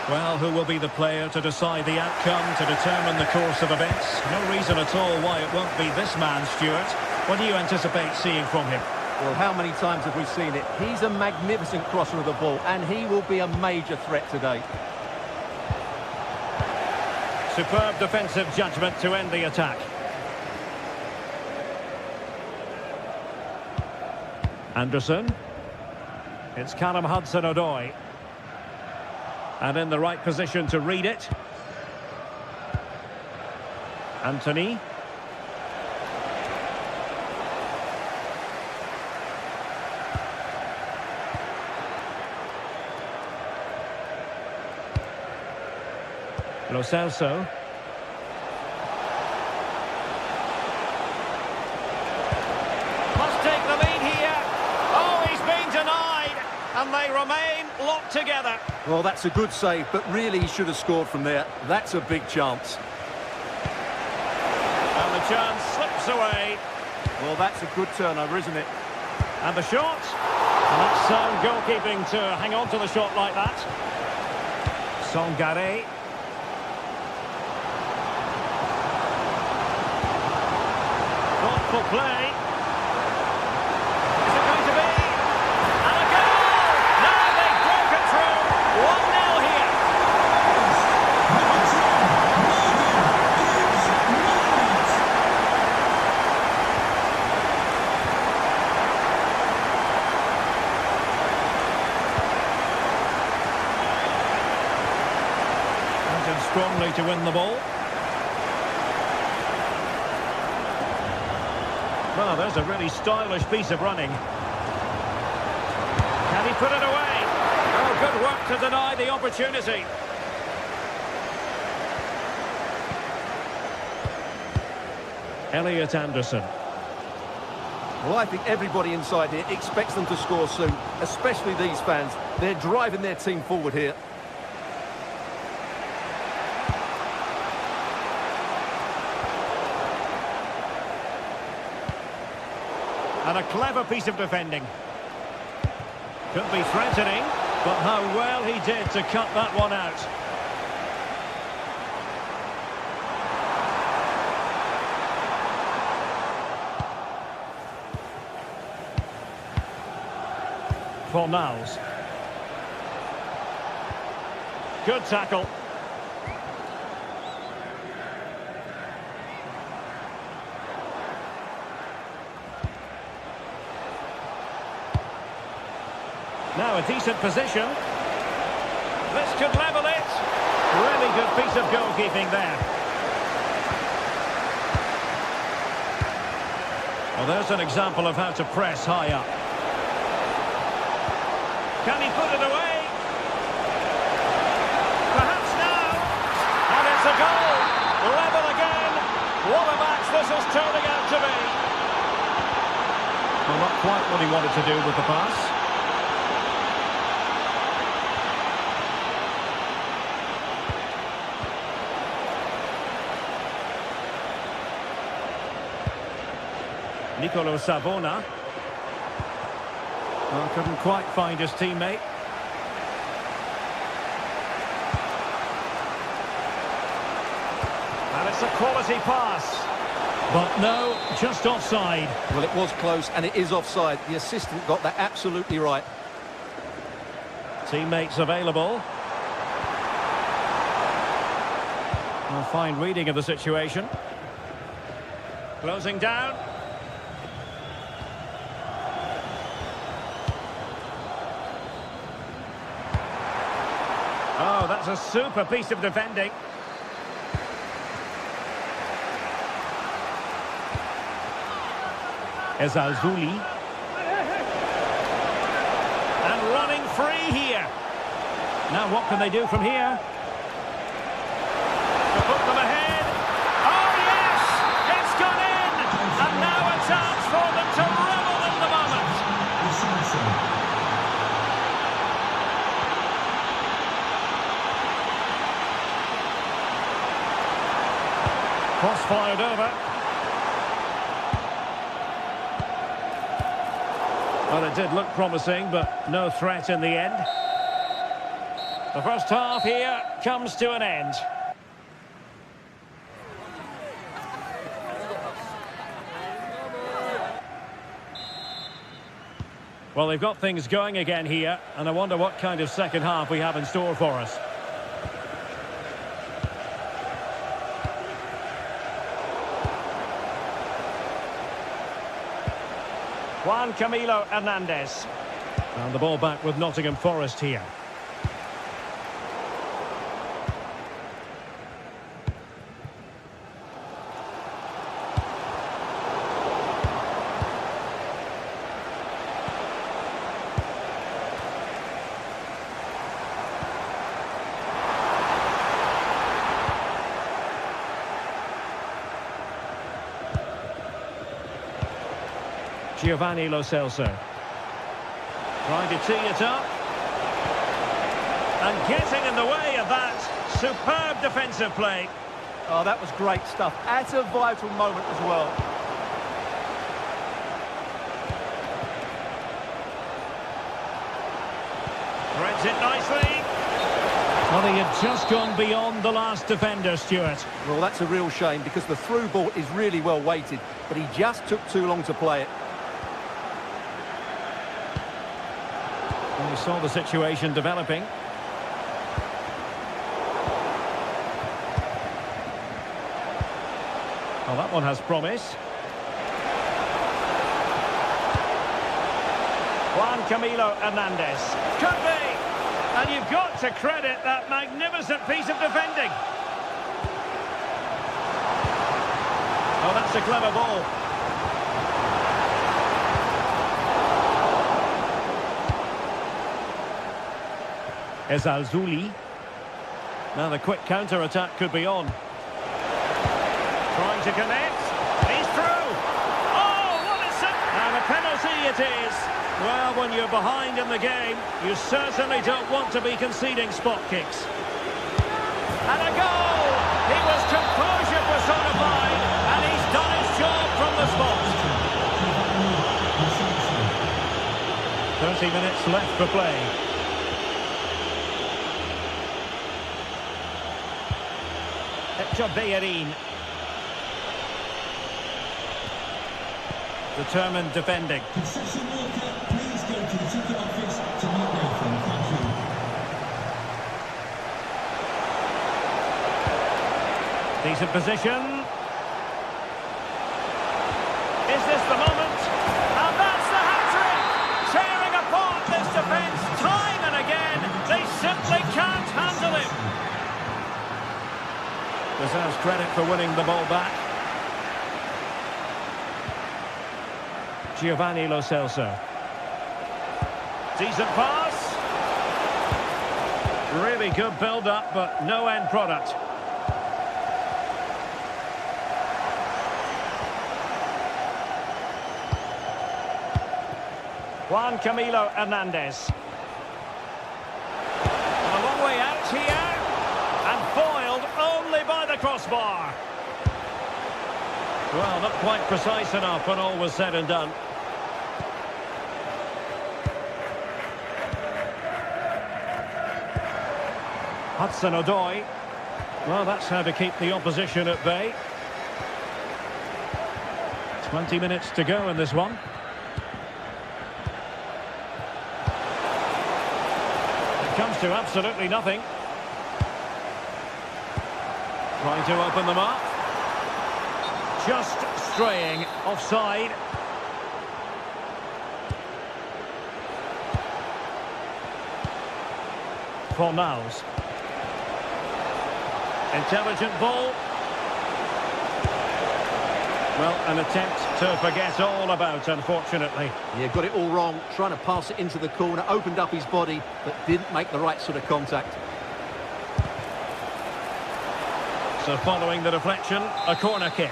Well, who will be the player to decide the outcome, to determine the course of events? No reason at all why it won't be this man, Stuart. What do you anticipate seeing from him? Well, how many times have we seen it? He's a magnificent crosser of the ball, and he will be a major threat today. Superb defensive judgment to end the attack. Anderson. It's Callum Hudson-Odoi. And in the right position to read it. Anthony. Lo Celso. Must take the lead here. Oh, he's been denied. And they remain locked together. Well, that's a good save, but really he should have scored from there. That's a big chance. And the chance slips away. Well, that's a good turnover, isn't it? And the shot. And that's sound goalkeeping to hang on to the shot like that. Songare. Thoughtful play. Is it going to be? And a goal! Now they've broken through. 1-0 here. Acted strongly to win the ball. Well, there's a really stylish piece of running. Can he put it away? Oh, good work to deny the opportunity. Elliot Anderson. Well, I think everybody inside here expects them to score soon, especially these fans. They're driving their team forward here. And a clever piece of defending. Could be threatening, but how well he did to cut that one out. Fornals. Good tackle. Now a decent position. This could level it. Really good piece of goalkeeping there. Well, there's an example of how to press high up. Can he put it away? Perhaps now. And it's a goal. Level again. What a match this is turning out to be. Well, not quite what he wanted to do with the pass. Nicolo Savona. Well, couldn't quite find his teammate. That's a quality pass. But no, just offside. Well, it was close, and it is offside. The assistant got that absolutely right. Teammates available. A fine reading of the situation. Closing down. Oh, that's a super piece of defending. Ezalzouli. And running free here. Now what can they do from here? To put them ahead. Oh yes! It's gone in! And now a chance for them to revel in the moment. Cross fired over. Well, it did look promising, but no threat in the end. The first half here comes to an end. Well, they've got things going again here, and I wonder what kind of second half we have in store for us. Juan Camilo Hernandez. And the ball back with Nottingham Forest here. Giovanni Lo Celso. Trying to tee it up. And getting in the way of that. Superb defensive play. Oh, that was great stuff. At a vital moment as well. Threads it nicely. Well, he had just gone beyond the last defender, Stuart. Well, that's a real shame because the through ball is really well weighted, but he just took too long to play it. And we saw the situation developing. Well, that one has promise. Juan Camilo Hernandez. Could be! And you've got to credit that magnificent piece of defending. Oh, that's a clever ball. Ezalzouli. Now the quick counter-attack could be on. Trying to connect. He's through. Oh, what a set! And a penalty it is. Well, when you're behind in the game, you certainly don't want to be conceding spot kicks. And a goal! He was composure personified, and he's done his job from the spot. 30 minutes left for play. Bellerin. Determined defending. Concession worker, please go to the ticket office to make way for him. Thank you. Decent position. Is this the moment? And that's the hat-trick! Tearing apart this defence time and again. They simply can't handle him. Deserves credit for winning the ball back. Giovanni Lo Celso. Decent pass. Really good build-up, but no end product. Juan Camilo Hernandez. A long way out here. And foiled only by the crossbar. Well, not quite precise enough when all was said and done. Hudson-Odoi. Well, that's how to keep the opposition at bay. 20 minutes to go in this one. It comes to absolutely nothing. Trying to open them up. Just straying offside. Fornals. Intelligent ball. Well, an attempt to forget all about, unfortunately. Yeah, got it all wrong. Trying to pass it into the corner, opened up his body, but didn't make the right sort of contact. So following the deflection, a corner kick.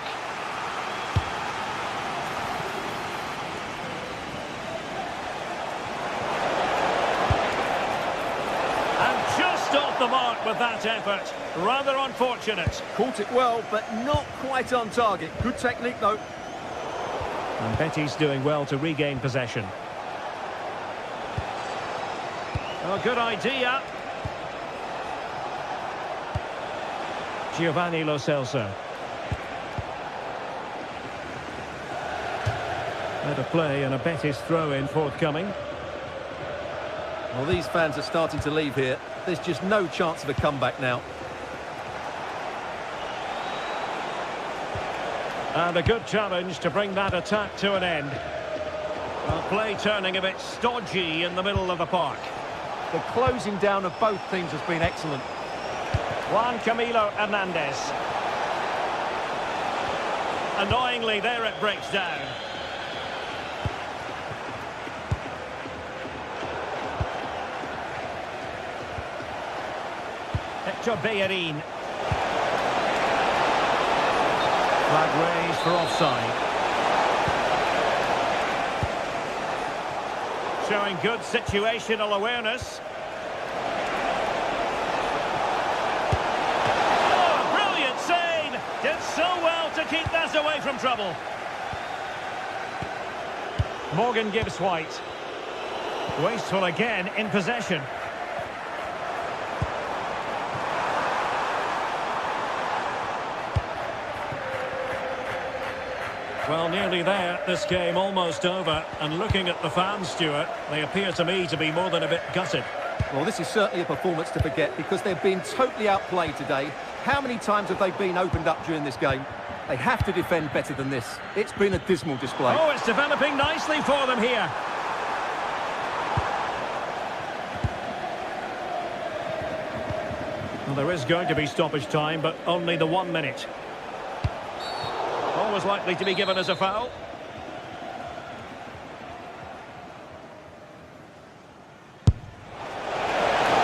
And just off the mark with that effort. Rather unfortunate. Caught it well, but not quite on target. Good technique, though. And Betty's doing well to regain possession. Oh, good idea. Giovanni Lo Celso. Better play and a Betis throw-in forthcoming. Well, these fans are starting to leave here. There's just no chance of a comeback now. And a good challenge to bring that attack to an end. Well, play turning a bit stodgy in the middle of the park. The closing down of both teams has been excellent. Juan Camilo Hernandez. Annoyingly, there it breaks down. Hector Bellerin. Flag raised for offside. Showing good situational awareness. Oh, brilliant save! Did so well to keep that away from trouble. Morgan Gibbs-White. Wasteful again in possession. Well, nearly there. This game almost over. And looking at the fans, Stuart, they appear to me to be more than a bit gutted. Well, this is certainly a performance to forget because they've been totally outplayed today. How many times have they been opened up during this game? They have to defend better than this. It's been a dismal display. Oh, it's developing nicely for them here. Well, there is going to be stoppage time, but only the 1 minute. Always likely to be given as a foul.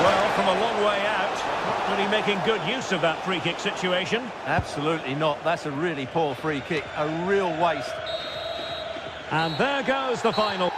Well, from a long way out, not really making good use of that free kick situation. Absolutely not. That's a really poor free kick. A real waste. And there goes the final.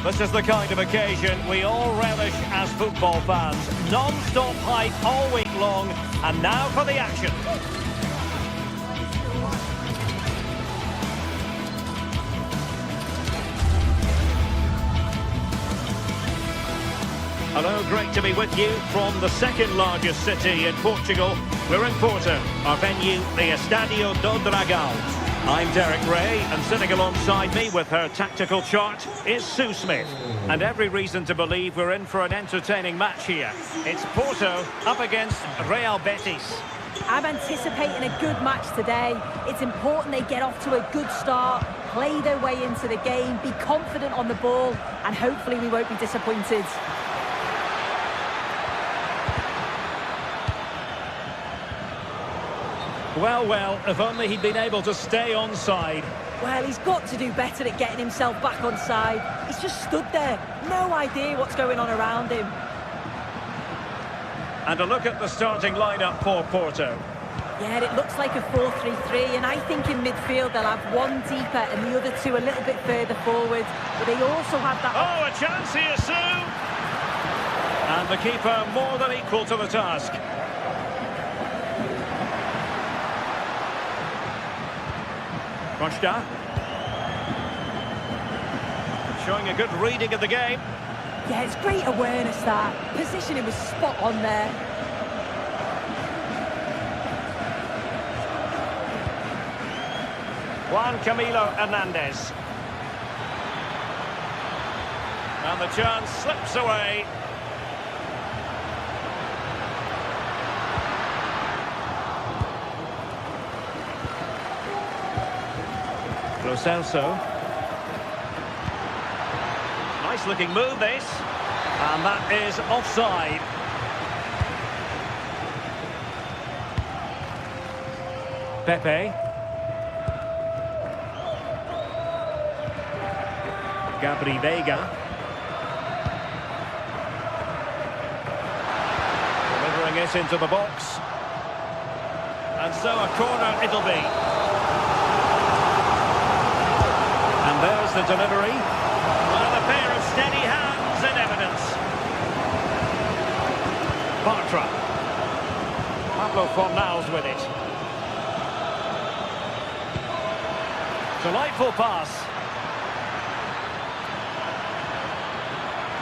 This is the kind of occasion we all relish as football fans. Non-stop hype all week long, and now for the action. Hello, great to be with you from the second largest city in Portugal. We're in Porto, our venue, the Estadio do Dragão. I'm Derek Ray, and sitting alongside me with her tactical chart is Sue Smith. And every reason to believe we're in for an entertaining match here. It's Porto up against Real Betis. I'm anticipating a good match today. It's important they get off to a good start, play their way into the game, be confident on the ball, and hopefully we won't be disappointed. Well, well, if only he'd been able to stay onside. Well, he's got to do better at getting himself back on side. He's just stood there, no idea what's going on around him. And a look at the starting lineup for Porto. Yeah, it looks like a 4-3-3, and I think in midfield they'll have one deeper and the other two a little bit further forward. But they also have that... Oh, a chance here, Sue! And the keeper more than equal to the task. Costa. Showing a good reading of the game. Yeah, it's great awareness, that. Positioning was spot on there. Juan Camilo Hernandez. And the chance slips away. Lo Celso. Nice looking move, this. And that is offside. Pepe. Gabri Vega. Delivering it into the box. And so a corner it'll be. And there's the delivery. Well, a pair of steady hands in evidence. Bartra. Pablo Fornals with it. Delightful pass.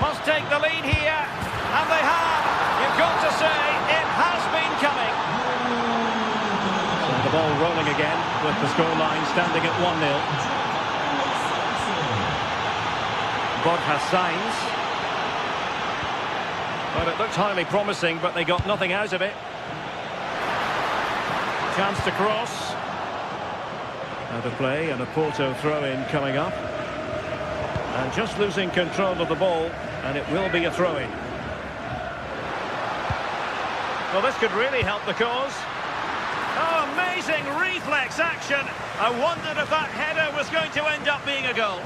Must take the lead here. And they have. You've got to say, it has been coming. So the ball rolling again with the scoreline standing at 1-0. Bod has signs. Well, it looked highly promising, but they got nothing out of it. Chance to cross. Out of play, and a Porto throw-in coming up. And just losing control of the ball, and it will be a throw-in. Well, this could really help the cause. Oh, amazing reflex action. I wondered if that header was going to end up being a goal.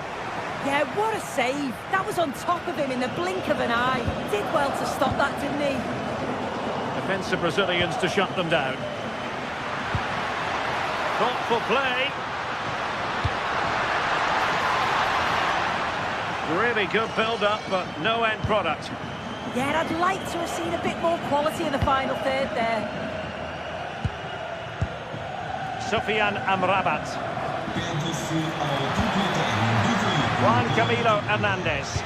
Yeah, what a save. That was on top of him in the blink of an eye. Did well to stop that, didn't he? Defensive Brazilians to shut them down. Thoughtful play. Really good build-up, but no end product. Yeah, I'd like to have seen a bit more quality in the final third there. Sofian Amrabat. Juan Camilo Hernandez.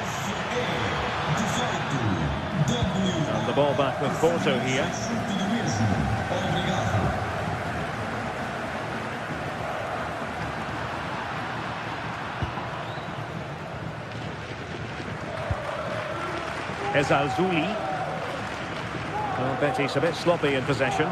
And the ball back with Porto here. Ezalzouli. Well, Betis a bit sloppy in possession.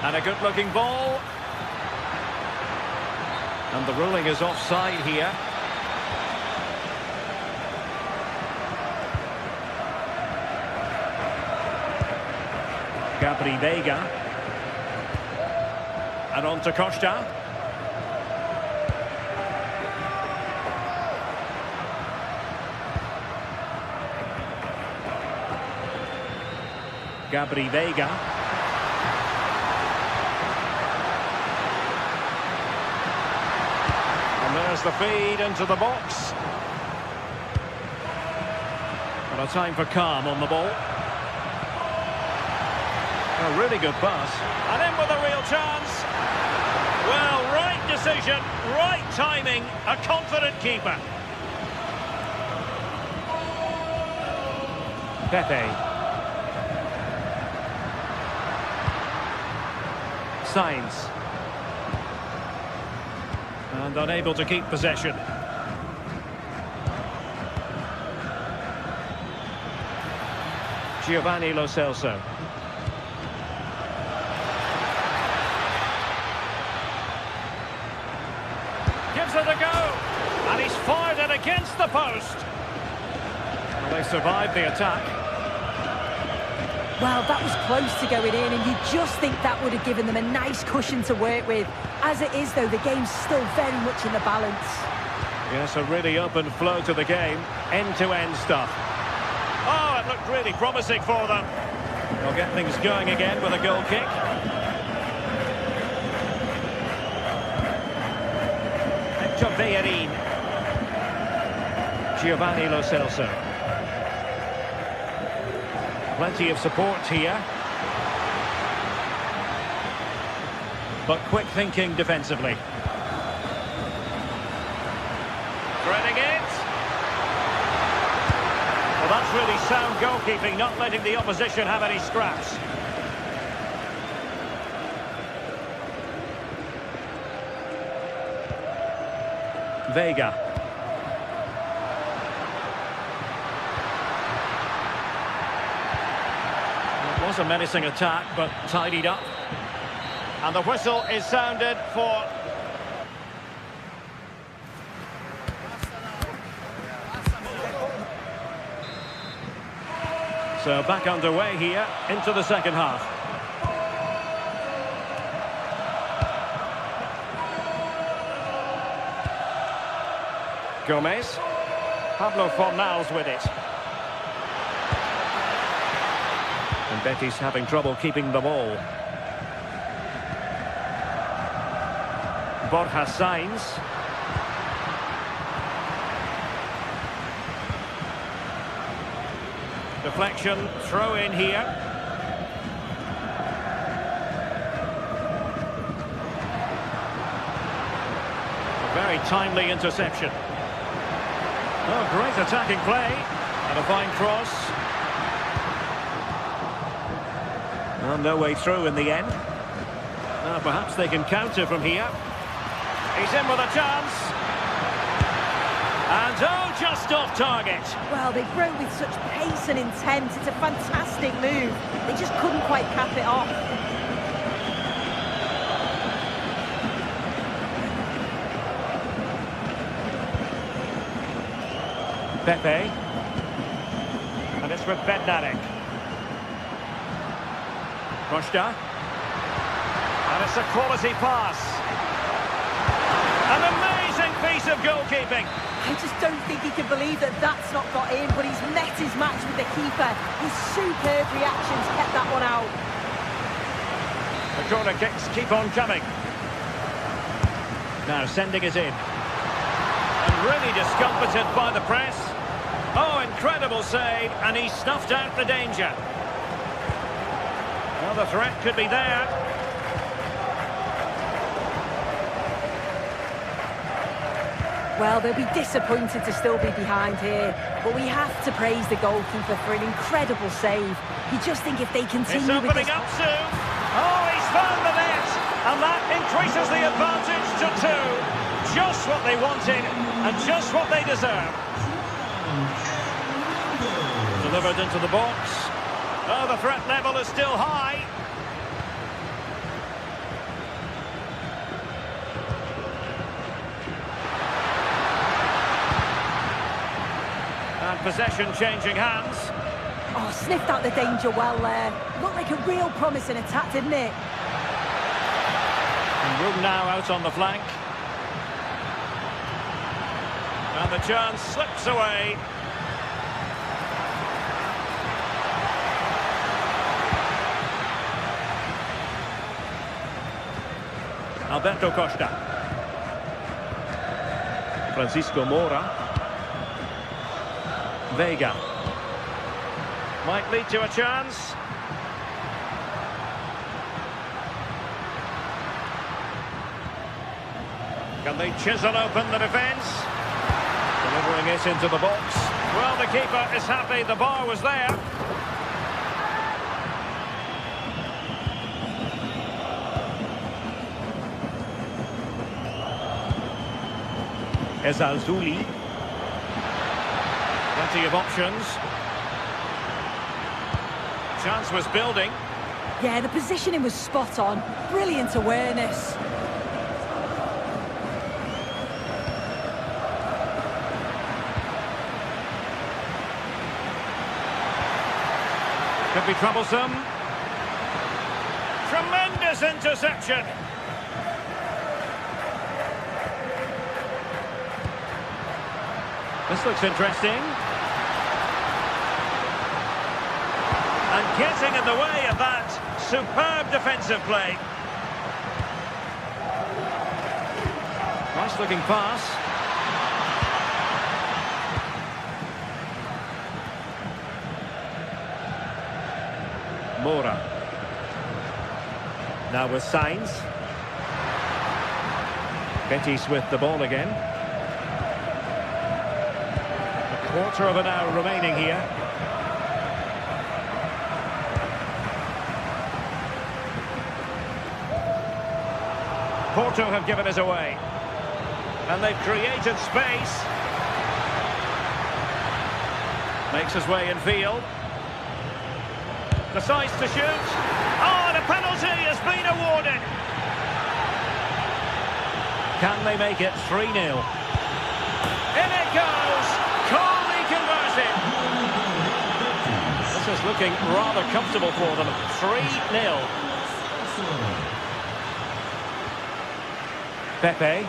And a good-looking ball. And the ruling is offside here. Gabri Vega. And on to Costa. Gabri Vega. And there's the feed into the box. And a time for calm on the ball. A really good pass. And in with a real chance. Well, right decision, right timing, a confident keeper. Pepe. Sainz. And unable to keep possession. Giovanni Lo Celso. Gives it a go. And he's fired it against the post. Well, they survived the attack. Well, that was close to going in, and you just think that would have given them a nice cushion to work with. As it is, though, the game's still very much in the balance. Yes, a really open flow to the game. End-to-end stuff. Oh, it looked really promising for them. They'll get things going again with a goal kick. Hector Bellerin. Giovanni Lo Celso. Plenty of support here. But quick thinking defensively. Threading it. Well, that's really sound goalkeeping, not letting the opposition have any scraps. Vega. It was a menacing attack, but tidied up. And the whistle is sounded for... So back underway here into the second half. Gomez. Pablo Fornals with it. And Betis having trouble keeping the ball. Borja Sainz. Deflection, throw in here. A very timely interception. Oh, great attacking play. And a fine cross. Well, no way through in the end. Now perhaps they can counter from here. He's in with a chance. And oh, just off target. Well, they broke with such pace and intent. It's a fantastic move. They just couldn't quite cap it off. Pepe. And it's with Bednarek. Costa. And it's a quality pass. An amazing piece of goalkeeping. I just don't think he can believe that that's not got in, but he's met his match with the keeper. His superb reactions kept that one out. The corner kicks keep on coming. Now sending it in. And really discomfited by the press. Oh, incredible save, and he snuffed out the danger. Well, the threat could be there. Well, they'll be disappointed to still be behind here, but we have to praise the goalkeeper for an incredible save. You just think if they continue it's with opening this... up soon. Oh, he's found the net, and that increases the advantage to 2. Just what they wanted, and just what they deserve. Delivered into the box. Oh, the threat level is still high. And possession changing hands. Oh, sniffed out the danger well there. Looked like a real promising attack, didn't it? And room now out on the flank. And the chance slips away. Alberto Costa. Francisco Moura. Vega. Might lead to a chance. Can they chisel open the defence? Delivering it into the box. Well, the keeper is happy the bar was there. Ezalzouli. Plenty of options. Chance was building. Yeah, the positioning was spot on. Brilliant awareness. Could be troublesome. Tremendous interception. This looks interesting. And getting in the way of that superb defensive play. Nice looking pass. Mora. Now with Sainz. Betis with the ball again. A quarter of an hour remaining here. Porto have given us away. And they've created space. Makes his way in field. Decides to shoot. Oh, and a penalty has been awarded. Can they make it 3-0? In it goes. Calmly converted. This is looking rather comfortable for them. 3-0. Pepe.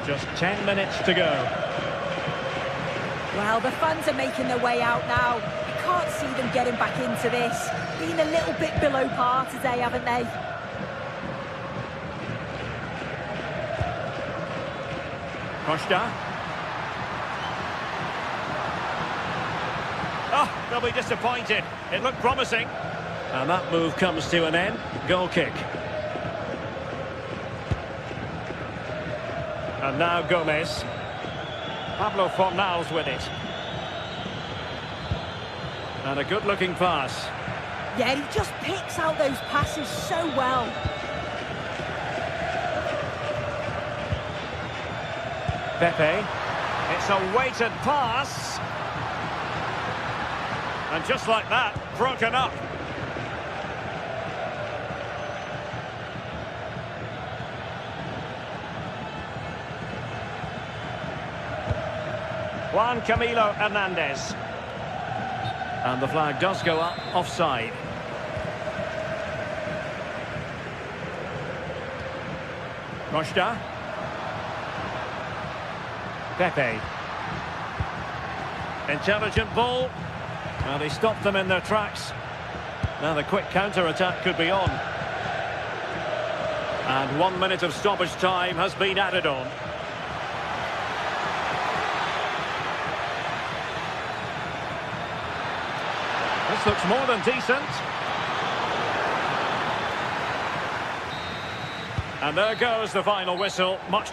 Just 10 minutes to go. Well, the fans are making their way out now. You can't see them getting back into this. Been a little bit below par today, haven't they? Costa. Oh, they'll be disappointed. It looked promising. And that move comes to an end. Goal kick. And now Gomez. Pablo Fornals with it. And a good-looking pass. Yeah, he just picks out those passes so well. Pepe. It's a weighted pass. And just like that, broken up. Juan Camilo Hernandez. And the flag does go up, offside. Costa. Pepe. Intelligent ball. Well, he stopped them in their tracks. Now the quick counter-attack could be on. And 1 minute of stoppage time has been added on. This looks more than decent. And there goes the final whistle. Much.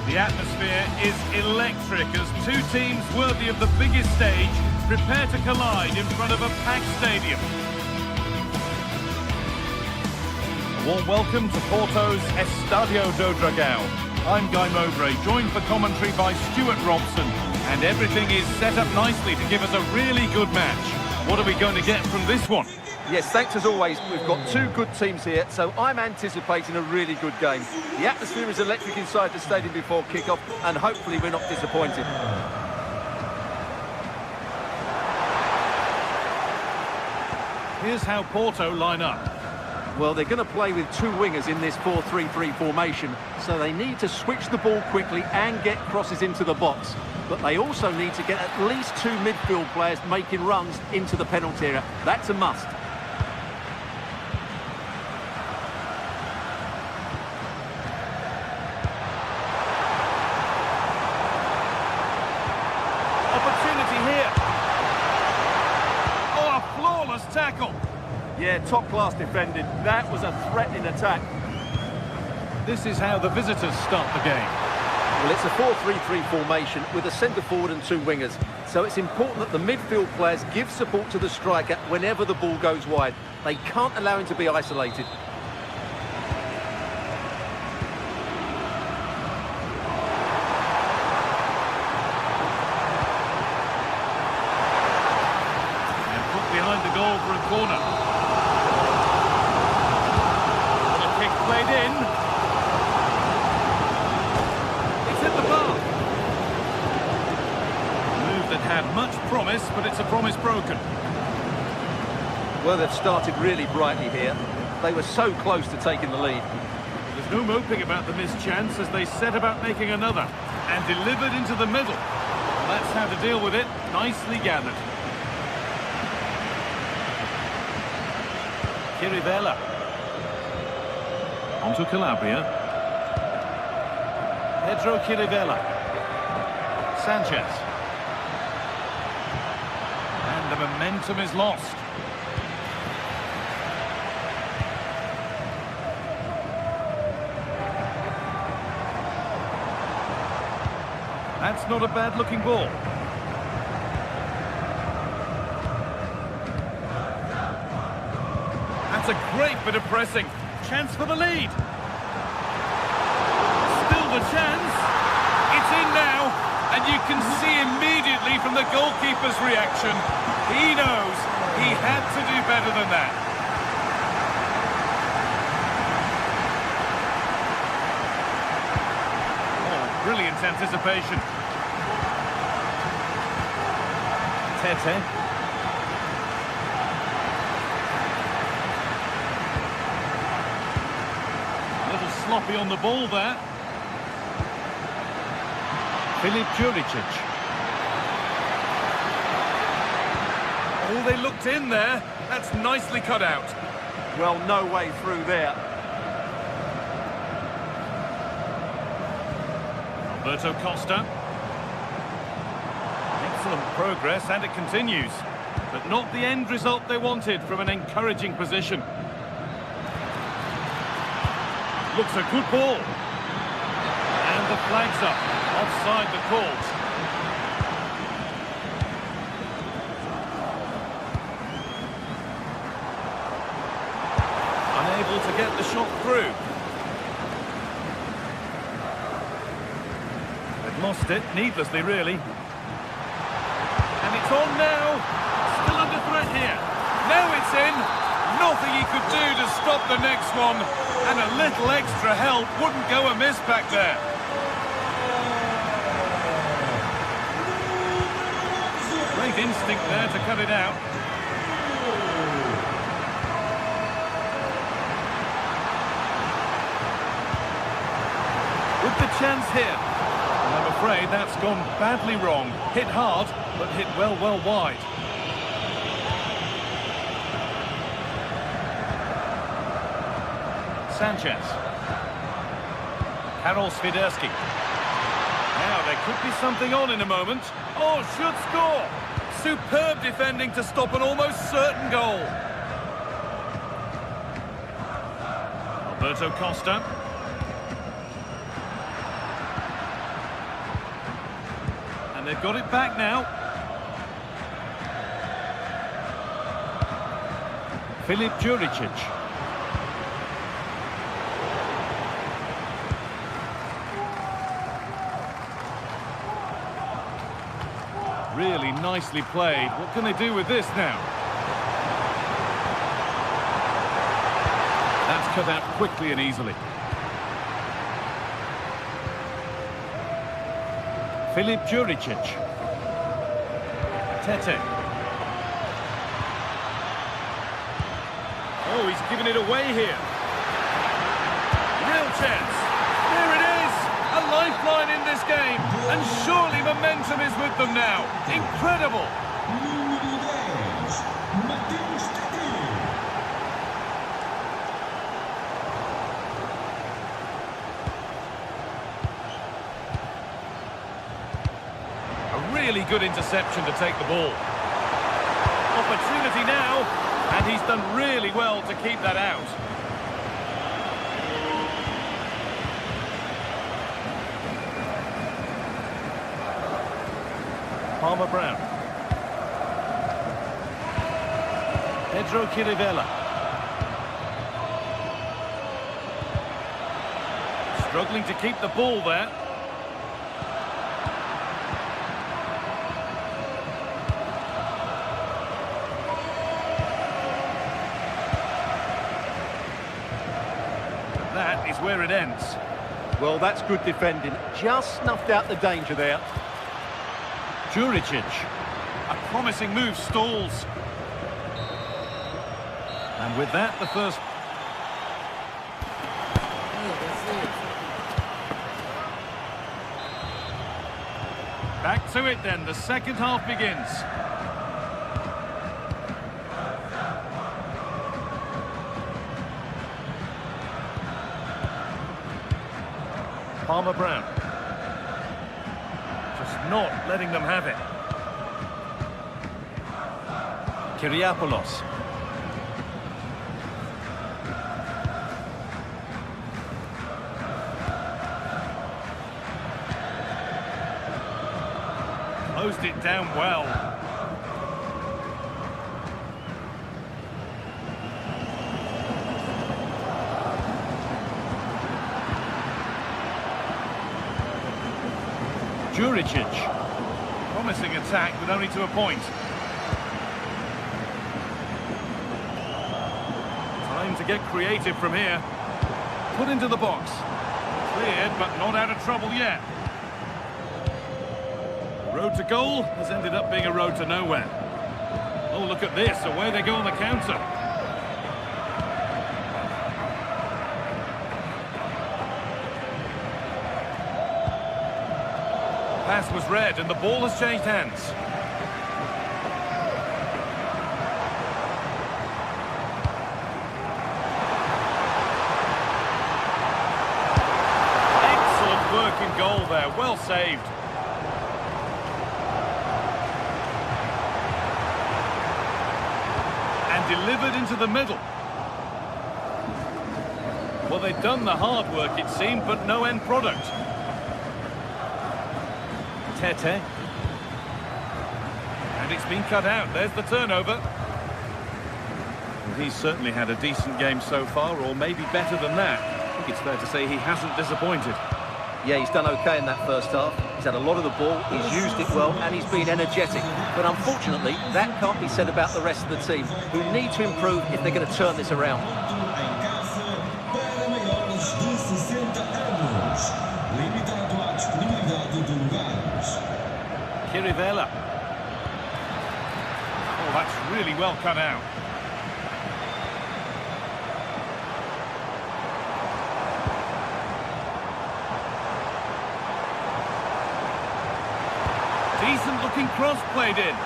The atmosphere is electric as two teams worthy of the biggest stage prepare to collide in front of a packed stadium. A warm welcome to Porto's Estadio do Dragão. I'm Guy Mowbray, joined for commentary by Stuart Robson, and everything is set up nicely to give us a really good match. What are we going to get from this one? Yes, thanks as always. We've got two good teams here, so I'm anticipating a really good game. The atmosphere is electric inside the stadium before kick-off, and hopefully we're not disappointed. Here's how Porto line up. Well, they're going to play with two wingers in this 4-3-3 formation, so they need to switch the ball quickly and get crosses into the box. But they also need to get at least two midfield players making runs into the penalty area. That's a must. Opportunity here. Oh, a flawless tackle. Yeah, top-class defending. That was a threatening attack. This is how the visitors start the game. Well, it's a 4-3-3 formation with a centre-forward and two wingers. So it's important that the midfield players give support to the striker whenever the ball goes wide. They can't allow him to be isolated. And put behind the goal for a corner. Played in. It's hit the bar. Move that had much promise, but it's a promise broken. Well, they've started really brightly here. They were so close to taking the lead. There's no moping about the missed chance as they set about making another. And delivered into the middle. That's how to deal with it. Nicely gathered. Chirivella. On to Calabria. Pedro Chirivella. Sanchez. And the momentum is lost. That's not a bad-looking ball. That's a great bit of pressing. Chance for the lead. Still the chance. It's in now. And you can see immediately from the goalkeeper's reaction. He knows he had to do better than that. Oh, brilliant anticipation. Tete. Sloppy on the ball there. Filip Juricic. Oh, they looked in there. That's nicely cut out. Well, no way through there. Alberto Costa. Excellent progress, and it continues. But not the end result they wanted from an encouraging position. Looks a good ball. And the flag's up. Offside the call. Unable to get the shot through. They've lost it, needlessly really. And it's on now. Still under threat here. Now it's in. Nothing he could do to stop the next one. And a little extra help wouldn't go amiss back there. Great instinct there to cut it out. With the chance here. And I'm afraid that's gone badly wrong. Hit hard, but hit well wide. Sanchez. Karol Swiderski. Now there could be something on in a moment. Oh, should score. Superb defending to stop an almost certain goal. Alberto Costa. And they've got it back now. Filip Juricic. Really nicely played. What can they do with this now? cut out quickly and easily. Filip Juricic. Tete. Oh, he's given it away here. Real chance. There it is. A lifeline in this game. And surely momentum is with them now. Incredible. A really good interception to take the ball. Opportunity now. And he's done really well to keep that out. Palmer Brown. Pedro Chirivella. Struggling to keep the ball there. That is where it ends. Well, that's good defending. Just snuffed out the danger there. Juricic. A promising move stalls. And with that, the first... Back to it then, the second half begins. Palmer Brown. Just not letting them have it. Kyriapoulos. Closed it down well. Juricic. Promising attack, but only to a point. Time to get creative from here. Put into the box. Cleared, but not out of trouble yet. Road to goal has ended up being a road to nowhere. Oh, look at this. Away they go on the counter. Pass was read and the ball has changed hands. Excellent work in goal there, well saved. And delivered into the middle. Well, they've done the hard work, it seemed, but no end product. Tete. And it's been cut out. There's the turnover. Well, he's certainly had a decent game so far, or maybe better than that. I think it's fair to say he hasn't disappointed. Yeah, he's done okay in that first half. He's had a lot of the ball, he's used it well, and he's been energetic. But unfortunately, that can't be said about the rest of the team, who need to improve if they're going to turn this around. Chirivella. Oh, that's really well cut out. Decent looking cross played in.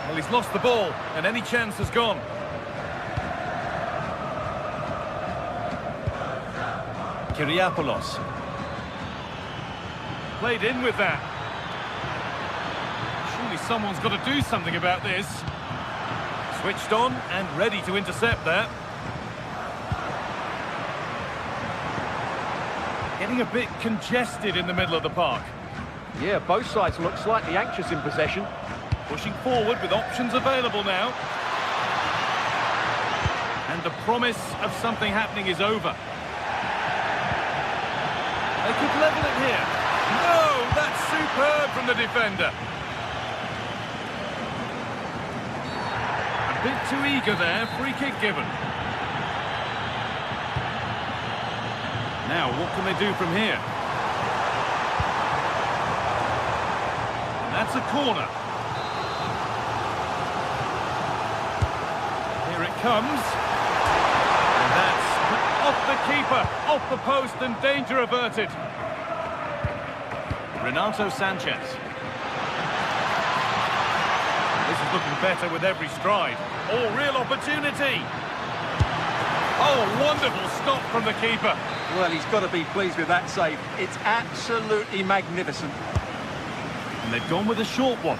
Well, he's lost the ball and any chance has gone. Kyriapoulos. Played in with that. Surely someone's got to do something about this. Switched on and ready to intercept there. Getting a bit congested in the middle of the park. Yeah, both sides look slightly anxious in possession. Pushing forward with options available now. And the promise of something happening is over. They could level it here. No, that's superb from the defender. A bit too eager there, free kick given. Now, what can they do from here? And that's a corner. Here it comes. And that's off the keeper, off the post, and danger averted. Renato Sanchez. This is looking better with every stride. Oh, real opportunity. Oh, wonderful stop from the keeper. Well, he's got to be pleased with that save. It's absolutely magnificent. And they've gone with a short one.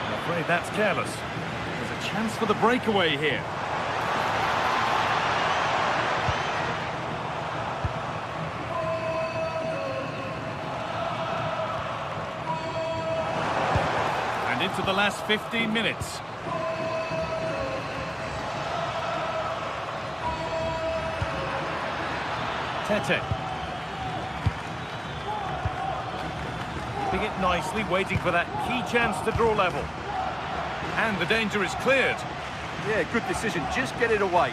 I'm afraid that's careless. There's a chance for the breakaway here. And into the last 15 minutes. Tete. Keeping it nicely, waiting for that key chance to draw level. And the danger is cleared. Yeah, good decision. Just get it away.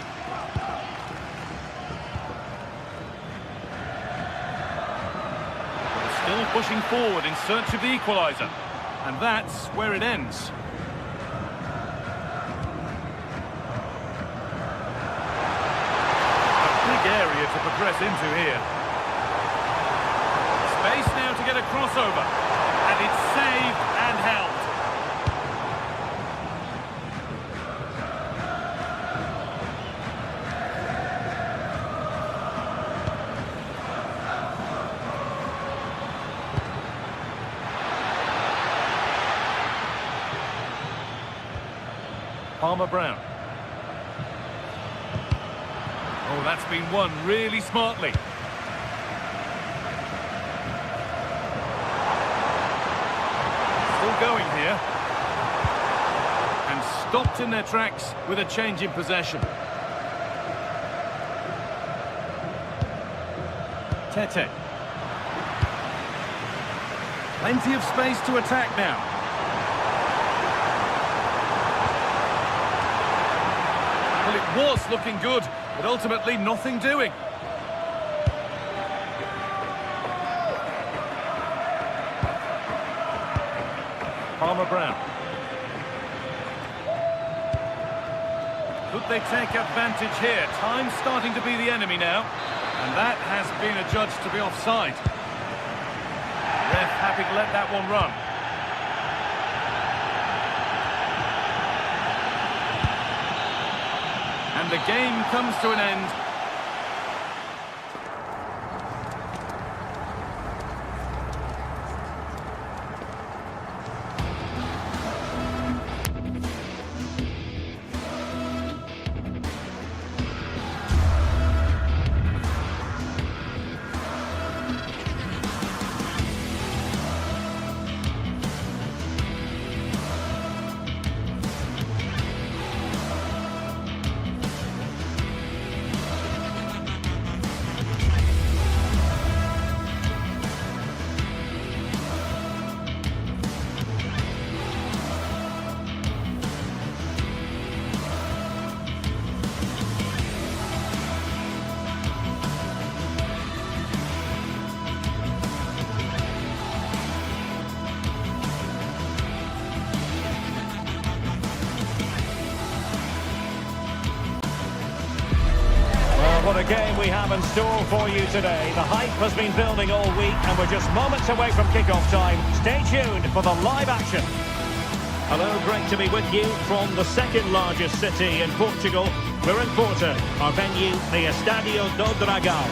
Still pushing forward in search of the equaliser. And that's where it ends. Area to progress into here. Space now to get a crossover, and it's saved and held. Palmer Brown. Oh, that's been won really smartly. Still going here. And stopped in their tracks with a change in possession. Tete. Plenty of space to attack now. Well, it was looking good, but ultimately nothing doing. Palmer Brown. Could they take advantage here? Time's starting to be the enemy now. And that has been adjudged to be offside. Ref happy to let that one run. And the game comes to an end. What a game we have in store for you today. The hype has been building all week and we're just moments away from kickoff time. Stay tuned for the live action. Hello, great to be with you from the second largest city in Portugal. We're in Porto, our venue, the Estadio do Dragão.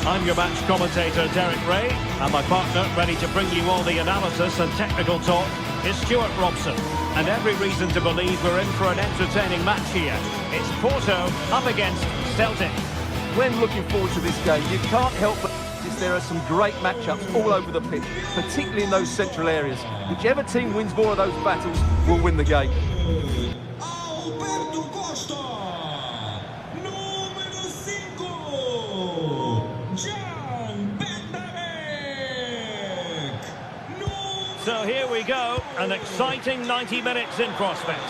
I'm your match commentator, Derek Ray, and my partner, ready to bring you all the analysis and technical talk, is Stuart Robson. And every reason to believe we're in for an entertaining match here. It's Porto up against Celtic. When looking forward to this game, you can't help but notice there are some great matchups all over the pitch, particularly in those central areas. Whichever team wins more of those battles will win the game. So here we go. An exciting 90 minutes in prospect.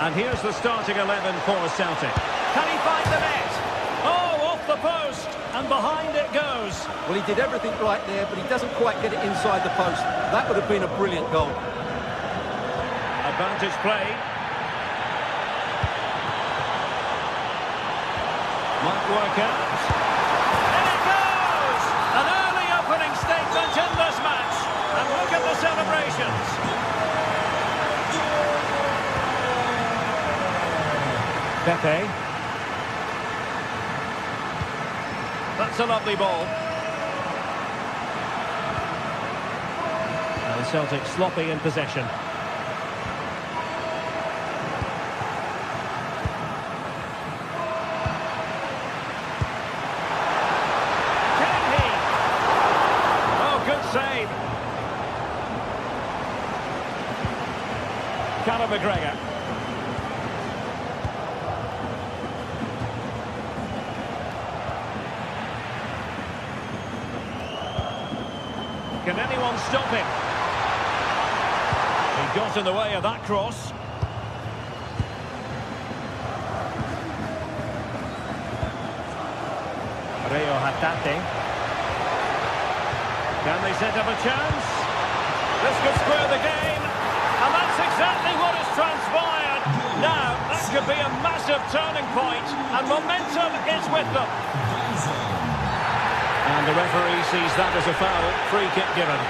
And here's the starting 11 for Celtic. Can he find the net? Oh, off the post. And behind it goes. Well, he did everything right there, but he doesn't quite get it inside the post. That would have been a brilliant goal. Advantage played. Might work out. And it goes! An early opening statement in this match. And look at the celebrations. Pepe. That's a lovely ball. And Celtic sloppy in possession. Save. Conor McGregor. Can anyone stop him? He got in the way of that cross. Rio Hatate. Can they set up a chance? This could square the game. And that's exactly what has transpired. Now, that could be a massive turning point, and momentum is with them. And the referee sees that as a foul. Free kick given.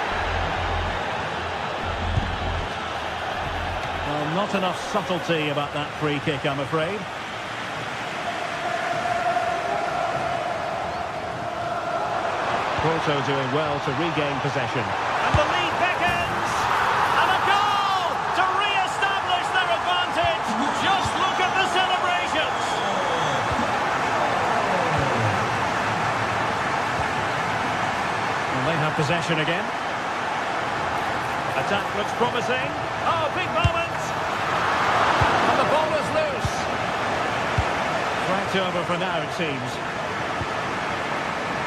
Well, not enough subtlety about that free kick, I'm afraid. Porto doing well to regain possession. And the lead beckons! And a goal to re-establish their advantage! Just look at the celebrations! And they have possession again. Attack looks promising. Oh, big moment! And the ball is loose. Right over for now, it seems.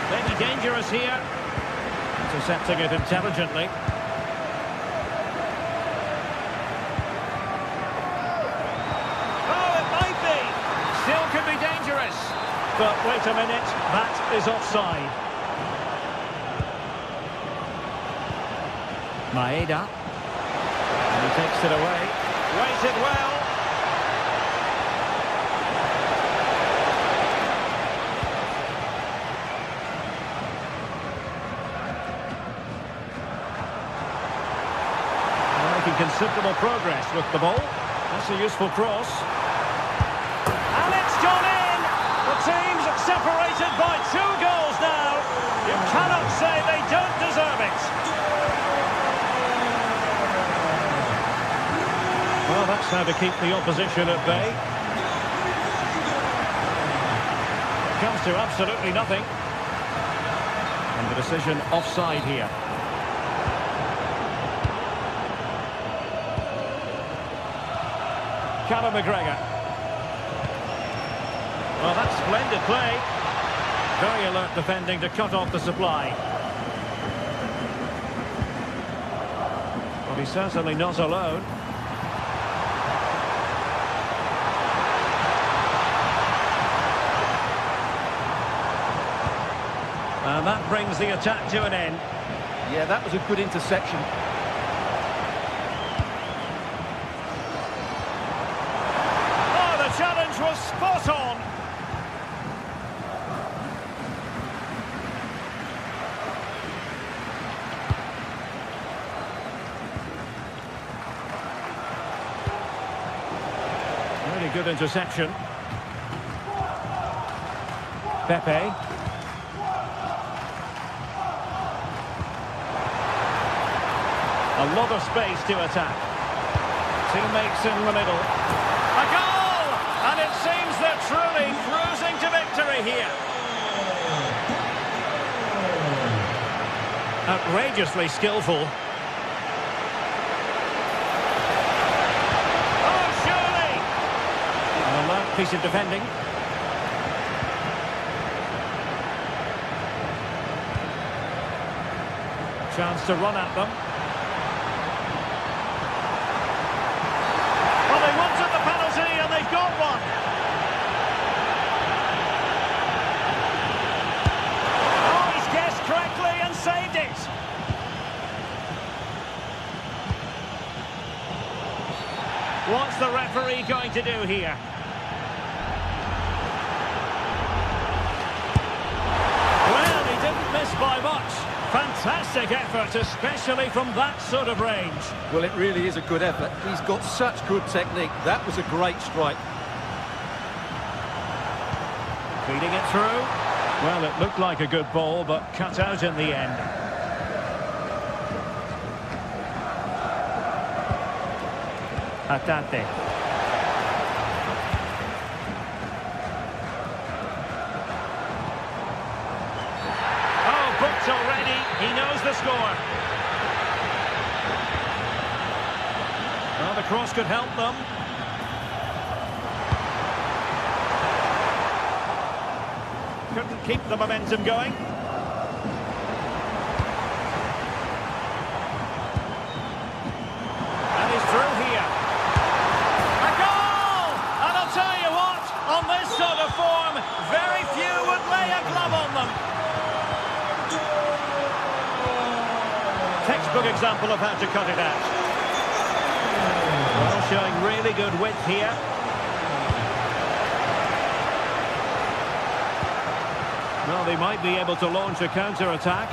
Maybe dangerous here. Intercepting it intelligently. Oh, it might be. Still could be dangerous. But wait a minute, that is offside. Maeda. And he takes it away. Weighted well. Considerable progress with the ball. That's a useful cross. And it's gone in! The team's separated by 2 goals now. You cannot say they don't deserve it. Well, that's how to keep the opposition at bay. Comes to absolutely nothing. And the decision offside here. Conor McGregor. Well, that's splendid play. Very alert defending to cut off the supply. Well, he's certainly not alone. And that brings the attack to an end. Yeah, that was a good interception. Challenge was spot on. Really good interception. Pepe. A lot of space to attack. Teammates in the middle. A goal! And it seems they're truly cruising to victory here. Outrageously skillful. Oh, surely! An alert piece of defending. Chance to run at them. Well, they wanted the penalty and they've got one. Oh, he's guessed correctly and saved it. What's the referee going to do here? Well, he didn't miss by much. Fantastic effort, especially from that sort of range. Well, it really is a good effort. He's got such good technique. That was a great strike. Feeding it through. Well, it looked like a good ball, but cut out in the end. Hatate. Oh, booked already. He knows the score. Well, the cross could help them. Couldn't keep the momentum going. And he's through here. A goal! And I'll tell you what, on this sort of form, very few would lay a glove on them. Textbook example of how to cut it out. Well, showing really good width here. Well, they might be able to launch a counter-attack.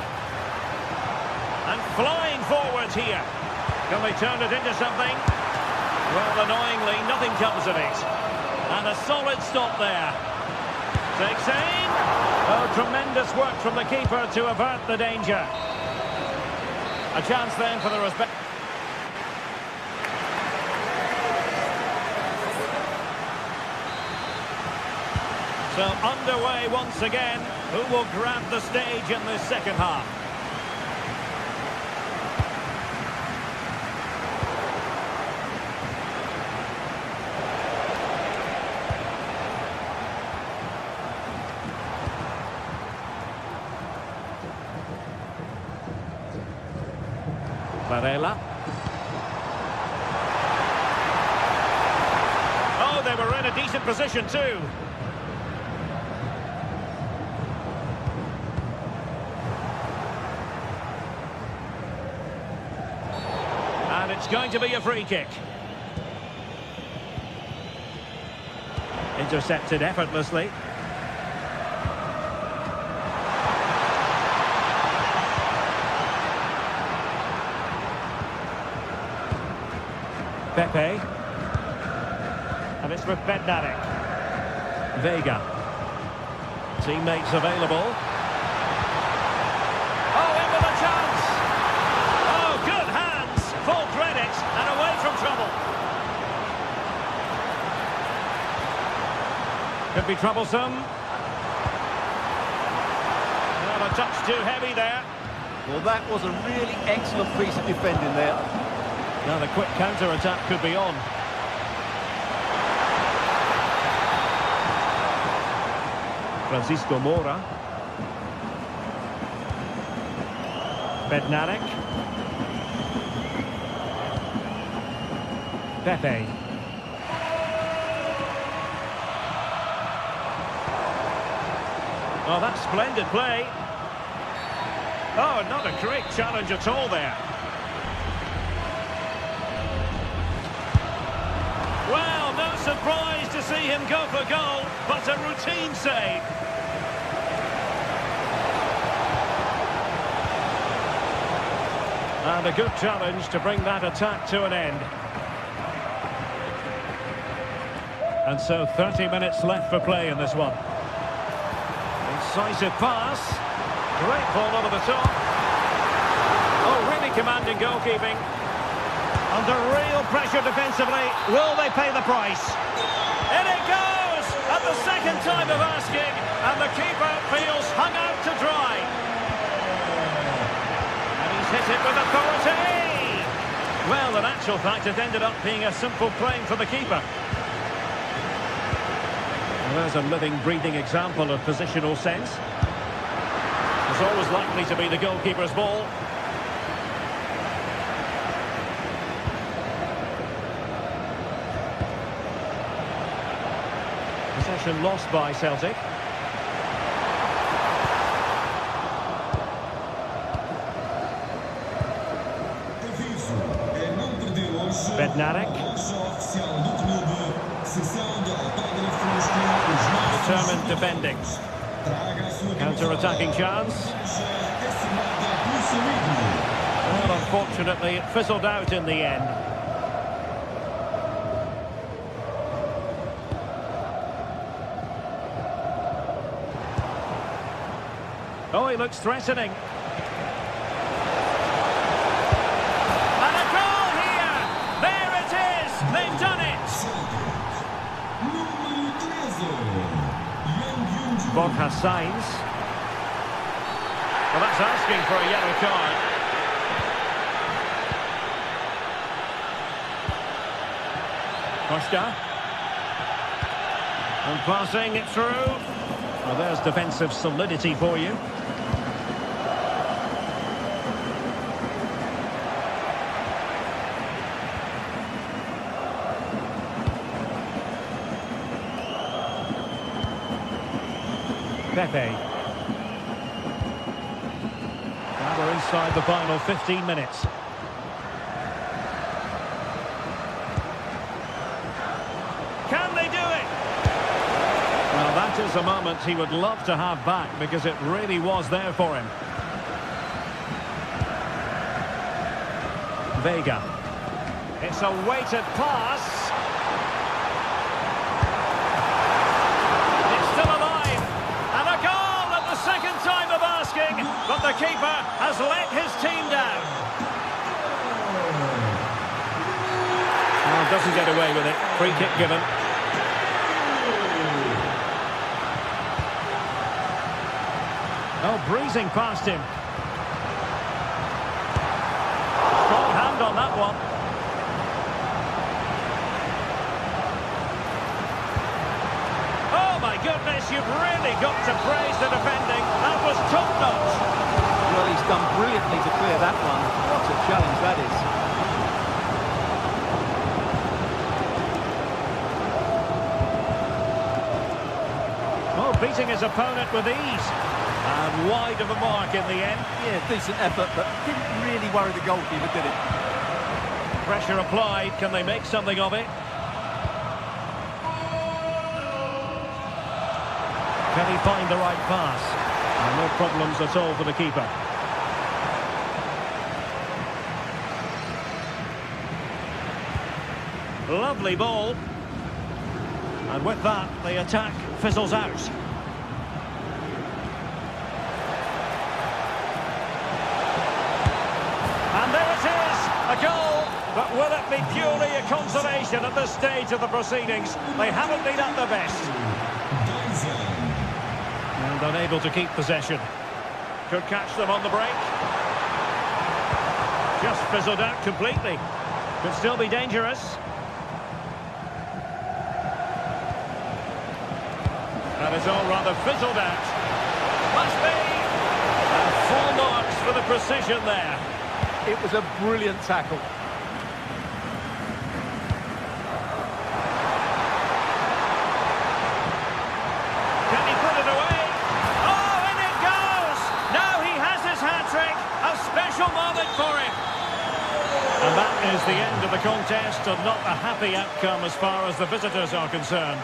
And flying forwards here. Can they turn it into something? Well, annoyingly, nothing comes of it. And a solid stop there. Takes aim. Oh, tremendous work from the keeper to avert the danger. A chance then for the respect. So underway once again. Who will grab the stage in this second half? Varela. Oh, they were in a decent position too. And it's going to be a free kick. Intercepted effortlessly. Pepe. And it's with Bednarek. Vega. Teammates available. Oh, in with a chance! Oh, good hands! Full credit, and away from trouble. Could be troublesome. Well, a touch too heavy there. Well, that was a really excellent piece of defending there. Now the quick counter-attack could be on. Francisco Mora. Bednarek. Pepe. Oh, that's splendid play. Oh, not a great challenge at all there. Well, no surprise to see him go for goal, but a routine save. And a good challenge to bring that attack to an end. And so 30 minutes left for play in this one. Incisive pass. Great ball over the top. Oh, really commanding goalkeeping. Under real pressure defensively. Will they pay the price? In it goes! At the second time of asking. And the keeper feels hung out to dry. And he's hit it with authority. Well, in actual fact, it ended up being a simple claim for the keeper. Well, there's a living, breathing example of positional sense. It's always likely to be the goalkeeper's ball. Possession lost by Celtic. Bednarek. Determined defending. Counter-attacking chance. Well, unfortunately, it fizzled out in the end. Oh, he looks threatening. And a goal here! There it is! They've done it! Bob has signs. Well, that's asking for a yellow card. Costa. And passing it through. Well, there's defensive solidity for you. Pepe. Now we're inside the final 15 minutes. Can they do it? Well, that is a moment he would love to have back because it really was there for him. Vega. It's a weighted pass. Second time of asking, but the keeper has let his team down. Well, doesn't get away with it. Free kick given. Oh, breezing past him. Strong hand on that one. Oh my goodness, you've really got to praise the defending. That was top-notch. Well, he's done brilliantly to clear that one. What a challenge that is. Oh, beating his opponent with ease. And wide of the mark in the end. Yeah, decent effort, but didn't really worry the goalkeeper, did it? Pressure applied. Can they make something of it? Can he find the right pass? And no problems at all for the keeper. Lovely ball. And with that, the attack fizzles out. And there it is, a goal. But will it be purely a consolation at this stage of the proceedings? They haven't been at their best. And unable to keep possession. Could catch them on the break. Just fizzled out completely. Could still be dangerous. That is all rather fizzled out. Must be. And full marks for the precision there. It was a brilliant tackle. Can he put it away? Oh, and it goes! Now he has his hat-trick. A special moment for him. And that is the end of the contest, and not a happy outcome as far as the visitors are concerned.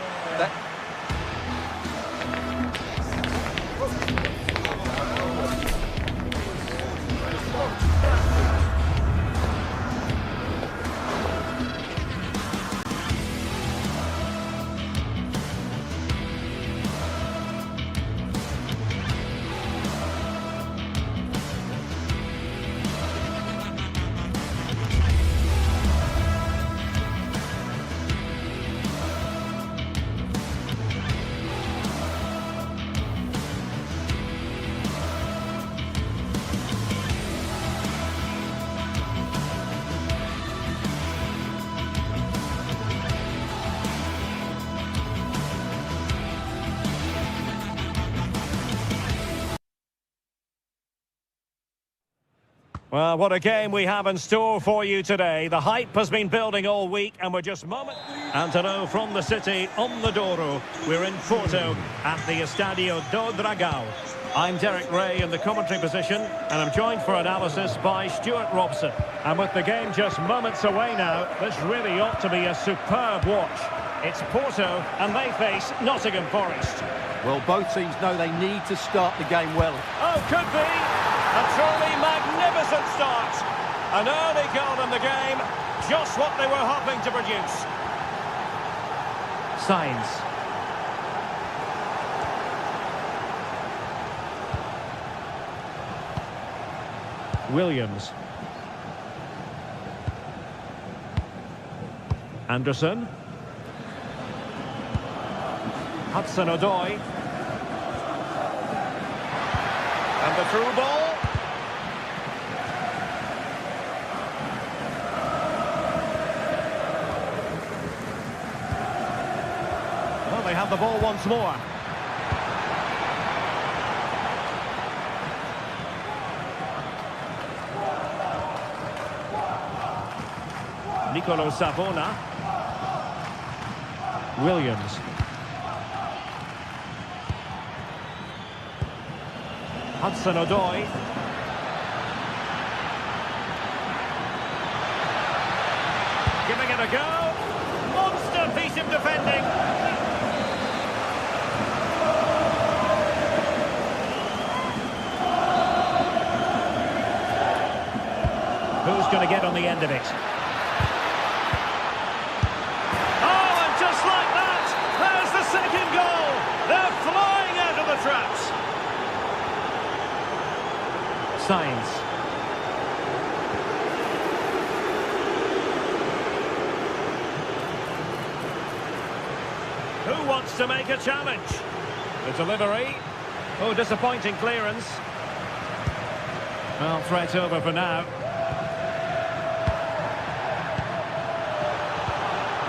Well, what a game we have in store for you today. The hype has been building all week, and we're just And hello from the city, on the Douro. We're in Porto at the Estadio do Dragão. I'm Derek Ray in the commentary position, and I'm joined for analysis by Stuart Robson. And with the game just moments away now, this really ought to be a superb watch. It's Porto, and they face Nottingham Forest. Well, both teams know they need to start the game well. Oh, could be! A truly magnificent start. An early goal in the game, just what they were hoping to produce. Sainz. Williams. Anderson. Hudson-Odoi. And the through ball. Well, they have the ball once more. Nicolo Savona. Williams. Hudson-Odoi. Giving it a go. Monster piece of defending. Who's going to get on the end of it? Oh, and just like that, there's the second goal. They're flying out of the traps. Sainz. Who wants to make a challenge? The delivery. Oh, disappointing clearance. Well, threat over for now.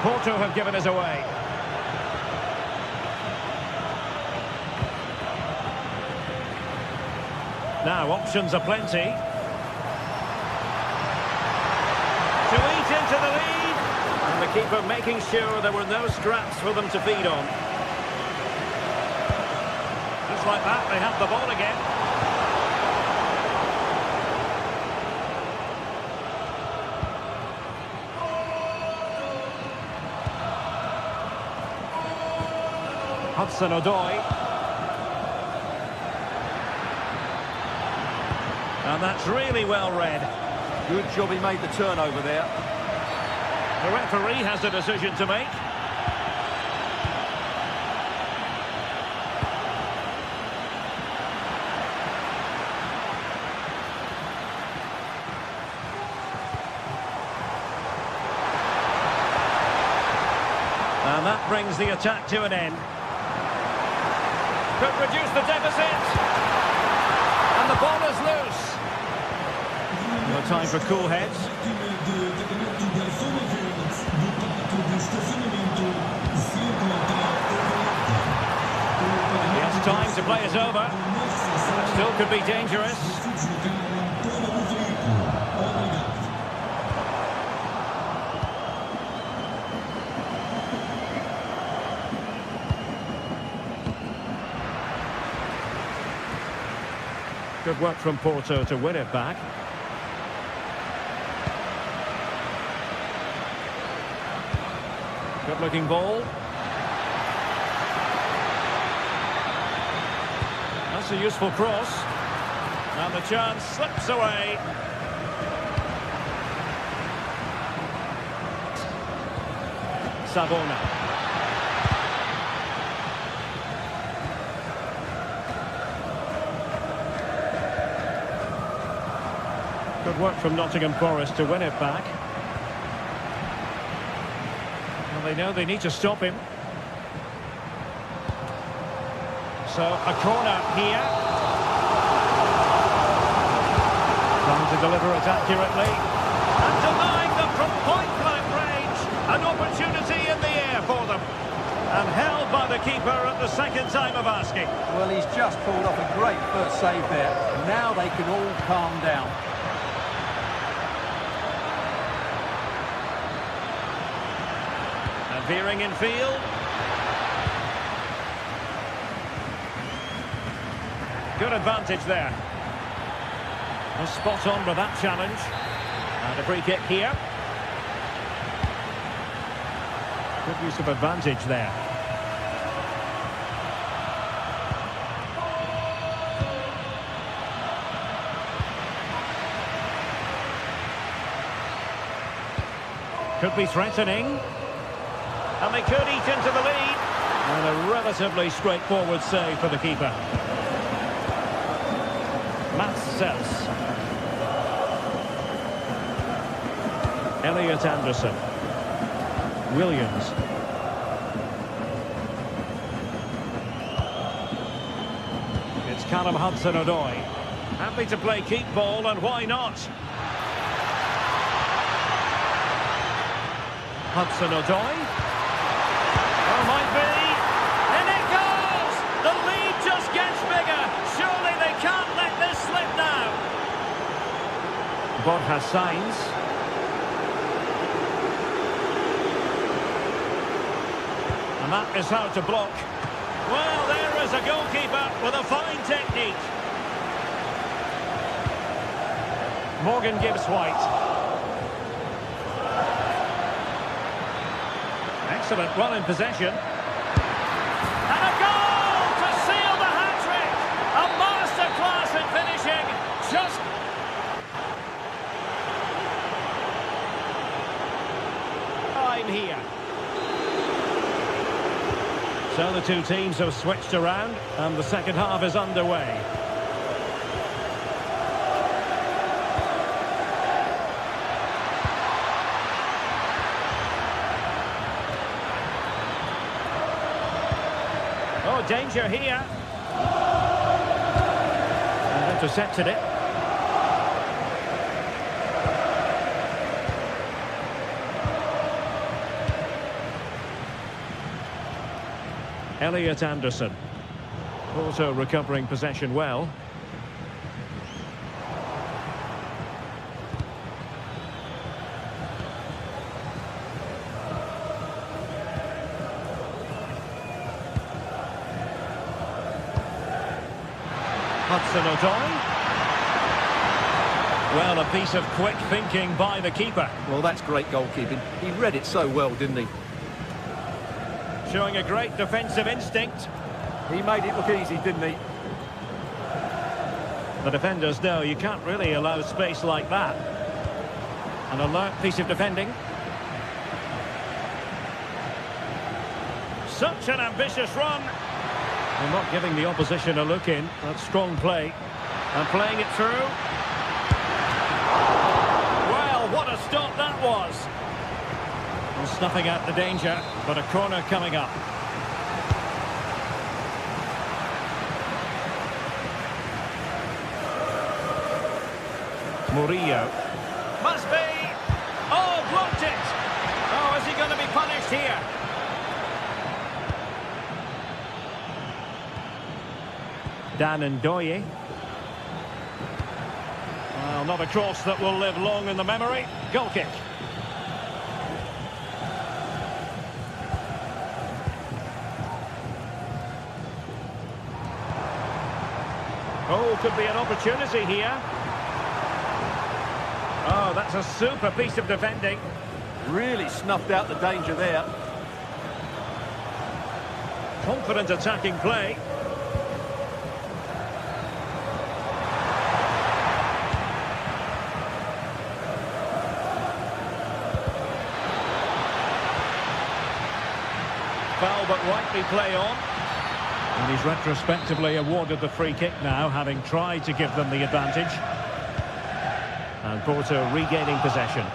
Porto have given us away. Now, options are plenty. To eat into the lead. And the keeper making sure there were no scraps for them to feed on. Just like that, they have the ball again. Hudson-Odoi. And that's really well read. Good job he made the turnover there. The referee has a decision to make. And that brings the attack to an end. Could reduce the deficit. And the ball is loose. No time for cool heads. It's time to play it over. Still could be dangerous. Good work from Porto to win it back. Good looking ball. That's a useful cross. And the chance slips away. Savona. Good work from Nottingham Forest to win it back. Well, they know they need to stop him. So, a corner here. Trying to deliver it accurately. And denying them from point-blank range. An opportunity in the air for them. And held by the keeper at the second time of asking. Well, he's just pulled off a great first save there. Now they can all calm down. Clearing in field. Good advantage there. And spot on with that challenge. And a free kick here. Good use of advantage there. Could be threatening. And they could eat into the lead. And a relatively straightforward save for the keeper. Mats Elliot Anderson. Williams. It's Callum Hudson-Odoi. Happy to play keep ball, and why not? Hudson-Odoi. Oh, might be. And it goes! The lead just gets bigger. Surely they can't let this slip now. Borja Sainz. And that is how to block. Well, there is a goalkeeper with a fine technique. Morgan Gibbs-White. Excellent run in possession. And a goal to seal the hat-trick! A masterclass in finishing. Just... time here. So the two teams have switched around, and the second half is underway. Oh, danger here. And intercepted it. Elliot Anderson. Also recovering possession well. Hudson-Odoi. Well, a piece of quick thinking by the keeper. Well, that's great goalkeeping. He read it so well, didn't he? Showing a great defensive instinct. He made it look easy, didn't he? The defenders know you can't really allow space like that. An alert piece of defending. Such an ambitious run. They're not giving the opposition a look in. That's strong play. And playing it through. Well, what a stop that was. And snuffing out the danger, but a corner coming up. Murillo. Must be! Oh, blocked it! Oh, is he going to be punished here? Dan Ndoye. Well, not a cross that will live long in the memory. Goal kick. Oh, could be an opportunity here. Oh, that's a super piece of defending. Really snuffed out the danger there. Confident attacking play. Foul, but rightly play on. And he's retrospectively awarded the free kick now, having tried to give them the advantage. And Porto regaining possession.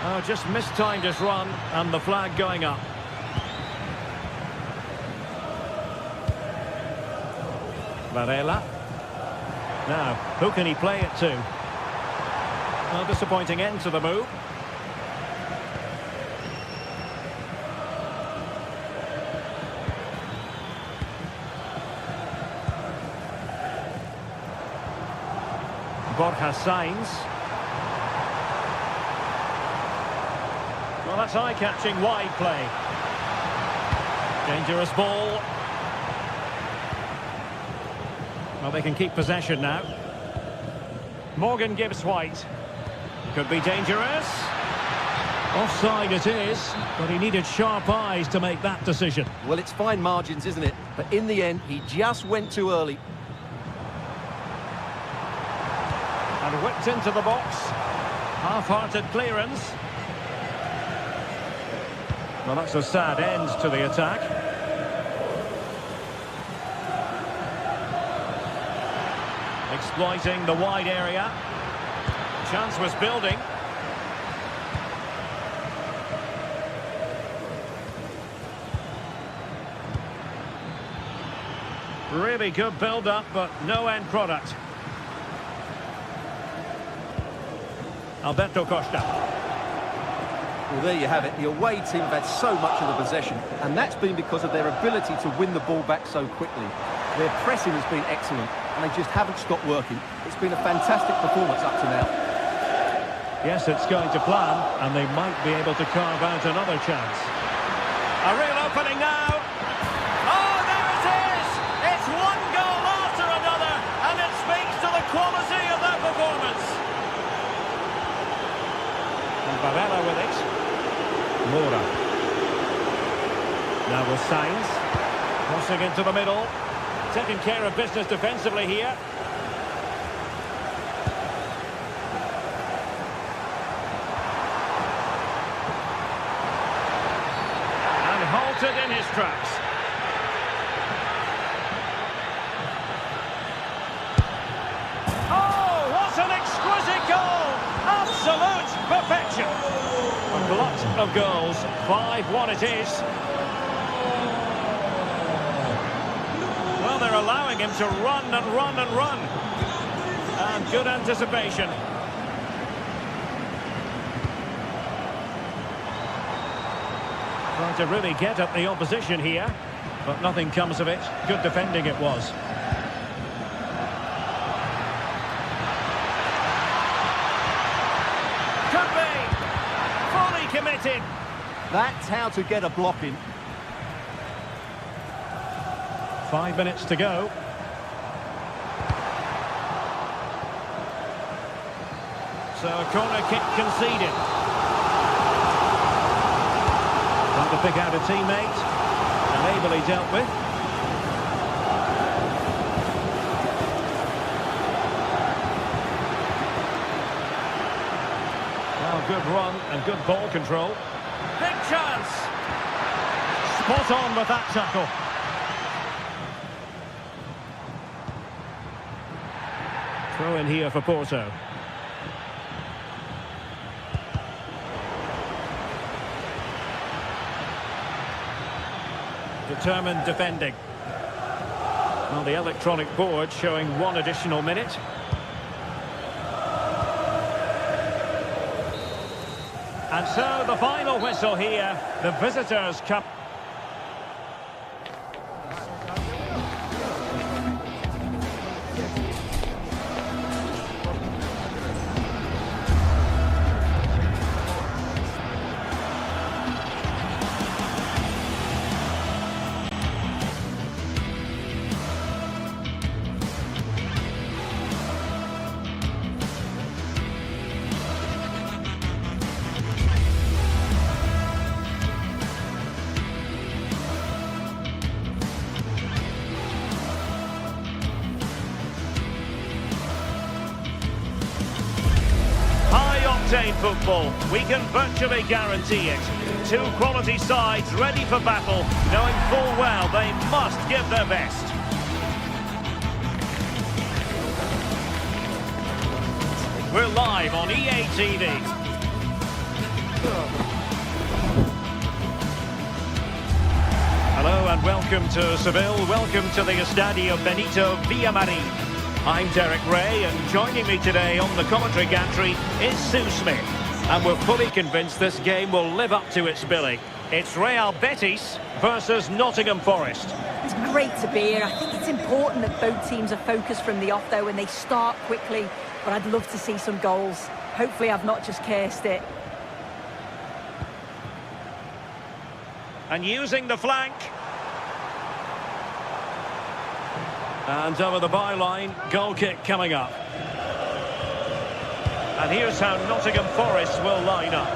Oh, just mistimed his run, and the flag going up. Varela. Now, who can he play it to? Well, disappointing end to the move. Borja Sainz. Well, that's eye-catching wide play. Dangerous ball. Well, they can keep possession now. Morgan Gibbs White. Could be dangerous. Offside it is, but he needed sharp eyes to make that decision. Well, it's fine margins, isn't it? But in the end, he just went too early. And whipped into the box. Half-hearted clearance. Well, that's a sad end to the attack. Exploiting the wide area. Chance was building. Really good build-up, but no end product. Alberto Costa. Well, there you have it. The away team have had so much of the possession, and that's been because of their ability to win the ball back so quickly. Their pressing has been excellent, and they just haven't stopped working. It's been a fantastic performance up to now. Yes, it's going to plan, and they might be able to carve out another chance. A real opening now. Oh, there it is! It's one goal after another, and it speaks to the quality of their performance. And Barella with it. Mora. Now with Sainz. Crossing into the middle. Taking care of business defensively here. And halted in his tracks. Oh, what an exquisite goal! Absolute perfection. A glut of goals. 5-1 it is. Well, they're allowing him to run and run and run. And good anticipation. Trying to really get at the opposition here, but nothing comes of it. Good defending it was. Could be. Fully committed. That's how to get a block in. 5 minutes to go. So a corner kick conceded. Trying to pick out a teammate. And ably dealt with. Well, good run and good ball control. Big chance. Spot on with that tackle. Throw in here for Porto. Determined defending. Well, the electronic board showing 1 additional minute. And so the final whistle here. The visitors come. Football, we can virtually guarantee it. 2 quality sides ready for battle, knowing full well they must give their best. We're live on EA TV. Hello and welcome to Seville. Welcome to the Estadio Benito Villamarin. I'm Derek Ray, and joining me today on the commentary gantry is Sue Smith. And we're fully convinced this game will live up to its billing. It's Real Betis versus Nottingham Forest. It's great to be here. I think it's important that both teams are focused from the off, though, and they start quickly. But I'd love to see some goals. Hopefully I've not just cursed it. And using the flank. And over the byline, goal kick coming up. And here's how Nottingham Forest will line up.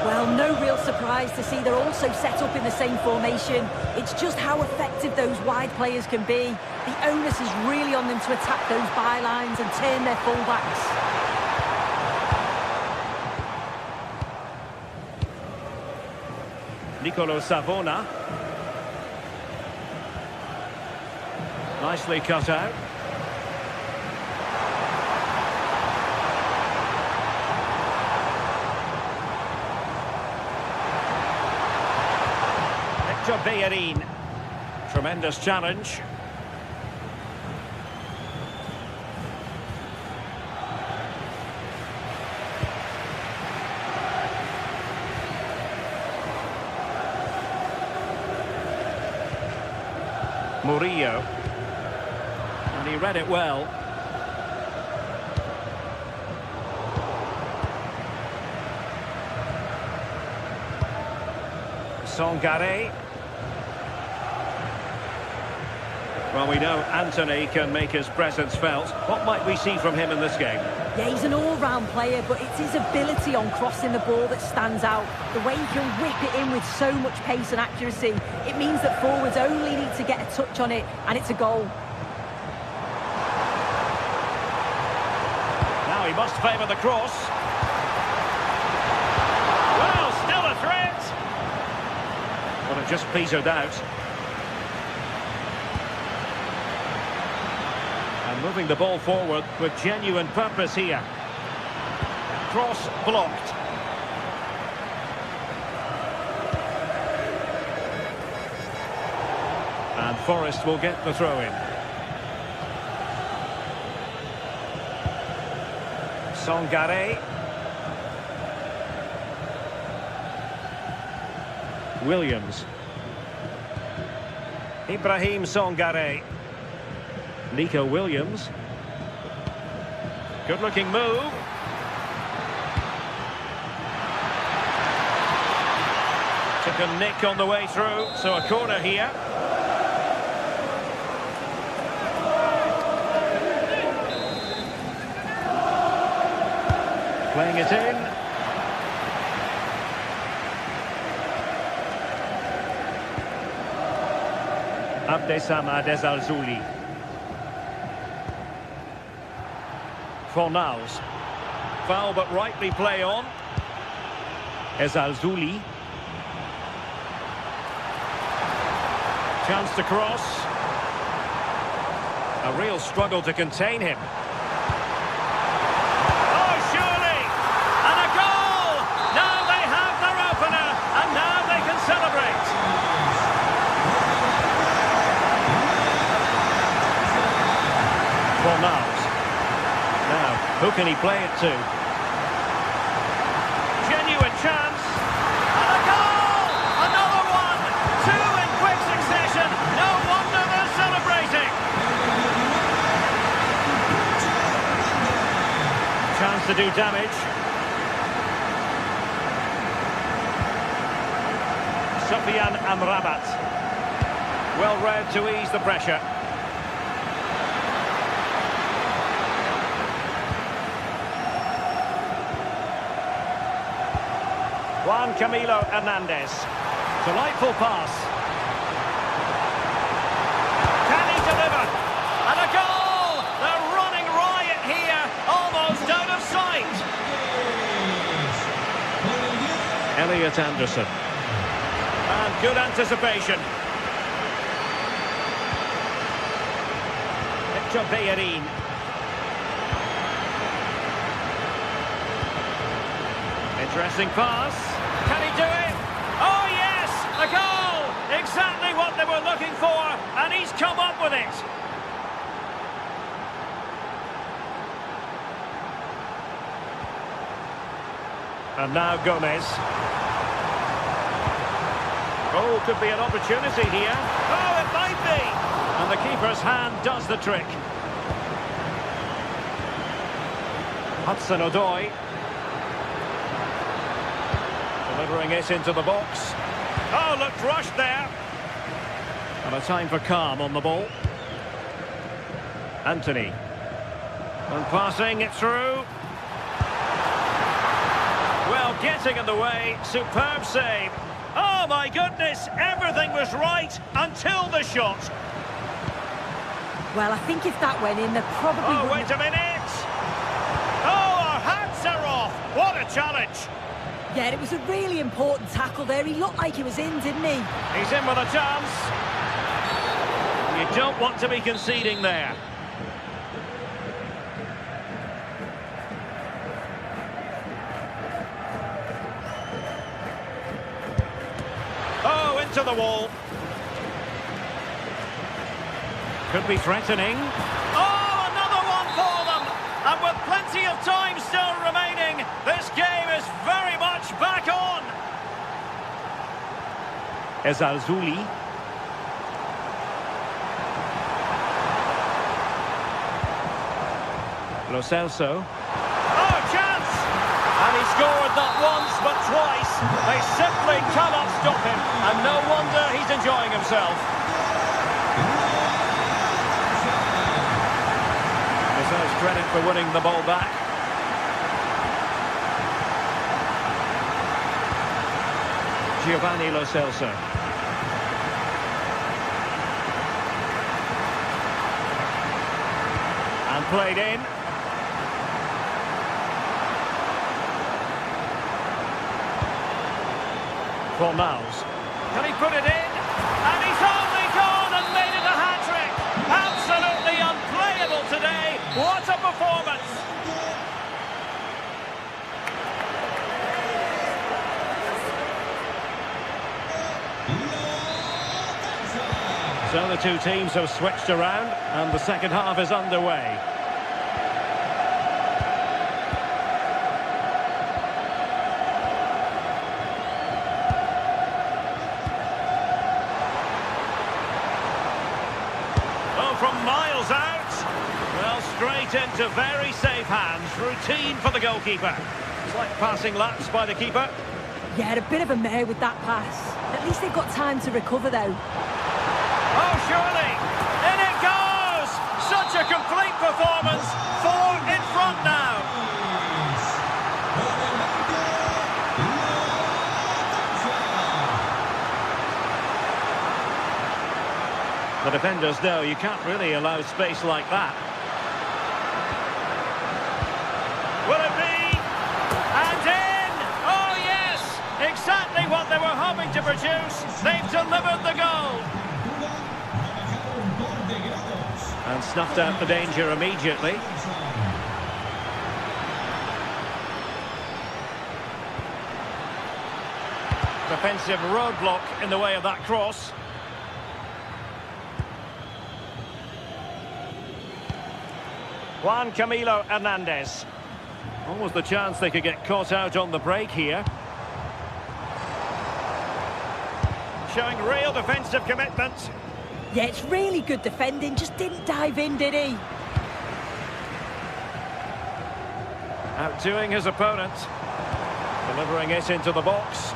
Well, no real surprise to see they're also set up in the same formation. It's just how effective those wide players can be. The onus is really on them to attack those bylines and turn their fullbacks. Nicolo Savona. Nicely cut out. Bellerin. Tremendous challenge. Murillo. And he read it well. Sangare. Well, we know Anthony can make his presence felt. What might we see from him in this game? Yeah, he's an all-round player, but it's his ability on crossing the ball that stands out. The way he can whip it in with so much pace and accuracy, it means that forwards only need to get a touch on it, and it's a goal. Now he must favour the cross. Well, still a threat. But it just petered out. Moving the ball forward with genuine purpose here. Cross blocked. And Forest will get the throw in. Sangare. Williams. Ibrahim Sangare. Nico Williams. Good looking move. Took a nick on the way through, so a corner here. Playing it in. Abdessamad Ezalzouli. Fornals. Foul but rightly play on. Ezalzouli. Chance to cross. A real struggle to contain him. Oh, surely! And a goal! Now they have their opener, and now they can celebrate. Fornals. Who can he play it to? Genuine chance. And a goal! Another one! Two in quick succession. No wonder they're celebrating. Chance to do damage. Sofiane Amrabat. Well read to ease the pressure. Juan Camilo Hernandez. Delightful pass. Can he deliver? And a goal! They're running riot here, almost out of sight. Elliot Anderson. And good anticipation. Victor Bellerin. Interesting pass. Can he do it? Oh, yes! A goal! Exactly what they were looking for, and he's come up with it. And now Gomez. Oh, could be an opportunity here. Oh, it might be! And the keeper's hand does the trick. Hudson-Odoi. Delivering it into the box. Oh, looked rushed there. And a time for calm on the ball. Anthony. And passing it through. Well, getting in the way. Superb save. Oh, my goodness. Everything was right until the shot. Well, I think if that went in, they're probably... Oh, wait a minute. Oh, our hats are off. What a challenge. Yeah, it was a really important tackle there. He looked like he was in, didn't he? He's in with a chance. You don't want to be conceding there. Oh, into the wall. Could be threatening. Oh, another one for them! And with plenty of time still remaining, this game is very much back on. Ezalzouli. Lo Celso. Oh, chance! And he scored not once, but twice. They simply cannot stop him. And no wonder he's enjoying himself. Deserves credit for winning the ball back. Giovanni Lo Celso. And played in. Fornals. Can he put it in? And he's only gone and made it a hat-trick. Absolutely unplayable today. What a performance. So the two teams have switched around and the second half is underway. From miles out. Well, straight into very safe hands. Routine for the goalkeeper. Slight passing lapse by the keeper. Yeah, a bit of a mare with that pass. At least they've got time to recover, though. Oh, surely. In it goes. Such a complete performance. 4 in front now. The defenders know you can't really allow space like that. Will it be? And in! Oh, yes! Exactly what they were hoping to produce. They've delivered the goal. And snuffed out the danger immediately. Defensive roadblock in the way of that cross. Juan Camilo Hernandez. Almost the chance they could get caught out on the break here. Showing real defensive commitment. Yeah, it's really good defending. Just didn't dive in, did he? Outdoing his opponent. Delivering it into the box.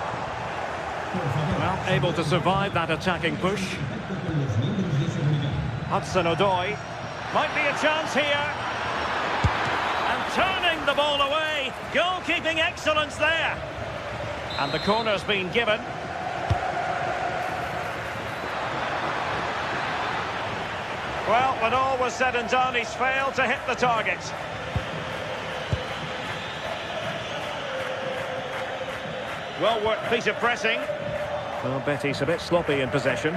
Well, able to survive that attacking push. Hudson-Odoi. Might be a chance here. Turning the ball away. Goalkeeping excellence there. And the corner's been given. Well, when all was said and done, he's failed to hit the target. Well worked piece of pressing. Well, Betty's a bit sloppy in possession.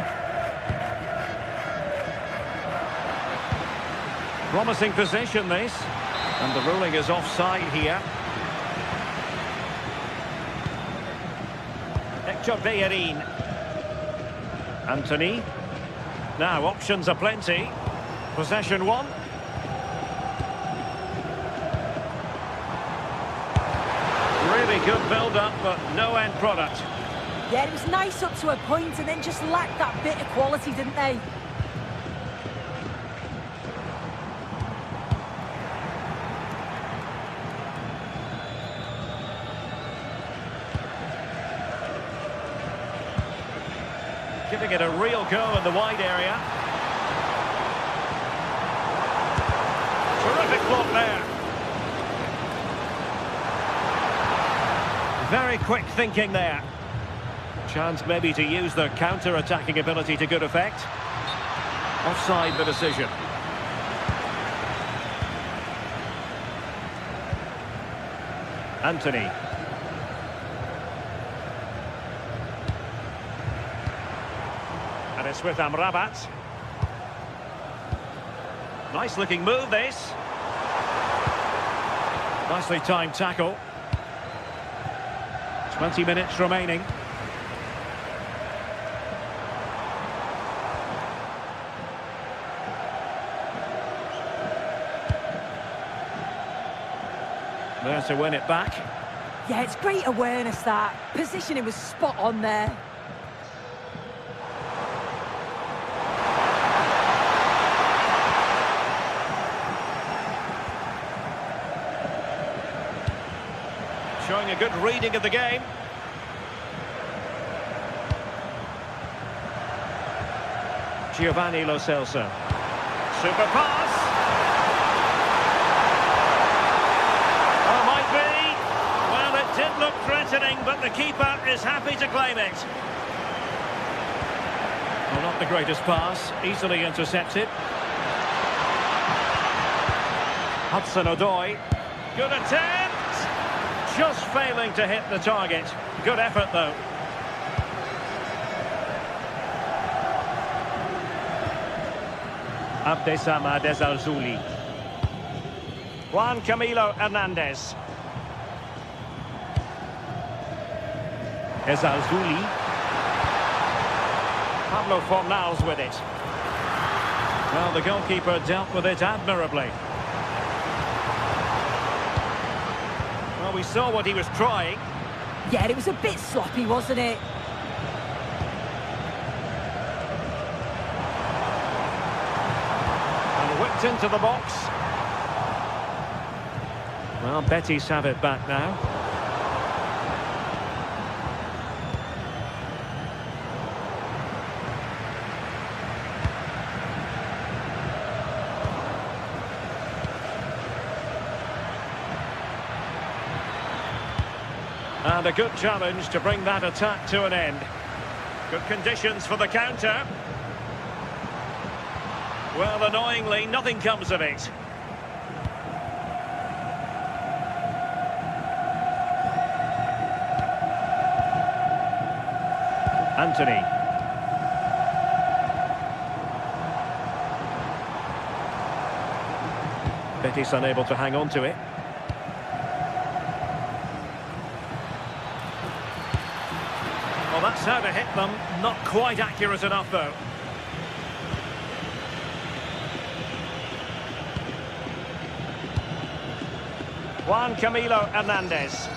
Promising position, this. And the ruling is offside here. Hector Bellerin. Anthony. Now, options are plenty. Possession one. Really good build-up, but no end product. Yeah, it was nice up to a point and then just lacked that bit of quality, didn't they? Giving it a real go in the wide area. Terrific block there. Very quick thinking there. Chance maybe to use their counter-attacking ability to good effect. Offside the decision. Anthony. And it's with Amrabat. Nice looking move this. Nicely timed tackle. 20 minutes remaining. There to win it back. Yeah, it's great awareness, that. Positioning was spot on there. Showing a good reading of the game. Giovanni Lo Celso. Super pass. Oh, might be. Well, it did look threatening, but the keeper is happy to claim it. Well, not the greatest pass. Easily intercepted. Hudson-Odoi. Good attempt. Just failing to hit the target. Good effort, though. Abdessamad Ezalzouli. Juan Camilo Hernandez. Ezalzouli. Pablo Fornals with it. Well, the goalkeeper dealt with it admirably. Well, we saw what he was trying. Yeah, it was a bit sloppy, wasn't it? Whipped into the box. Well, Betis have it back now. And a good challenge to bring that attack to an end. Good conditions for the counter. Well, annoyingly, nothing comes of it. Anthony. Betis unable to hang on to it. Well, that's how to hit them. Not quite accurate enough, though. Juan Camilo Hernandez.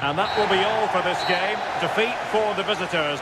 And that will be all for this game. Defeat for the visitors.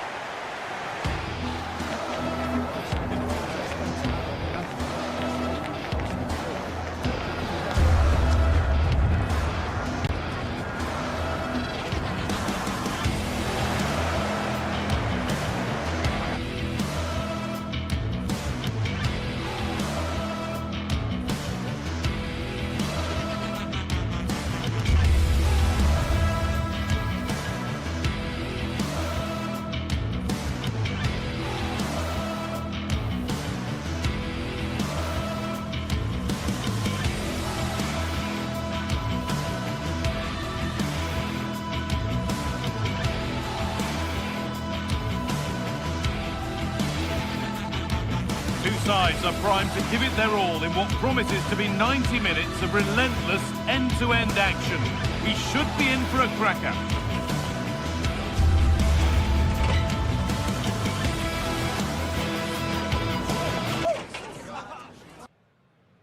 Two sides are primed to give it their all in what promises to be 90 minutes of relentless end-to-end action. We should be in for a cracker.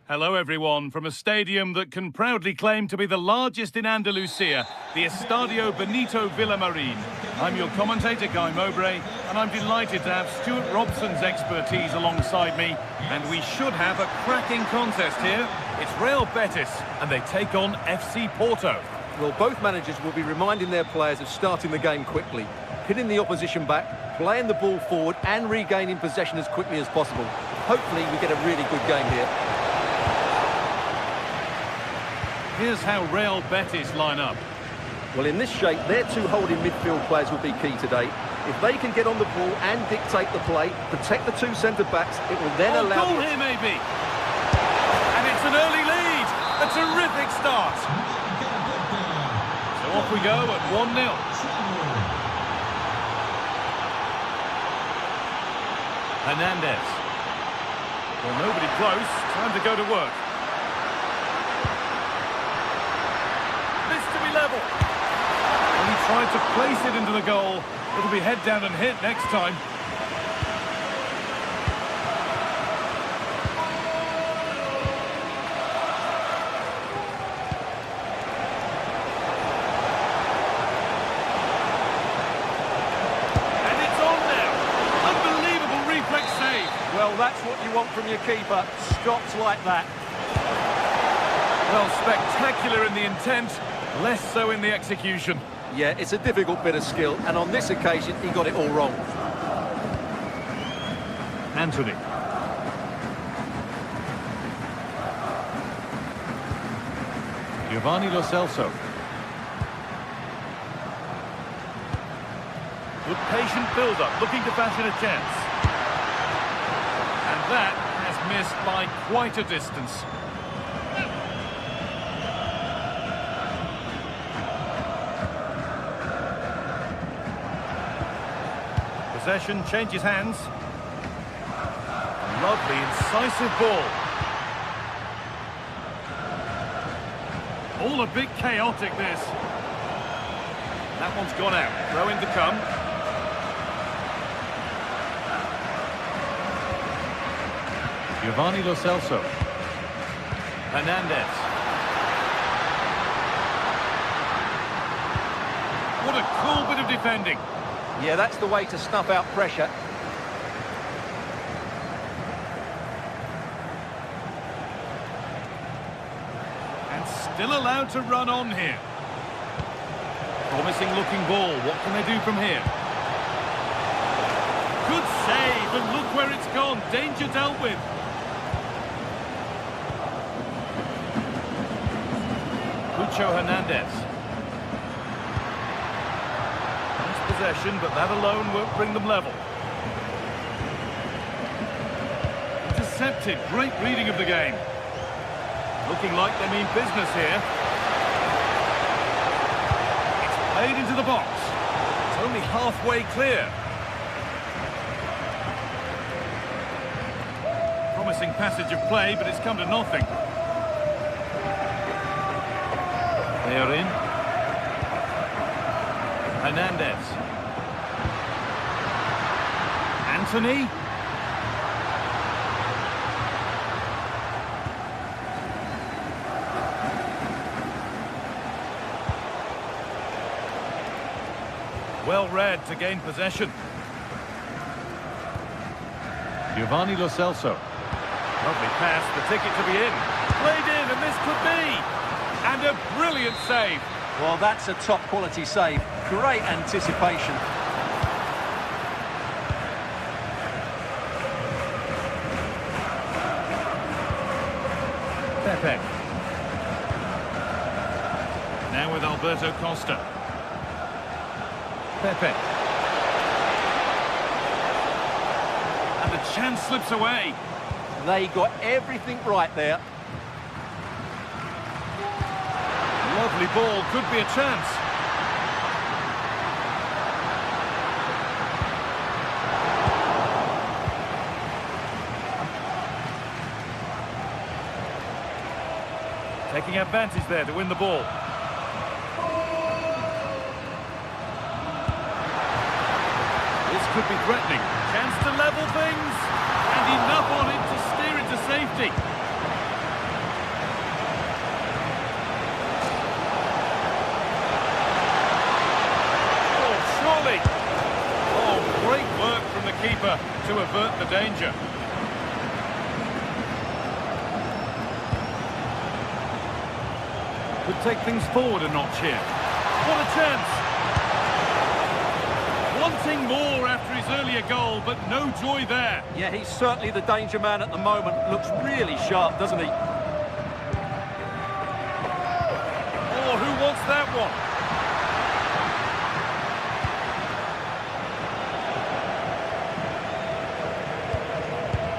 Hello everyone, from a stadium that can proudly claim to be the largest in Andalusia, the Estadio Benito Villamarin. I'm your commentator, Guy Mowbray, and I'm delighted to have Stuart Robson's expertise alongside me, and we should have a cracking contest here. It's Real Betis, and they take on FC Porto. Well, both managers will be reminding their players of starting the game quickly, pinning the opposition back, playing the ball forward and regaining possession as quickly as possible. Hopefully we get a really good game here. Here's how Real Betis line up. Well, in this shape, their two holding midfield players will be key today. If they can get on the ball and dictate the play, protect the two centre-backs, it will then allow... goal here, maybe. And it's an early lead. A terrific start. So off we go at 1-0. Hernandez. Well, nobody close. Time to go to work. This to be level. Well, he tried to place it into the goal. It'll be head down and hit next time. And it's on now. Unbelievable reflex save. Well, that's what you want from your keeper. Stops like that. Well, spectacular in the intent, less so in the execution. Yeah, it's a difficult bit of skill, and on this occasion, he got it all wrong. Anthony. Giovanni Lo Celso. Good patient build-up, looking to fashion a chance. And that has missed by quite a distance. Possession changes hands. Lovely, incisive ball. All a bit chaotic, this. That one's gone out. Throw in to come. Giovanni Lo Celso. Hernandez. What a cool bit of defending. Yeah, that's the way to snuff out pressure. And still allowed to run on here. Promising looking ball. What can they do from here? Good save, and look where it's gone. Danger dealt with. Cucho Hernandez. Possession, but that alone won't bring them level. Intercepted, great reading of the game. Looking like they mean business here. It's played into the box. It's only halfway clear. Promising passage of play, but it's come to nothing. They are in. Hernandez. Anthony. Well read to gain possession. Giovanni Lo Celso. Lovely pass, the ticket to be in. Played in, and this could be. And a brilliant save. Well, that's a top-quality save. Great anticipation. Pepe. Now with Alberto Costa. Pepe. And the chance slips away. They got everything right there. Lovely ball, could be a chance. Taking advantage there to win the ball. This could be threatening. Chance to level things. And enough on it to steer it to safety. Oh, surely. the danger. Could take things forward a notch here. What a chance! Wanting more after his earlier goal, but no joy there. Yeah, he's certainly the danger man at the moment. Looks really sharp, doesn't he? Oh, who wants that one?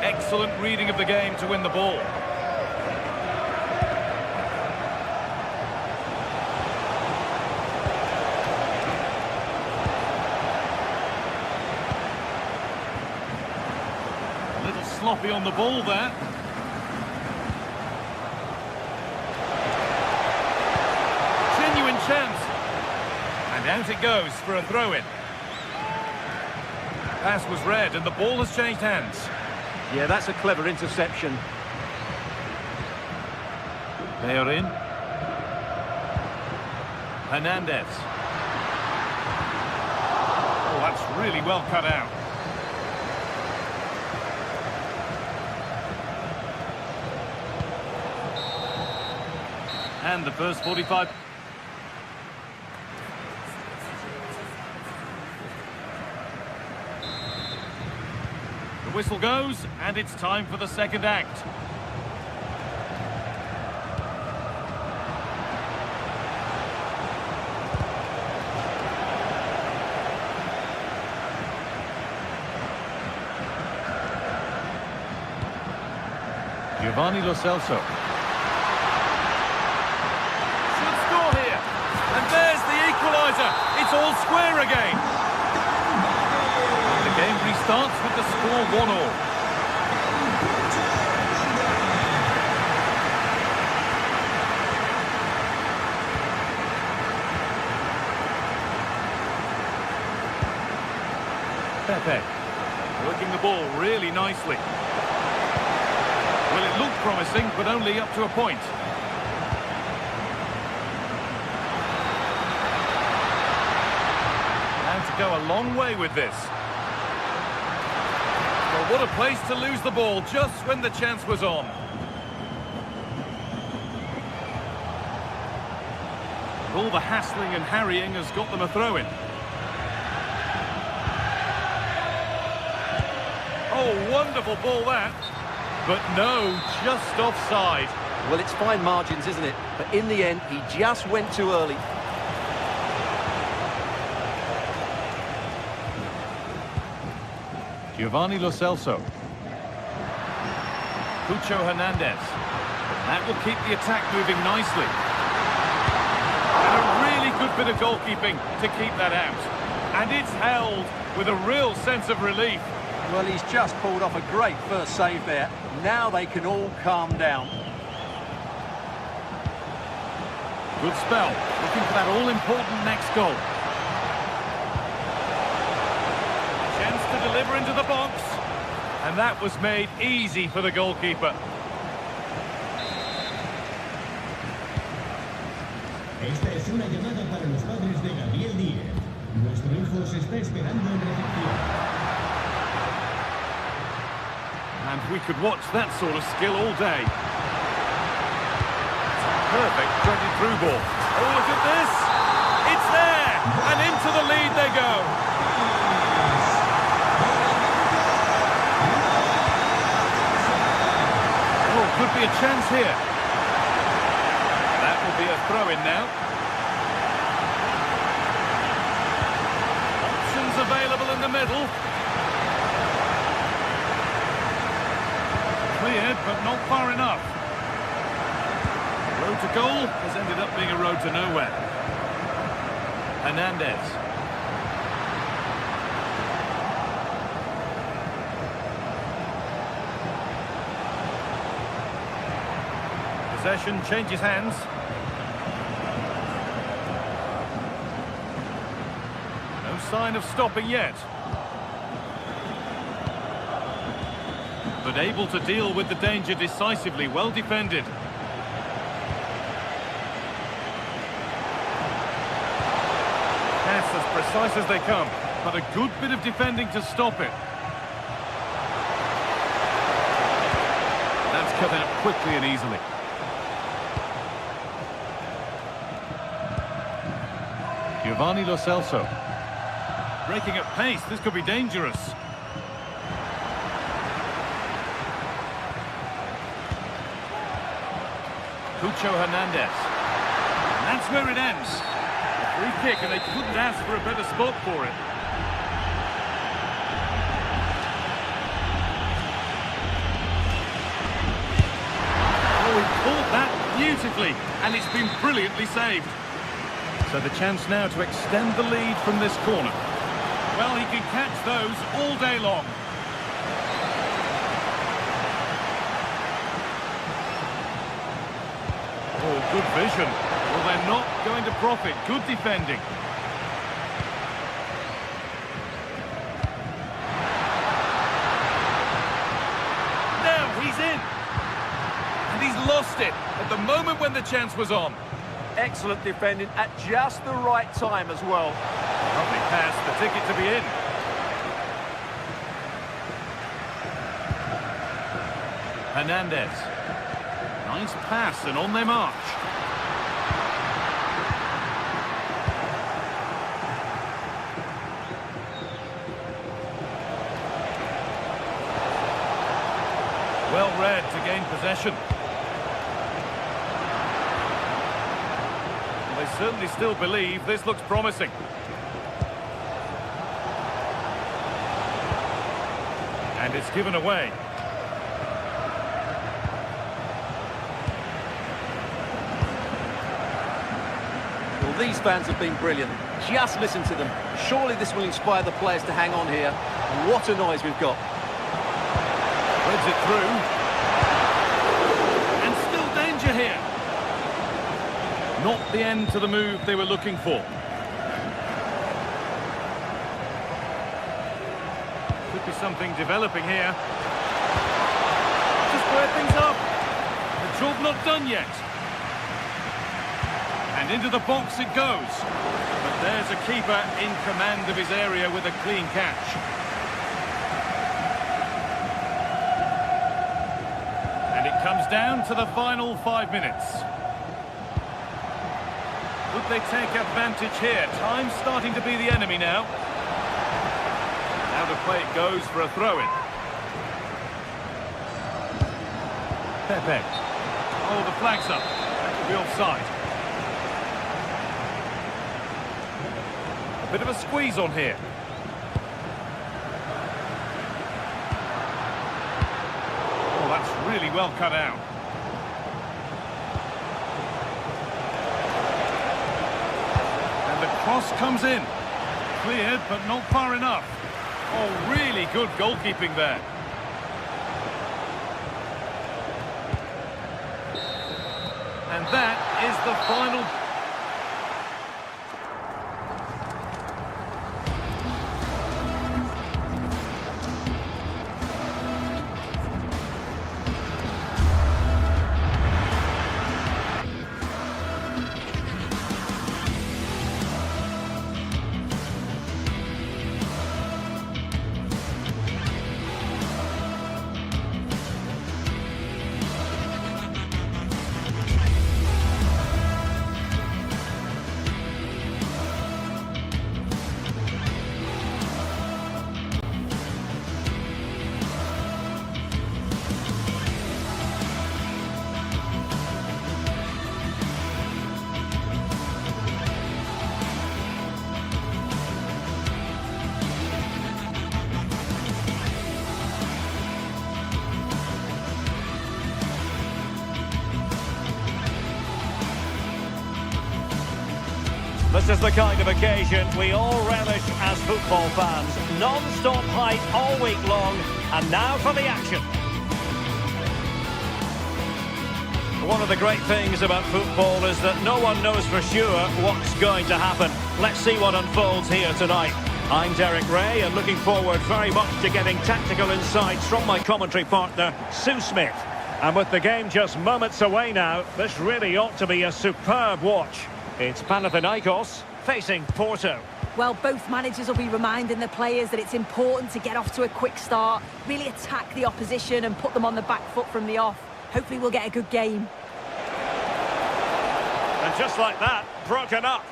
Excellent reading of the game to win the ball. A little sloppy on the ball there. Genuine chance. And out it goes for a throw-in. Pass was read and the ball has changed hands. Yeah, that's a clever interception. They are in. Hernandez. Oh, that's really well cut out. And the first 45... The whistle goes, and it's time for the second act. Giovanni Lo Celso. Should score here. And there's the equaliser. It's all square again. The game restarts with the score 1-1. Pepe working the ball really nicely. Well, it looked promising, but only up to a point. And to go a long way with this. Well, what a place to lose the ball just when the chance was on. All the hassling and harrying has got them a throw-in. Oh, wonderful ball that. But no, just offside. Well, it's fine margins, isn't it? But in the end, he just went too early. Giovanni Lo Celso. Pucho Hernandez. That will keep the attack moving nicely. And a really good bit of goalkeeping to keep that out. And it's held with a real sense of relief. Well, he's just pulled off a great first save there. Now they can all calm down. Good spell. Looking for that all-important next goal. Chance to deliver into the box. And that was made easy for the goalkeeper. Esta es una llamada para los padres de Gabriel Díez. Nuestro hijo se está esperando en recepción. And we could watch that sort of skill all day. Perfect threaded through ball. Oh, look at this! It's there! And into the lead they go. Oh, could be a chance here. That will be a throw-in now. Options available in the middle. Cleared, but not far enough. Road to goal has ended up being a road to nowhere. Hernandez. Possession changes hands. No sign of stopping yet. But able to deal with the danger decisively, well defended. Pass as precise as they come, but a good bit of defending to stop it. cut out quickly and easily. Giovanni Lo Celso. Breaking at pace, this could be dangerous. Cucho Hernandez. And that's where it ends. A free kick, and they couldn't ask for a better spot for it. Oh, he caught that beautifully, and it's been brilliantly saved. So the chance now to extend the lead from this corner. Well, he can catch those all day long. Oh, good vision. Well, they're not going to profit. Good defending. Now he's in. And he's lost it at the moment when the chance was on. Excellent defending at just the right time as well. Lovely pass, the ticket to be in. Hernandez. Nice pass, and on they march. Well read to gain possession. They certainly still believe this looks promising. And it's given away. Well, these fans have been brilliant. Just listen to them. Surely this will inspire the players to hang on here. What a noise we've got. Threads it through. And still danger here. Not the end to the move they were looking for. Could be something developing here. To square things up. The job not done yet. And into the box it goes. But there's a keeper in command of his area with a clean catch. And it comes down to the final 5 minutes. Would they take advantage here? Time's starting to be the enemy now. Now the play it goes for a throw-in. Pepe. Oh, the flag's up. That could be offside. A bit of a squeeze on here. Oh, that's really well cut out. Cross comes in. Cleared, but not far enough. Oh, really good goalkeeping there. And that is the final. This is the kind of occasion we all relish as football fans. Non-stop hype all week long, and now for the action. One of the great things about football is that no one knows for sure what's going to happen. Let's see what unfolds here tonight. I'm Derek Ray, and looking forward very much to getting tactical insights from my commentary partner, Sue Smith. And with the game just moments away now, this really ought to be a superb watch. It's Panathinaikos facing Porto. Well, both managers will be reminding the players that it's important to get off to a quick start, really attack the opposition and put them on the back foot from the off. Hopefully we'll get a good game. And just like that, broken up.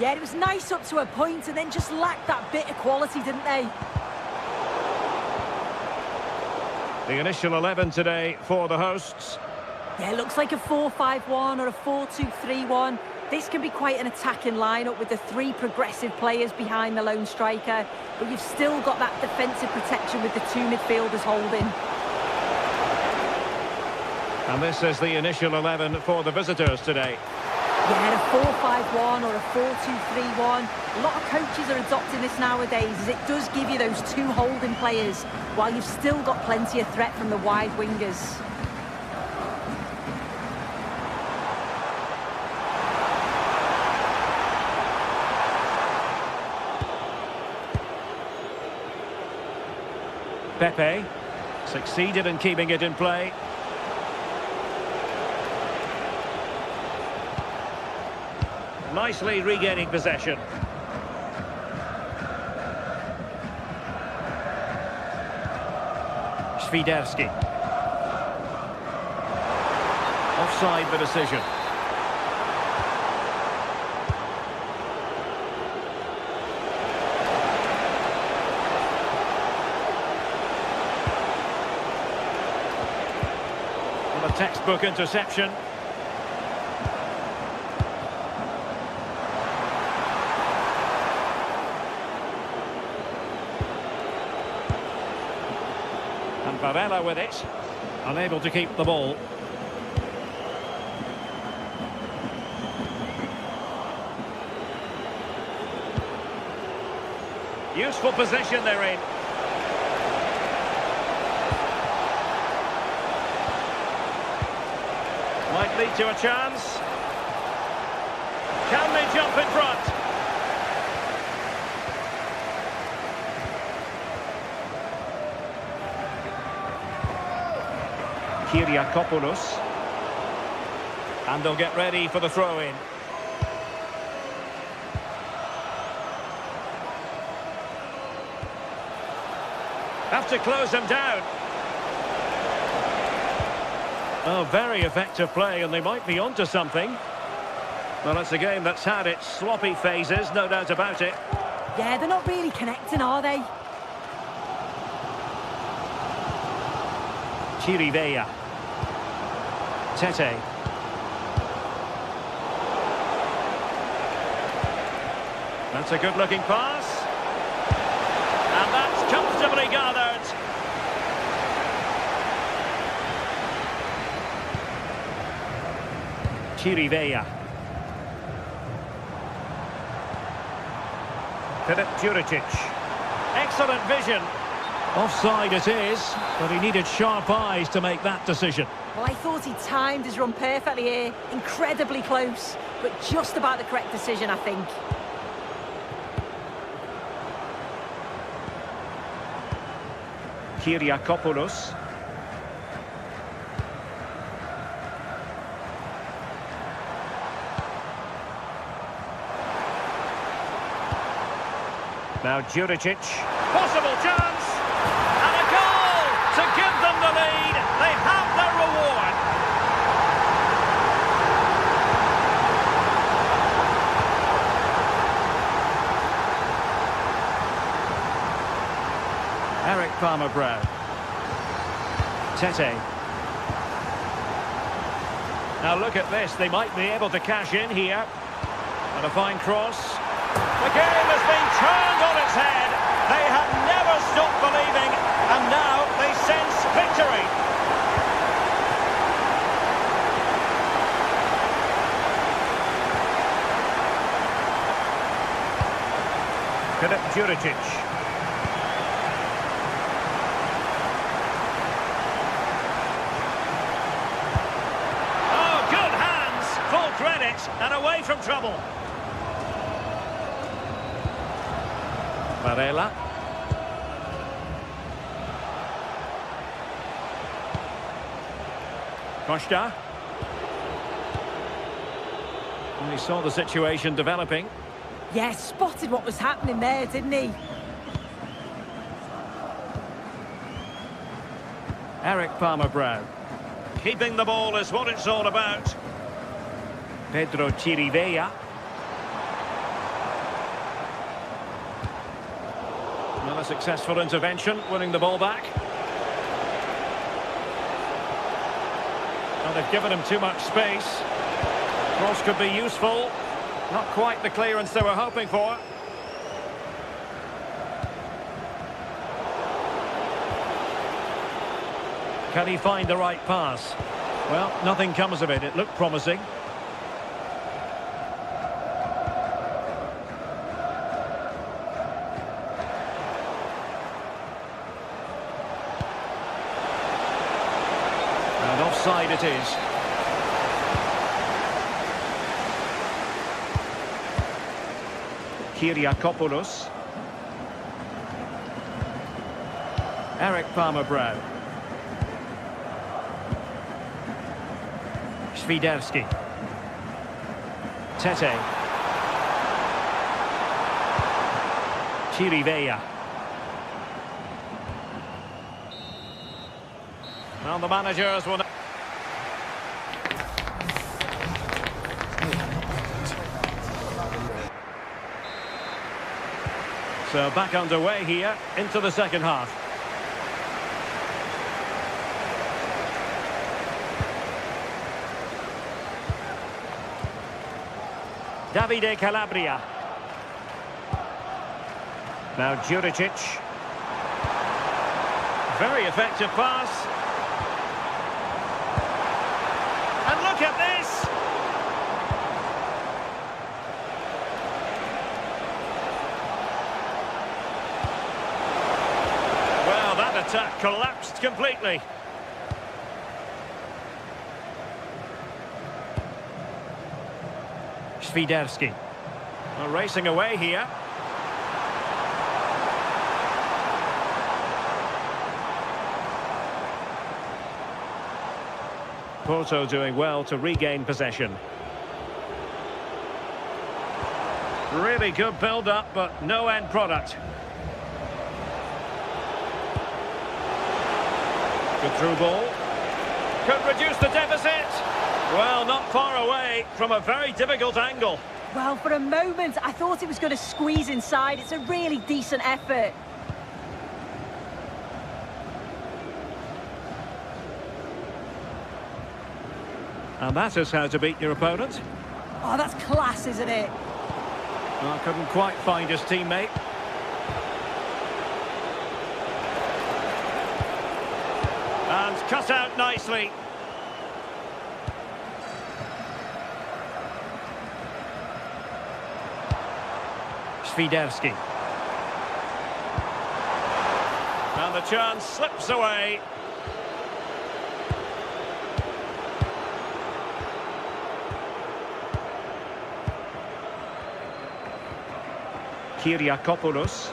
Yeah, it was nice up to a point and then just lacked that bit of quality, didn't they? The initial 11 today for the hosts. Yeah, it looks like a 4-5-1 or a 4-2-3-1. This can be quite an attacking lineup with the three progressive players behind the lone striker, but you've still got that defensive protection with the two midfielders holding. And this is the initial 11 for the visitors today. Yeah, a 4-5-1 or a 4-2-3-1. A lot of coaches are adopting this nowadays as it does give you those two holding players while you've still got plenty of threat from the wide wingers. Pepe succeeded in keeping it in play. Nicely regaining possession. Świderski. Offside the decision. Well, a textbook interception. And Varela with it, unable to keep the ball. Useful position they're in. Might lead to a chance. Can they jump in front? Kyriakopoulos. And they'll get ready for the throw-in. Have to close them down. Oh, very effective play, and they might be onto something. Well, it's a game that's had its sloppy phases, no doubt about it. Yeah, they're not really connecting, are they? Chirivella. Tete. That's a good-looking pass. And that's comfortably gathered. Chirivella. Filip Juricic. Excellent vision. Offside it is, but he needed sharp eyes to make that decision. Well, I thought he timed his run perfectly here. Incredibly close, but just about the correct decision, I think. Kyriakopoulos. Now Juricic. Possible chance! And a goal to give them the lead. They have their reward. Eric Palmer-Brown. Tete. Now look at this. They might be able to cash in here. And a fine cross. The game has been turned on its head. They have never stopped believing, and now they sense victory. Filip Juricic. Oh, good hands, full credit, and away from trouble. Varela. Costa. And he saw the situation developing. Yeah, spotted what was happening there, didn't he? Eric Palmer-Brown. Keeping the ball is what it's all about. Pedro Chirivella. Well, a successful intervention, winning the ball back. Well, they've given him too much space. Cross could be useful. Not quite the clearance they were hoping for. Can he find the right pass? Well, nothing comes of it. It looked promising. And offside it is. Kyriakopoulos. Eric Palmer-Brown. Świderski. Tete. Chirivella. Well, the managers will... So back underway here into the second half. Davide Calabria. Now Juricic. Very effective pass. And look at this! Well, that attack collapsed completely. Świderski. Well, racing away here. Porto doing well to regain possession. Really good build-up, but no end product. Good through ball. Could reduce the deficit. Well, not far away from a very difficult angle. Well, for a moment, I thought it was going to squeeze inside. It's a really decent effort. And that is how to beat your opponent. Oh, that's class, isn't it? Well, couldn't quite find his teammate. And cut out nicely. Świderski. And the chance slips away. Kyriakopoulos.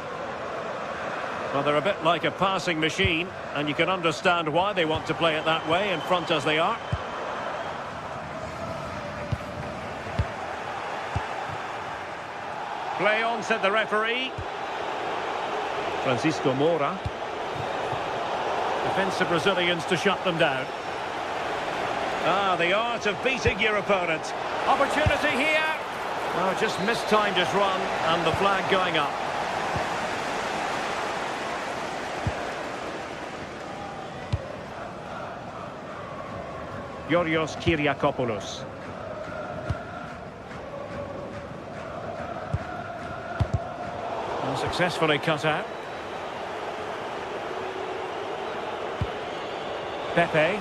Well, they're a bit like a passing machine, and you can understand why they want to play it that way, in front as they are. Play on, said the referee. Francisco Moura. Defensive Brazilians to shut them down. Ah, the art of beating your opponent. Opportunity here. Oh, just mistimed his run, and the flag going up. Yorios Kyriakopoulos. And successfully cut out. Pepe.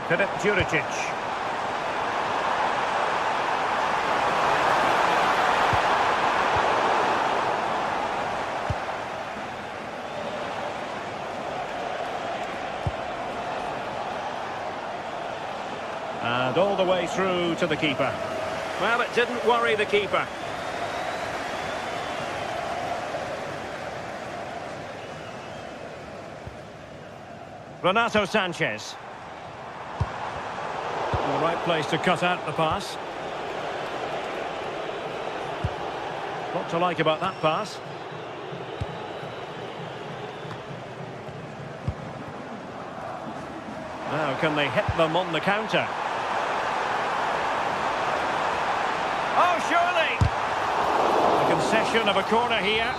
Filip Juricic. And all the way through to the keeper. Well, it didn't worry the keeper. Renato Sanchez. The right place to cut out the pass. What What to like about that pass? Now, can they hit them on the counter? Oh, surely! A concession of a corner here.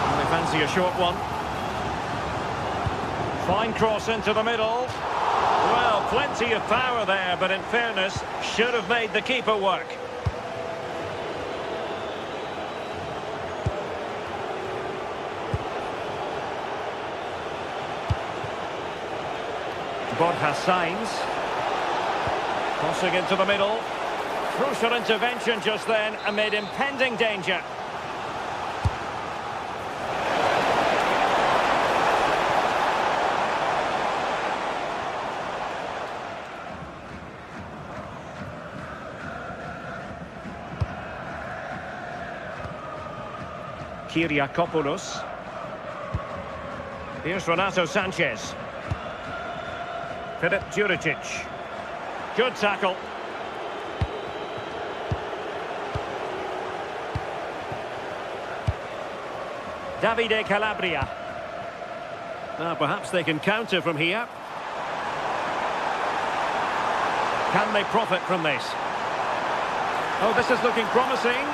And they fancy a short one. Fine cross into the middle. Well, plenty of power there, but in fairness, should have made the keeper work. Borja Sainz. Crossing into the middle. Crucial intervention just then amid impending danger. Kyriakopoulos. Here's Renato Sanchez. Filip Juricic. Good tackle. Davide Calabria. Now perhaps they can counter from here. Can they profit from this? Oh, this is looking promising.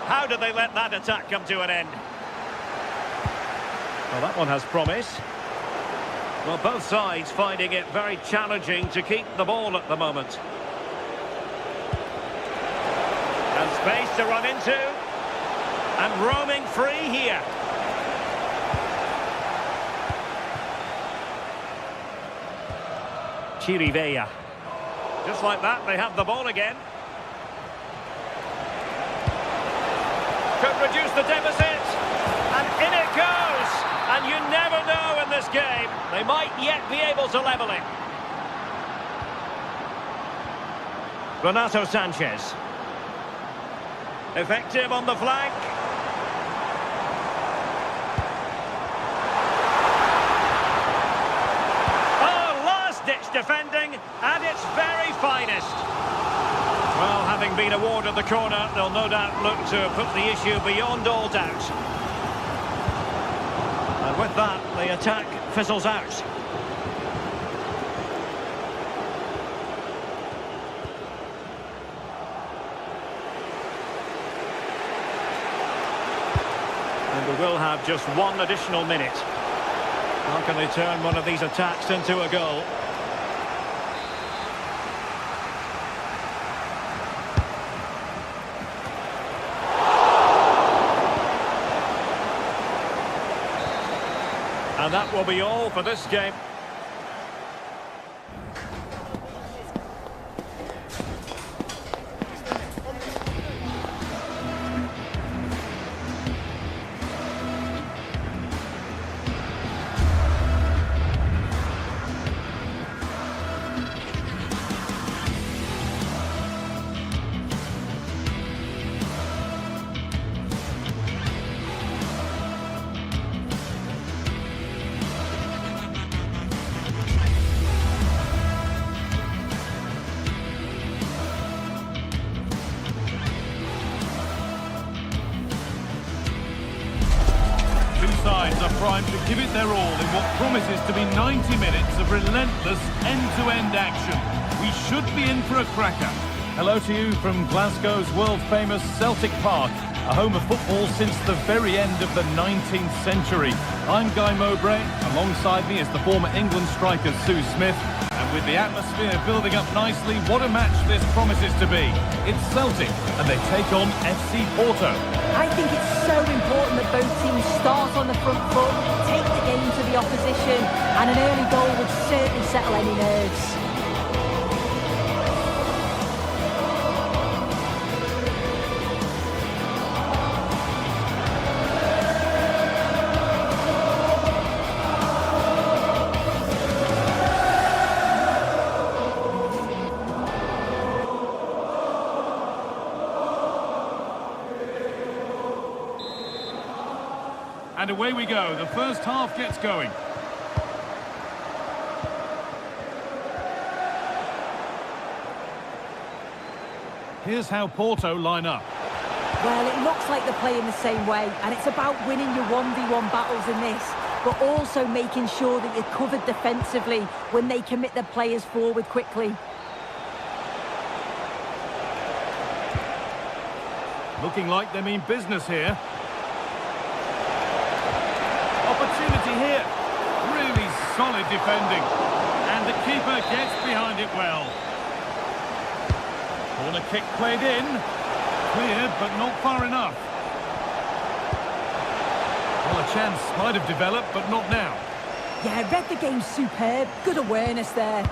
How did they let that attack come to an end? Well, that one has promise. Well, both sides finding it very challenging to keep the ball at the moment. And space to run into. And roaming free here. Chirivella. Just like that, they have the ball again. Could reduce the deficit. And in it goes. And you never know in this game. They might yet be able to level it. Renato Sanchez. Effective on the flank. Oh, last-ditch defending at its very finest. Well, having been awarded the corner, they'll no doubt look to put the issue beyond all doubt. And with that, the attack fizzles out. And we will have just one additional minute. How can they turn one of these attacks into a goal? And that will be all for this game. Sides are primed to give it their all in what promises to be 90 minutes of relentless end-to-end action. We should be in for a cracker. Hello to you from Glasgow's world-famous Celtic Park, a home of football since the very end of the 19th century. I'm Guy Mowbray. Alongside me is the former England striker Sue Smith. And with the atmosphere building up nicely, what a match this promises to be. It's Celtic, and they take on FC Porto. I think it's so important that both teams start on the front foot, take the game to the opposition, and an early goal would certainly settle any nerves. And away we go. The first half gets going. Here's how Porto line up. Well, it looks like they're playing the same way, and it's about winning your 1v1 battles in this, but also making sure that you're covered defensively when they commit their players forward quickly. Looking like they mean business here. Opportunity here. Really solid defending. And the keeper gets behind it well. Corner kick played in. Cleared, but not far enough. Well, a chance might have developed, but not now. Yeah, I read the game superb. Good awareness there.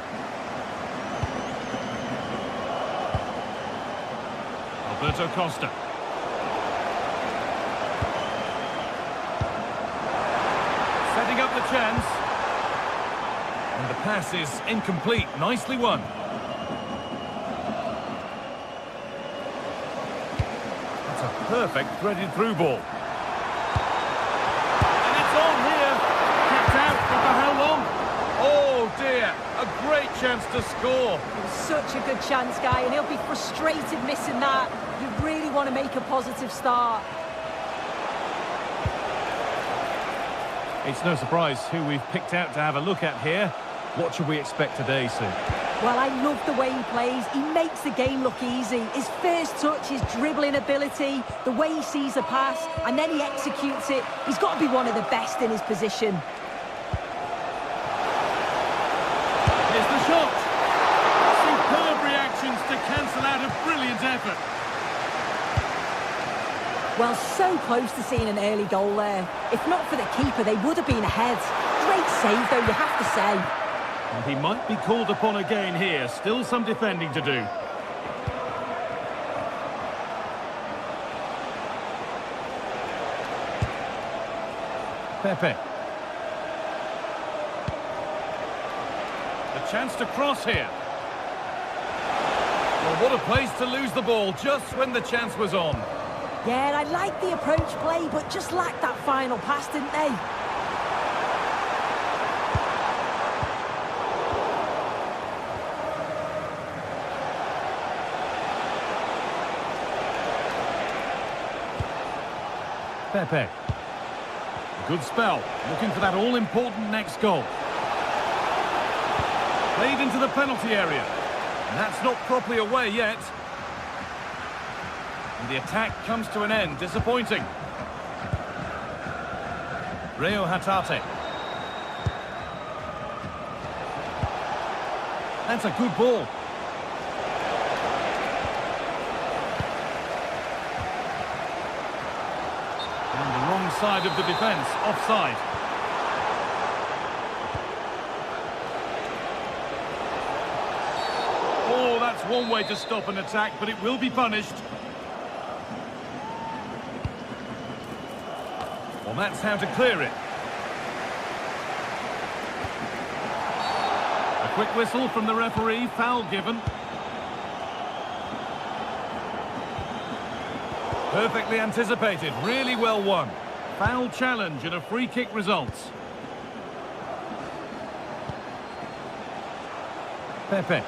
Alberto Costa. Setting up the chance. And the pass is incomplete. Nicely won. That's a perfect threaded through ball. And it's on here. Kept out, but for how long? Oh dear, a great chance to score. It was such a good chance, Guy, and he'll be frustrated missing that. You really want to make a positive start. It's no surprise who we've picked out to have a look at here. What should we expect today, Sue? Well, I love the way he plays. He makes the game look easy. His first touch, his dribbling ability, the way he sees a pass, and then he executes it. He's got to be one of the best in his position. Here's the shot. Superb reactions to cancel out a brilliant effort. Well, so close to seeing an early goal there. If not for the keeper, they would have been ahead. Great save, though, you have to say. And he might be called upon again here. Still some defending to do. Pepe. The chance to cross here. Well, what a place to lose the ball just when the chance was on. Yeah, I like the approach play, but just lacked that final pass, didn't they? Pepe. Good spell. Looking for that all-important next goal. Played into the penalty area. And that's not properly away yet. And the attack comes to an end. Disappointing. Reo Hatate. That's a good ball. On the wrong side of the defence. Offside. Oh, that's one way to stop an attack, but it will be punished. Well, that's how to clear it. A quick whistle from the referee, foul given. Perfectly anticipated, really well won. Foul challenge and a free kick results. Pepe.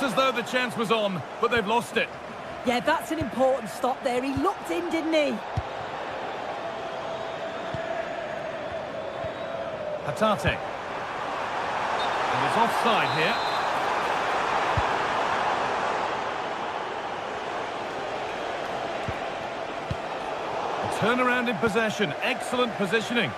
As though the chance was on, but they've lost it. Yeah, that's an important stop there. He looked in, didn't he? Hatate. And it's offside here. A turnaround in possession. Excellent positioning.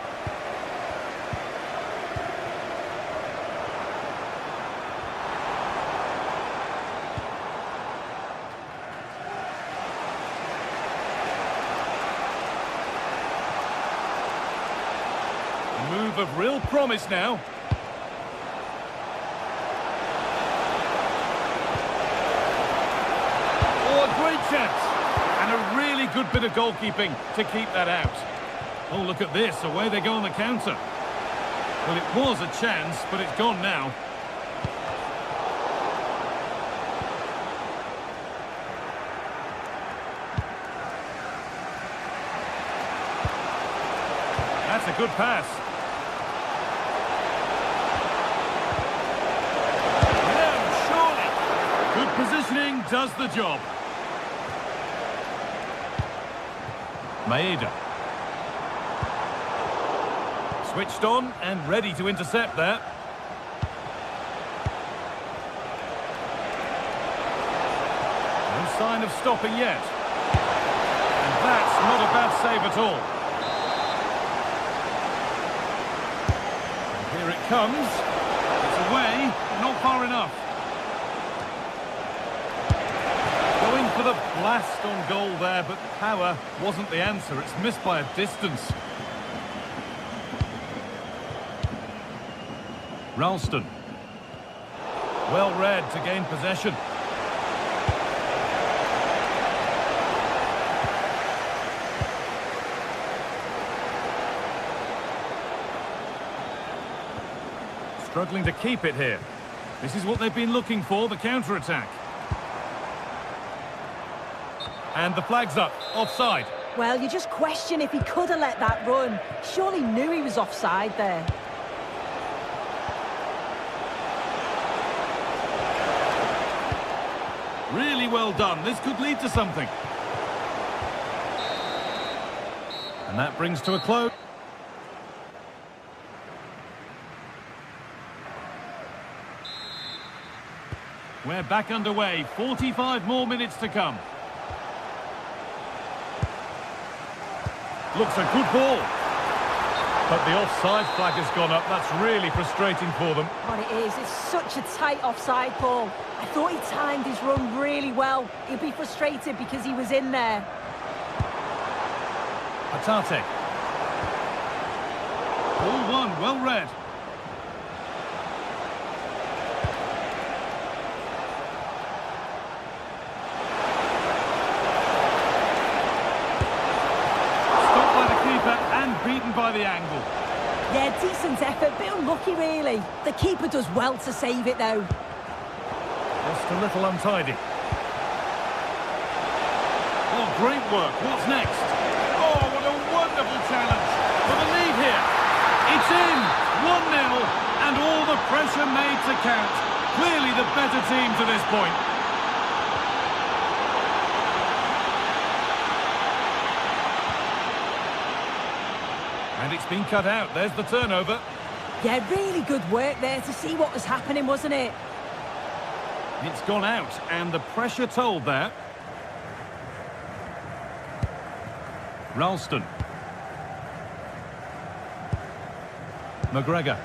Move of real promise now. Oh, a great chance. And a really good bit of goalkeeping to keep that out. Oh, look at this. Away they go on the counter. Well, it was a chance, but it's gone now. That's a good pass. does the job. Maeda. Switched on and ready to intercept there. No sign of stopping yet. And that's not a bad save at all. And here it comes. It's away, not far enough. Going for the blast on goal there, but power wasn't the answer. It's missed by a distance. Ralston. Well read to gain possession. Struggling to keep it here. This is what they've been looking for, the counter-attack. And the flag's up, offside. Well, you just question if he could have let that run. Surely knew he was offside there. Really well done. This could lead to something. And that brings to a close. We're back underway. 45 more minutes to come. Looks a good ball. But the offside flag has gone up. That's really frustrating for them. What it is, it's such a tight offside ball. I thought he timed his run really well. He'll be frustrated because he was in there. Hatate. Ball one, well read. Stopped by the keeper and beaten by the angle. Yeah, decent effort, bit unlucky really. The keeper does well to save it though. Just a little untidy. Oh, great work. What's next? Oh, what a wonderful challenge. For the lead here. It's in. 1-0. And all the pressure made to count. Clearly the better team to this point. And it's been cut out. There's the turnover. Yeah, really good work there to see what was happening, wasn't it? It's gone out, and the pressure told there. Ralston. McGregor.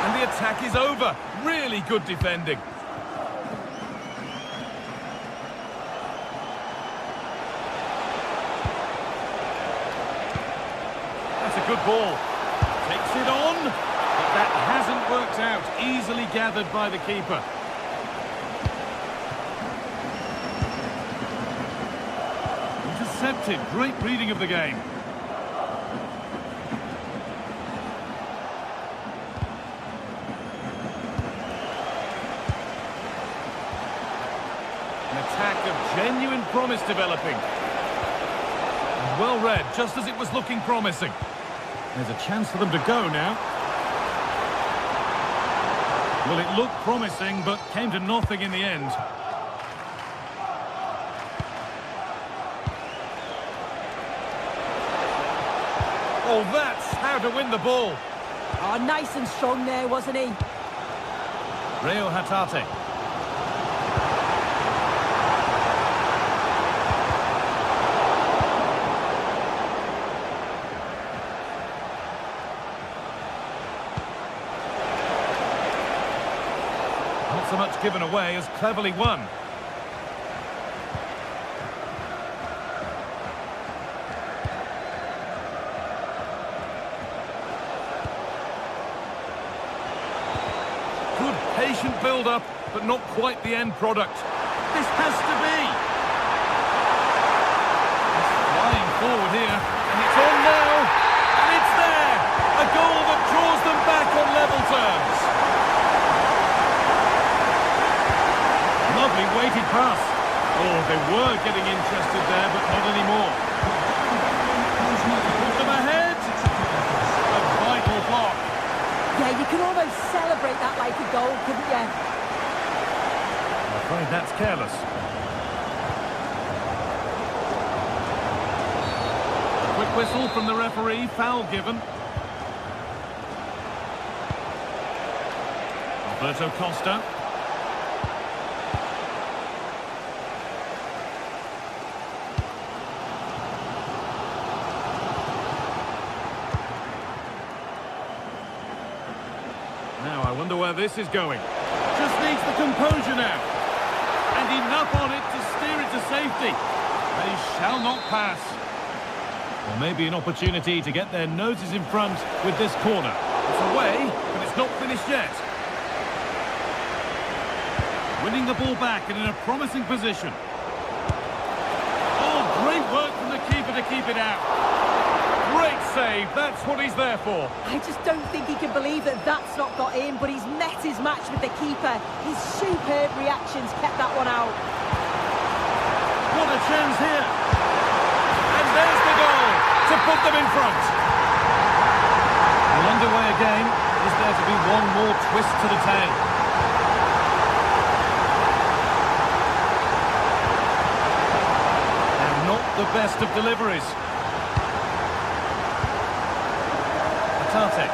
And the attack is over. Really good defending. That's a good ball. Takes it on. But that hasn't worked out. Easily gathered by the keeper. Intercepted. Great reading of the game. An attack of genuine promise developing. Well read, just as it was looking promising. There's a chance for them to go now. Well, it looked promising, but came to nothing in the end. Oh, that's how to win the ball. Oh, nice and strong there, wasn't he? Reo Hatate. Not so much given away as cleverly won. Good patient build-up, but not quite the end product. This has to be. It's flying forward here, and it's on now, and it's there. A goal that draws them back on level terms. Lovely weighted pass. Oh, they were getting interested there, but not anymore. Put them ahead. A vital block. Yeah, you can almost celebrate that like a goal, couldn't you? afraid that's careless. A quick whistle from the referee, foul given. Alberto Costa. Now I wonder where this is going. Just needs the composure now. And enough on it to steer it to safety. They shall not pass. Or maybe an opportunity to get their noses in front with this corner. It's away, but it's not finished yet. Winning the ball back and in a promising position. Oh, great work from the keeper to keep it out. Great save, that's what he's there for. I just don't think he can believe that that's not got in, but he's met his match with the keeper. His superb reactions kept that one out. What a chance here. And there's the goal to put them in front. Well, underway again. Is there to be one more twist to the tail? And not the best of deliveries. Atate.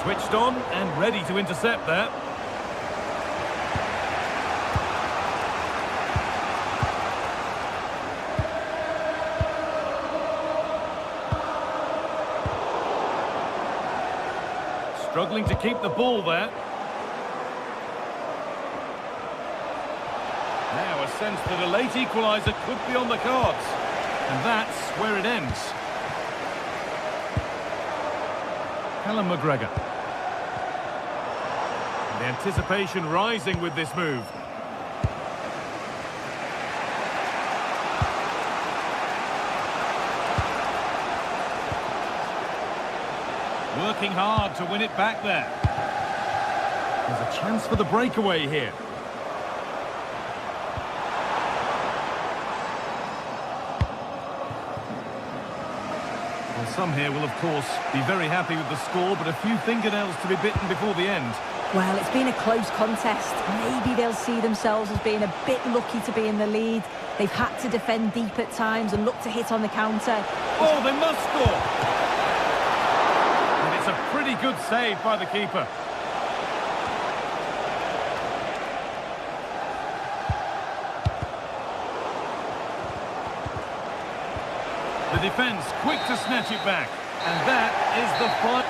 Switched on and ready to intercept there. Struggling to keep the ball there. Now a sense that a late equaliser could be on the cards. And that's where it ends. Callum McGregor. The anticipation rising with this move. Working hard to win it back there. There's a chance for the breakaway here. Well, some here will, of course, be very happy with the score, but a few fingernails to be bitten before the end. Well, it's been a close contest. Maybe they'll see themselves as being a bit lucky to be in the lead. They've had to defend deep at times and look to hit on the counter. Oh, they must score! And it's a pretty good save by the keeper. The defence quick to snatch it back. And that is the final.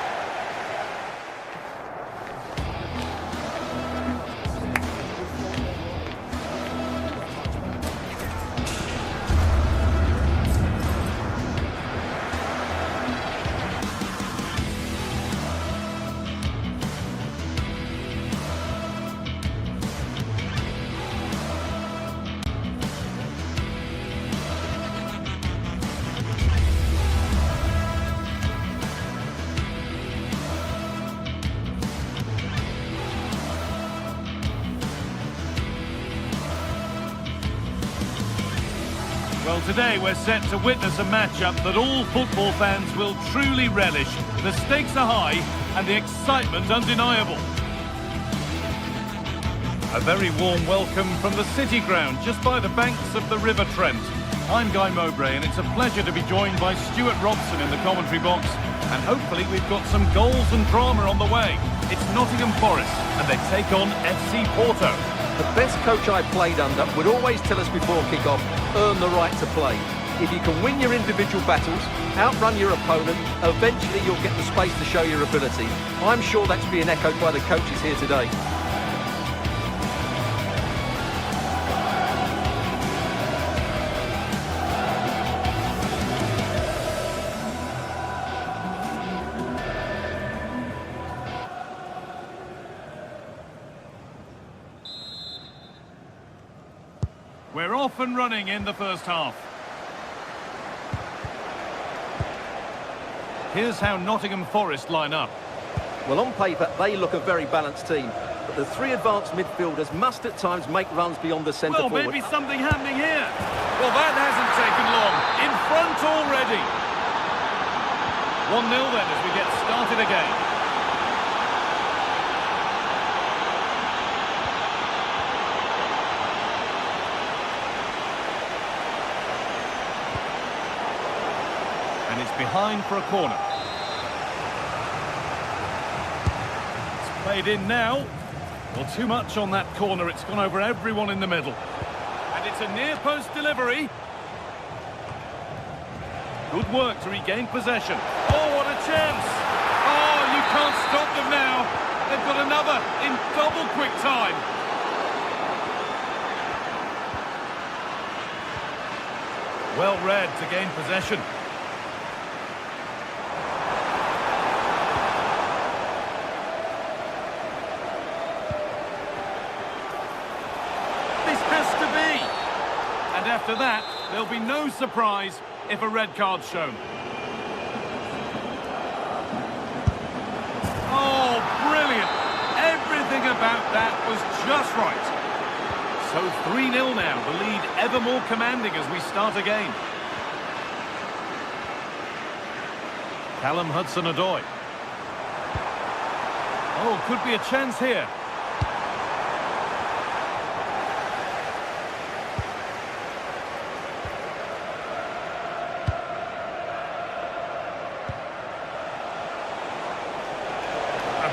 Well, today we're set to witness a matchup that all football fans will truly relish. The stakes are high and the excitement undeniable. A very warm welcome from the City Ground, just by the banks of the River Trent. I'm Guy Mowbray, and it's a pleasure to be joined by Stuart Robson in the commentary box. And hopefully we've got some goals and drama on the way. It's Nottingham Forest, and they take on FC Porto. The best coach I played under would always tell us before kick-off, earn the right to play. If you can win your individual battles, outrun your opponent, eventually you'll get the space to show your ability. I'm sure that's being echoed by the coaches here today. We're off and running in the first half. Here's how Nottingham Forest line up. Well, on paper, they look a very balanced team. But the three advanced midfielders must at times make runs beyond the centre forward. Well, maybe something happening here. Well, that hasn't taken long. In front already. 1-0 then as we get started. started again. And it's behind for a corner. It's played in now. Well, too much on that corner. It's gone over everyone in the middle. And it's a near-post delivery. Good work to regain possession. Oh, what a chance! Oh, you can't stop them now. They've got another in double quick time. Well read to gain possession. This has to be. And after that, there'll be no surprise if a red card's shown. Oh, brilliant! Everything about that was just right. So 3-0 now, the lead ever more commanding as we start again. Callum Hudson-Odoi. Oh, could be a chance here.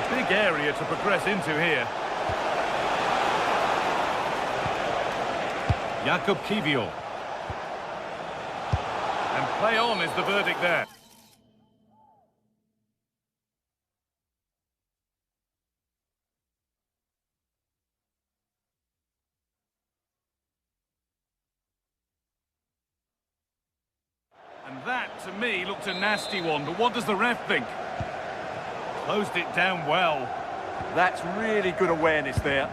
Big area to progress into here. Jakub Kiwior. And play on is the verdict there. And that, to me, looked a nasty one, but what does the ref think? Closed it down well. That's really good awareness there.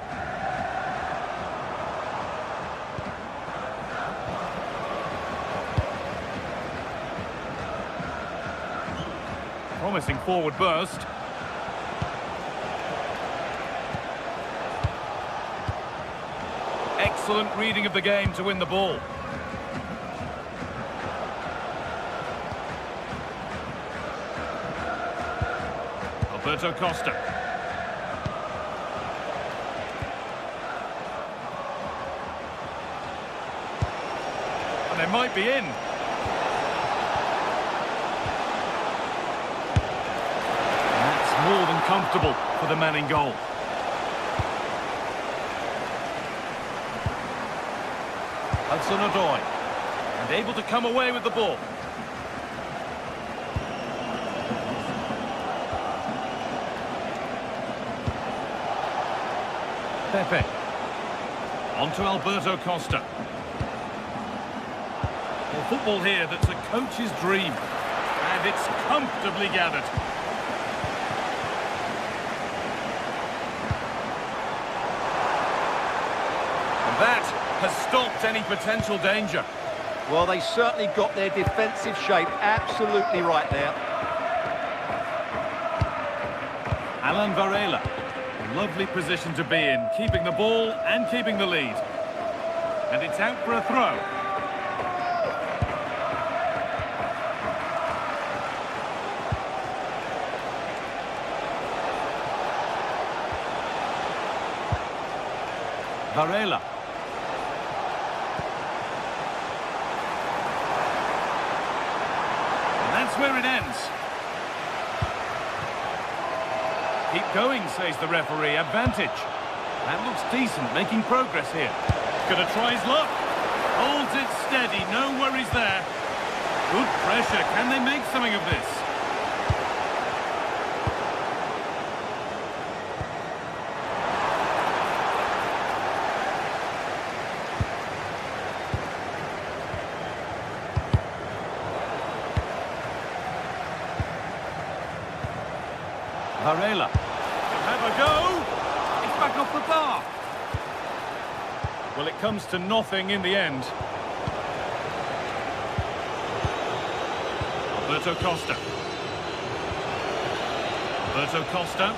Promising forward burst. Excellent reading of the game to win the ball. Alberto Costa. And they might be in. And that's more than comfortable for the man in goal. Hudson-Odoi. And able to come away with the ball. Pepe. On to Alberto Costa. Well, football here that's a coach's dream. And it's comfortably gathered. And that has stopped any potential danger. Well, they certainly got their defensive shape absolutely right there. Alan Varela. Lovely position to be in, keeping the ball and keeping the lead. And it's out for a throw. Varela. And that's where it ends. Keep going, says the referee. Advantage. That looks decent, making progress here. Gonna try his luck. Holds it steady, no worries there. Good pressure. Can they make something of this? Varela. Have a go. It's back off the bar. Well, it comes to nothing in the end. Alberto Costa. Alberto Costa.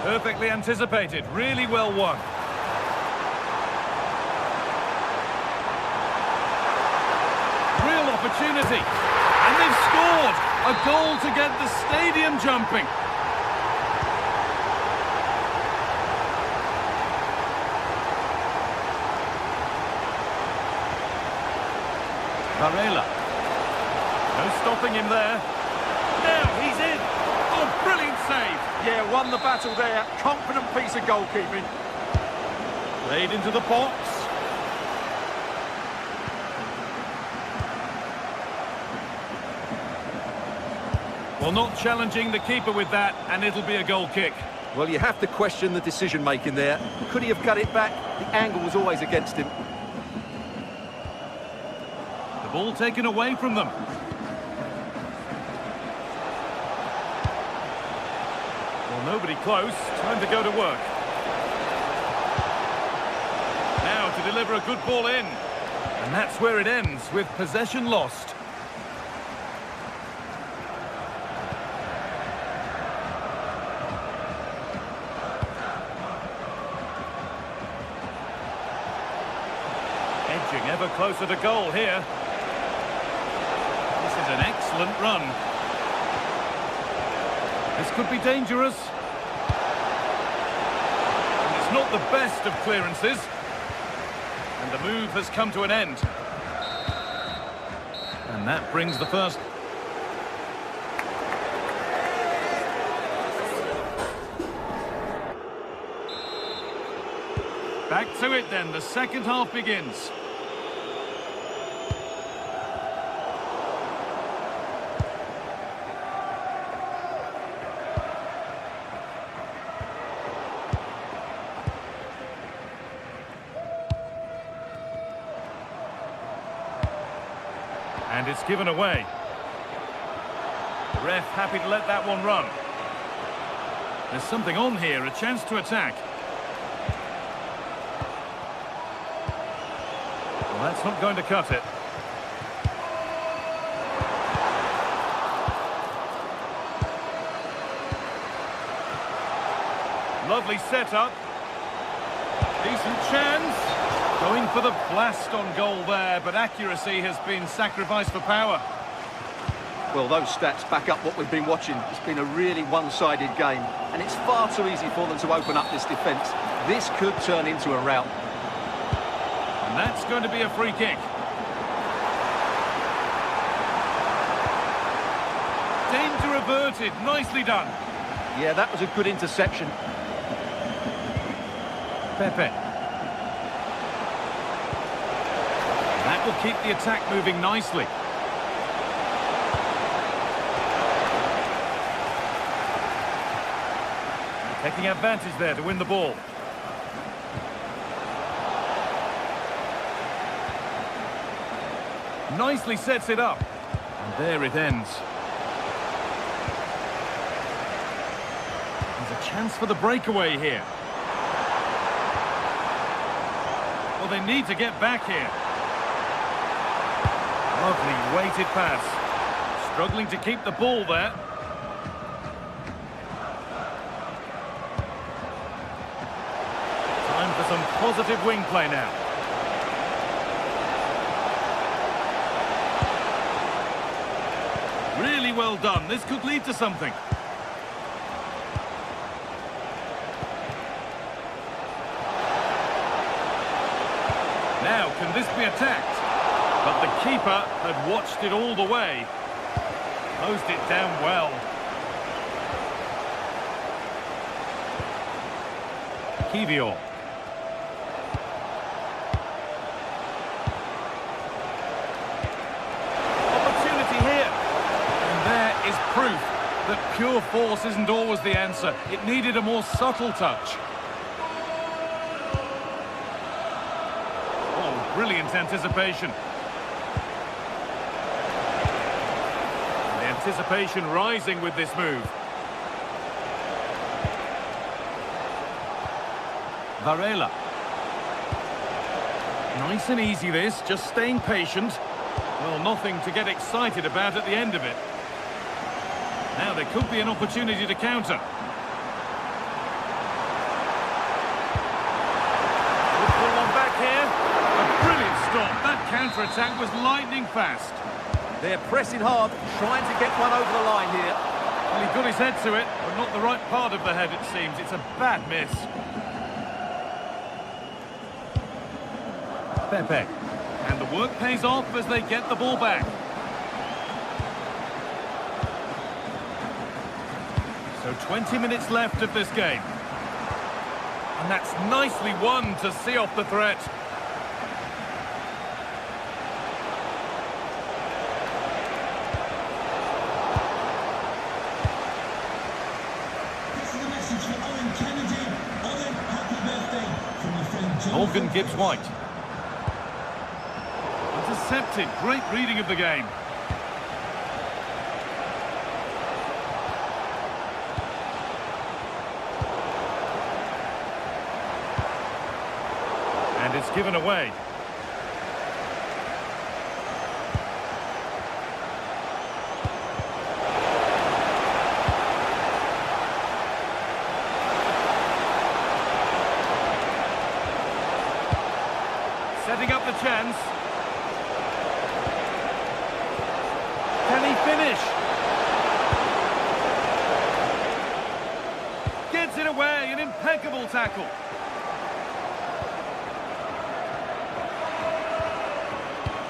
Perfectly anticipated. Really well won. Real opportunity. And they've scored! A goal to get the stadium jumping. Varela. No stopping him there. Now he's in. Oh, brilliant save. Yeah, won the battle there. Confident piece of goalkeeping. Played into the box. Well, not challenging the keeper with that, and it'll be a goal kick. Well, you have to question the decision-making there. Could he have cut it back? The angle was always against him. The ball taken away from them. Well, nobody close. Time to go to work. Now to deliver a good ball in. And that's where it ends, with possession lost. Edging ever closer to goal here. This is an excellent run. This could be dangerous. And it's not the best of clearances. And the move has come to an end. And that brings the first. Back to it then, the second half begins. And it's given away. The ref happy to let that one run. There's something on here, a chance to attack. Well, that's not going to cut it. Lovely setup. Decent chance. Going for the blast on goal there, but accuracy has been sacrificed for power. Well, those stats back up what we've been watching. It's been a really one-sided game, and it's far too easy for them to open up this defence. This could turn into a rout. And that's going to be a free kick. Danger averted, nicely done. Yeah, that was a good interception. Pepe. That will keep the attack moving nicely. Taking advantage there to win the ball. Nicely sets it up. And there it ends. There's a chance for the breakaway here. Well, they need to get back here. Lovely weighted pass. Struggling to keep the ball there. Time for some positive wing play now. Really well done. This could lead to something. Now, can this be attacked? But the keeper had watched it all the way. Closed it down well. Kivior. Opportunity here. And there is proof that pure force isn't always the answer. It needed a more subtle touch. Oh, brilliant anticipation. Anticipation rising with this move. Varela. Nice and easy this, just staying patient. Well, nothing to get excited about at the end of it. Now there could be an opportunity to counter. Good ball on back here. A brilliant stop. That counter-attack was lightning fast. They're pressing hard, trying to get one over the line here. Well, he got his head to it, but not the right part of the head, it seems. It's a bad miss. Pepe. And the work pays off as they get the ball back. So 20 minutes left of this game. And that's nicely won to see off the threat. This is a message for Owen Kennedy. Owen, happy birthday from your friend Jonathan. Morgan Gibbs-White. Intercepted. Great reading of the game. And it's given away. Setting up the chance. Can he finish? Gets it away, an impeccable tackle.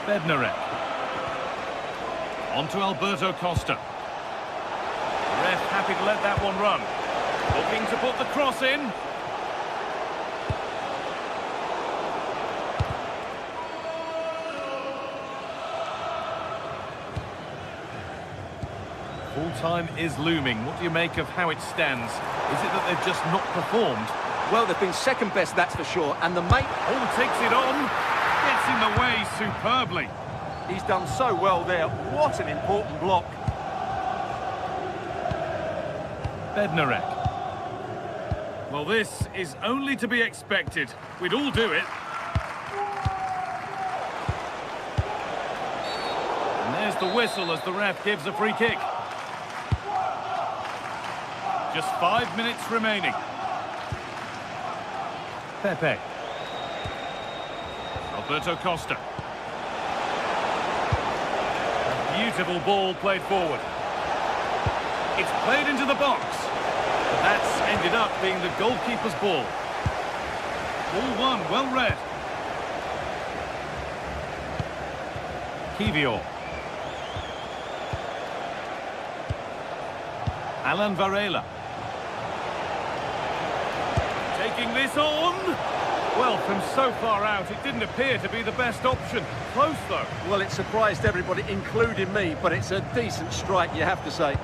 Bednarek. On to Alberto Costa. Ref happy to let that one run. Looking to put the cross in. Full-time is looming. What do you make of how it stands? Is it that they've just not performed? Well, they've been second best, that's for sure. And the mate... Oh, takes it on. Gets in the way superbly. He's done so well there. What an important block. Bednarek. Well, this is only to be expected. We'd all do it. And there's the whistle as the ref gives a free kick. Just 5 minutes remaining. Pepe. Alberto Costa. A beautiful ball played forward. It's played into the box. That's ended up being the goalkeeper's ball. Ball one, well read. Kivior. Alan Varela. Taking this on. Well, from so far out, it didn't appear to be the best option. Close, though. Well, it surprised everybody, including me, but it's a decent strike, you have to say.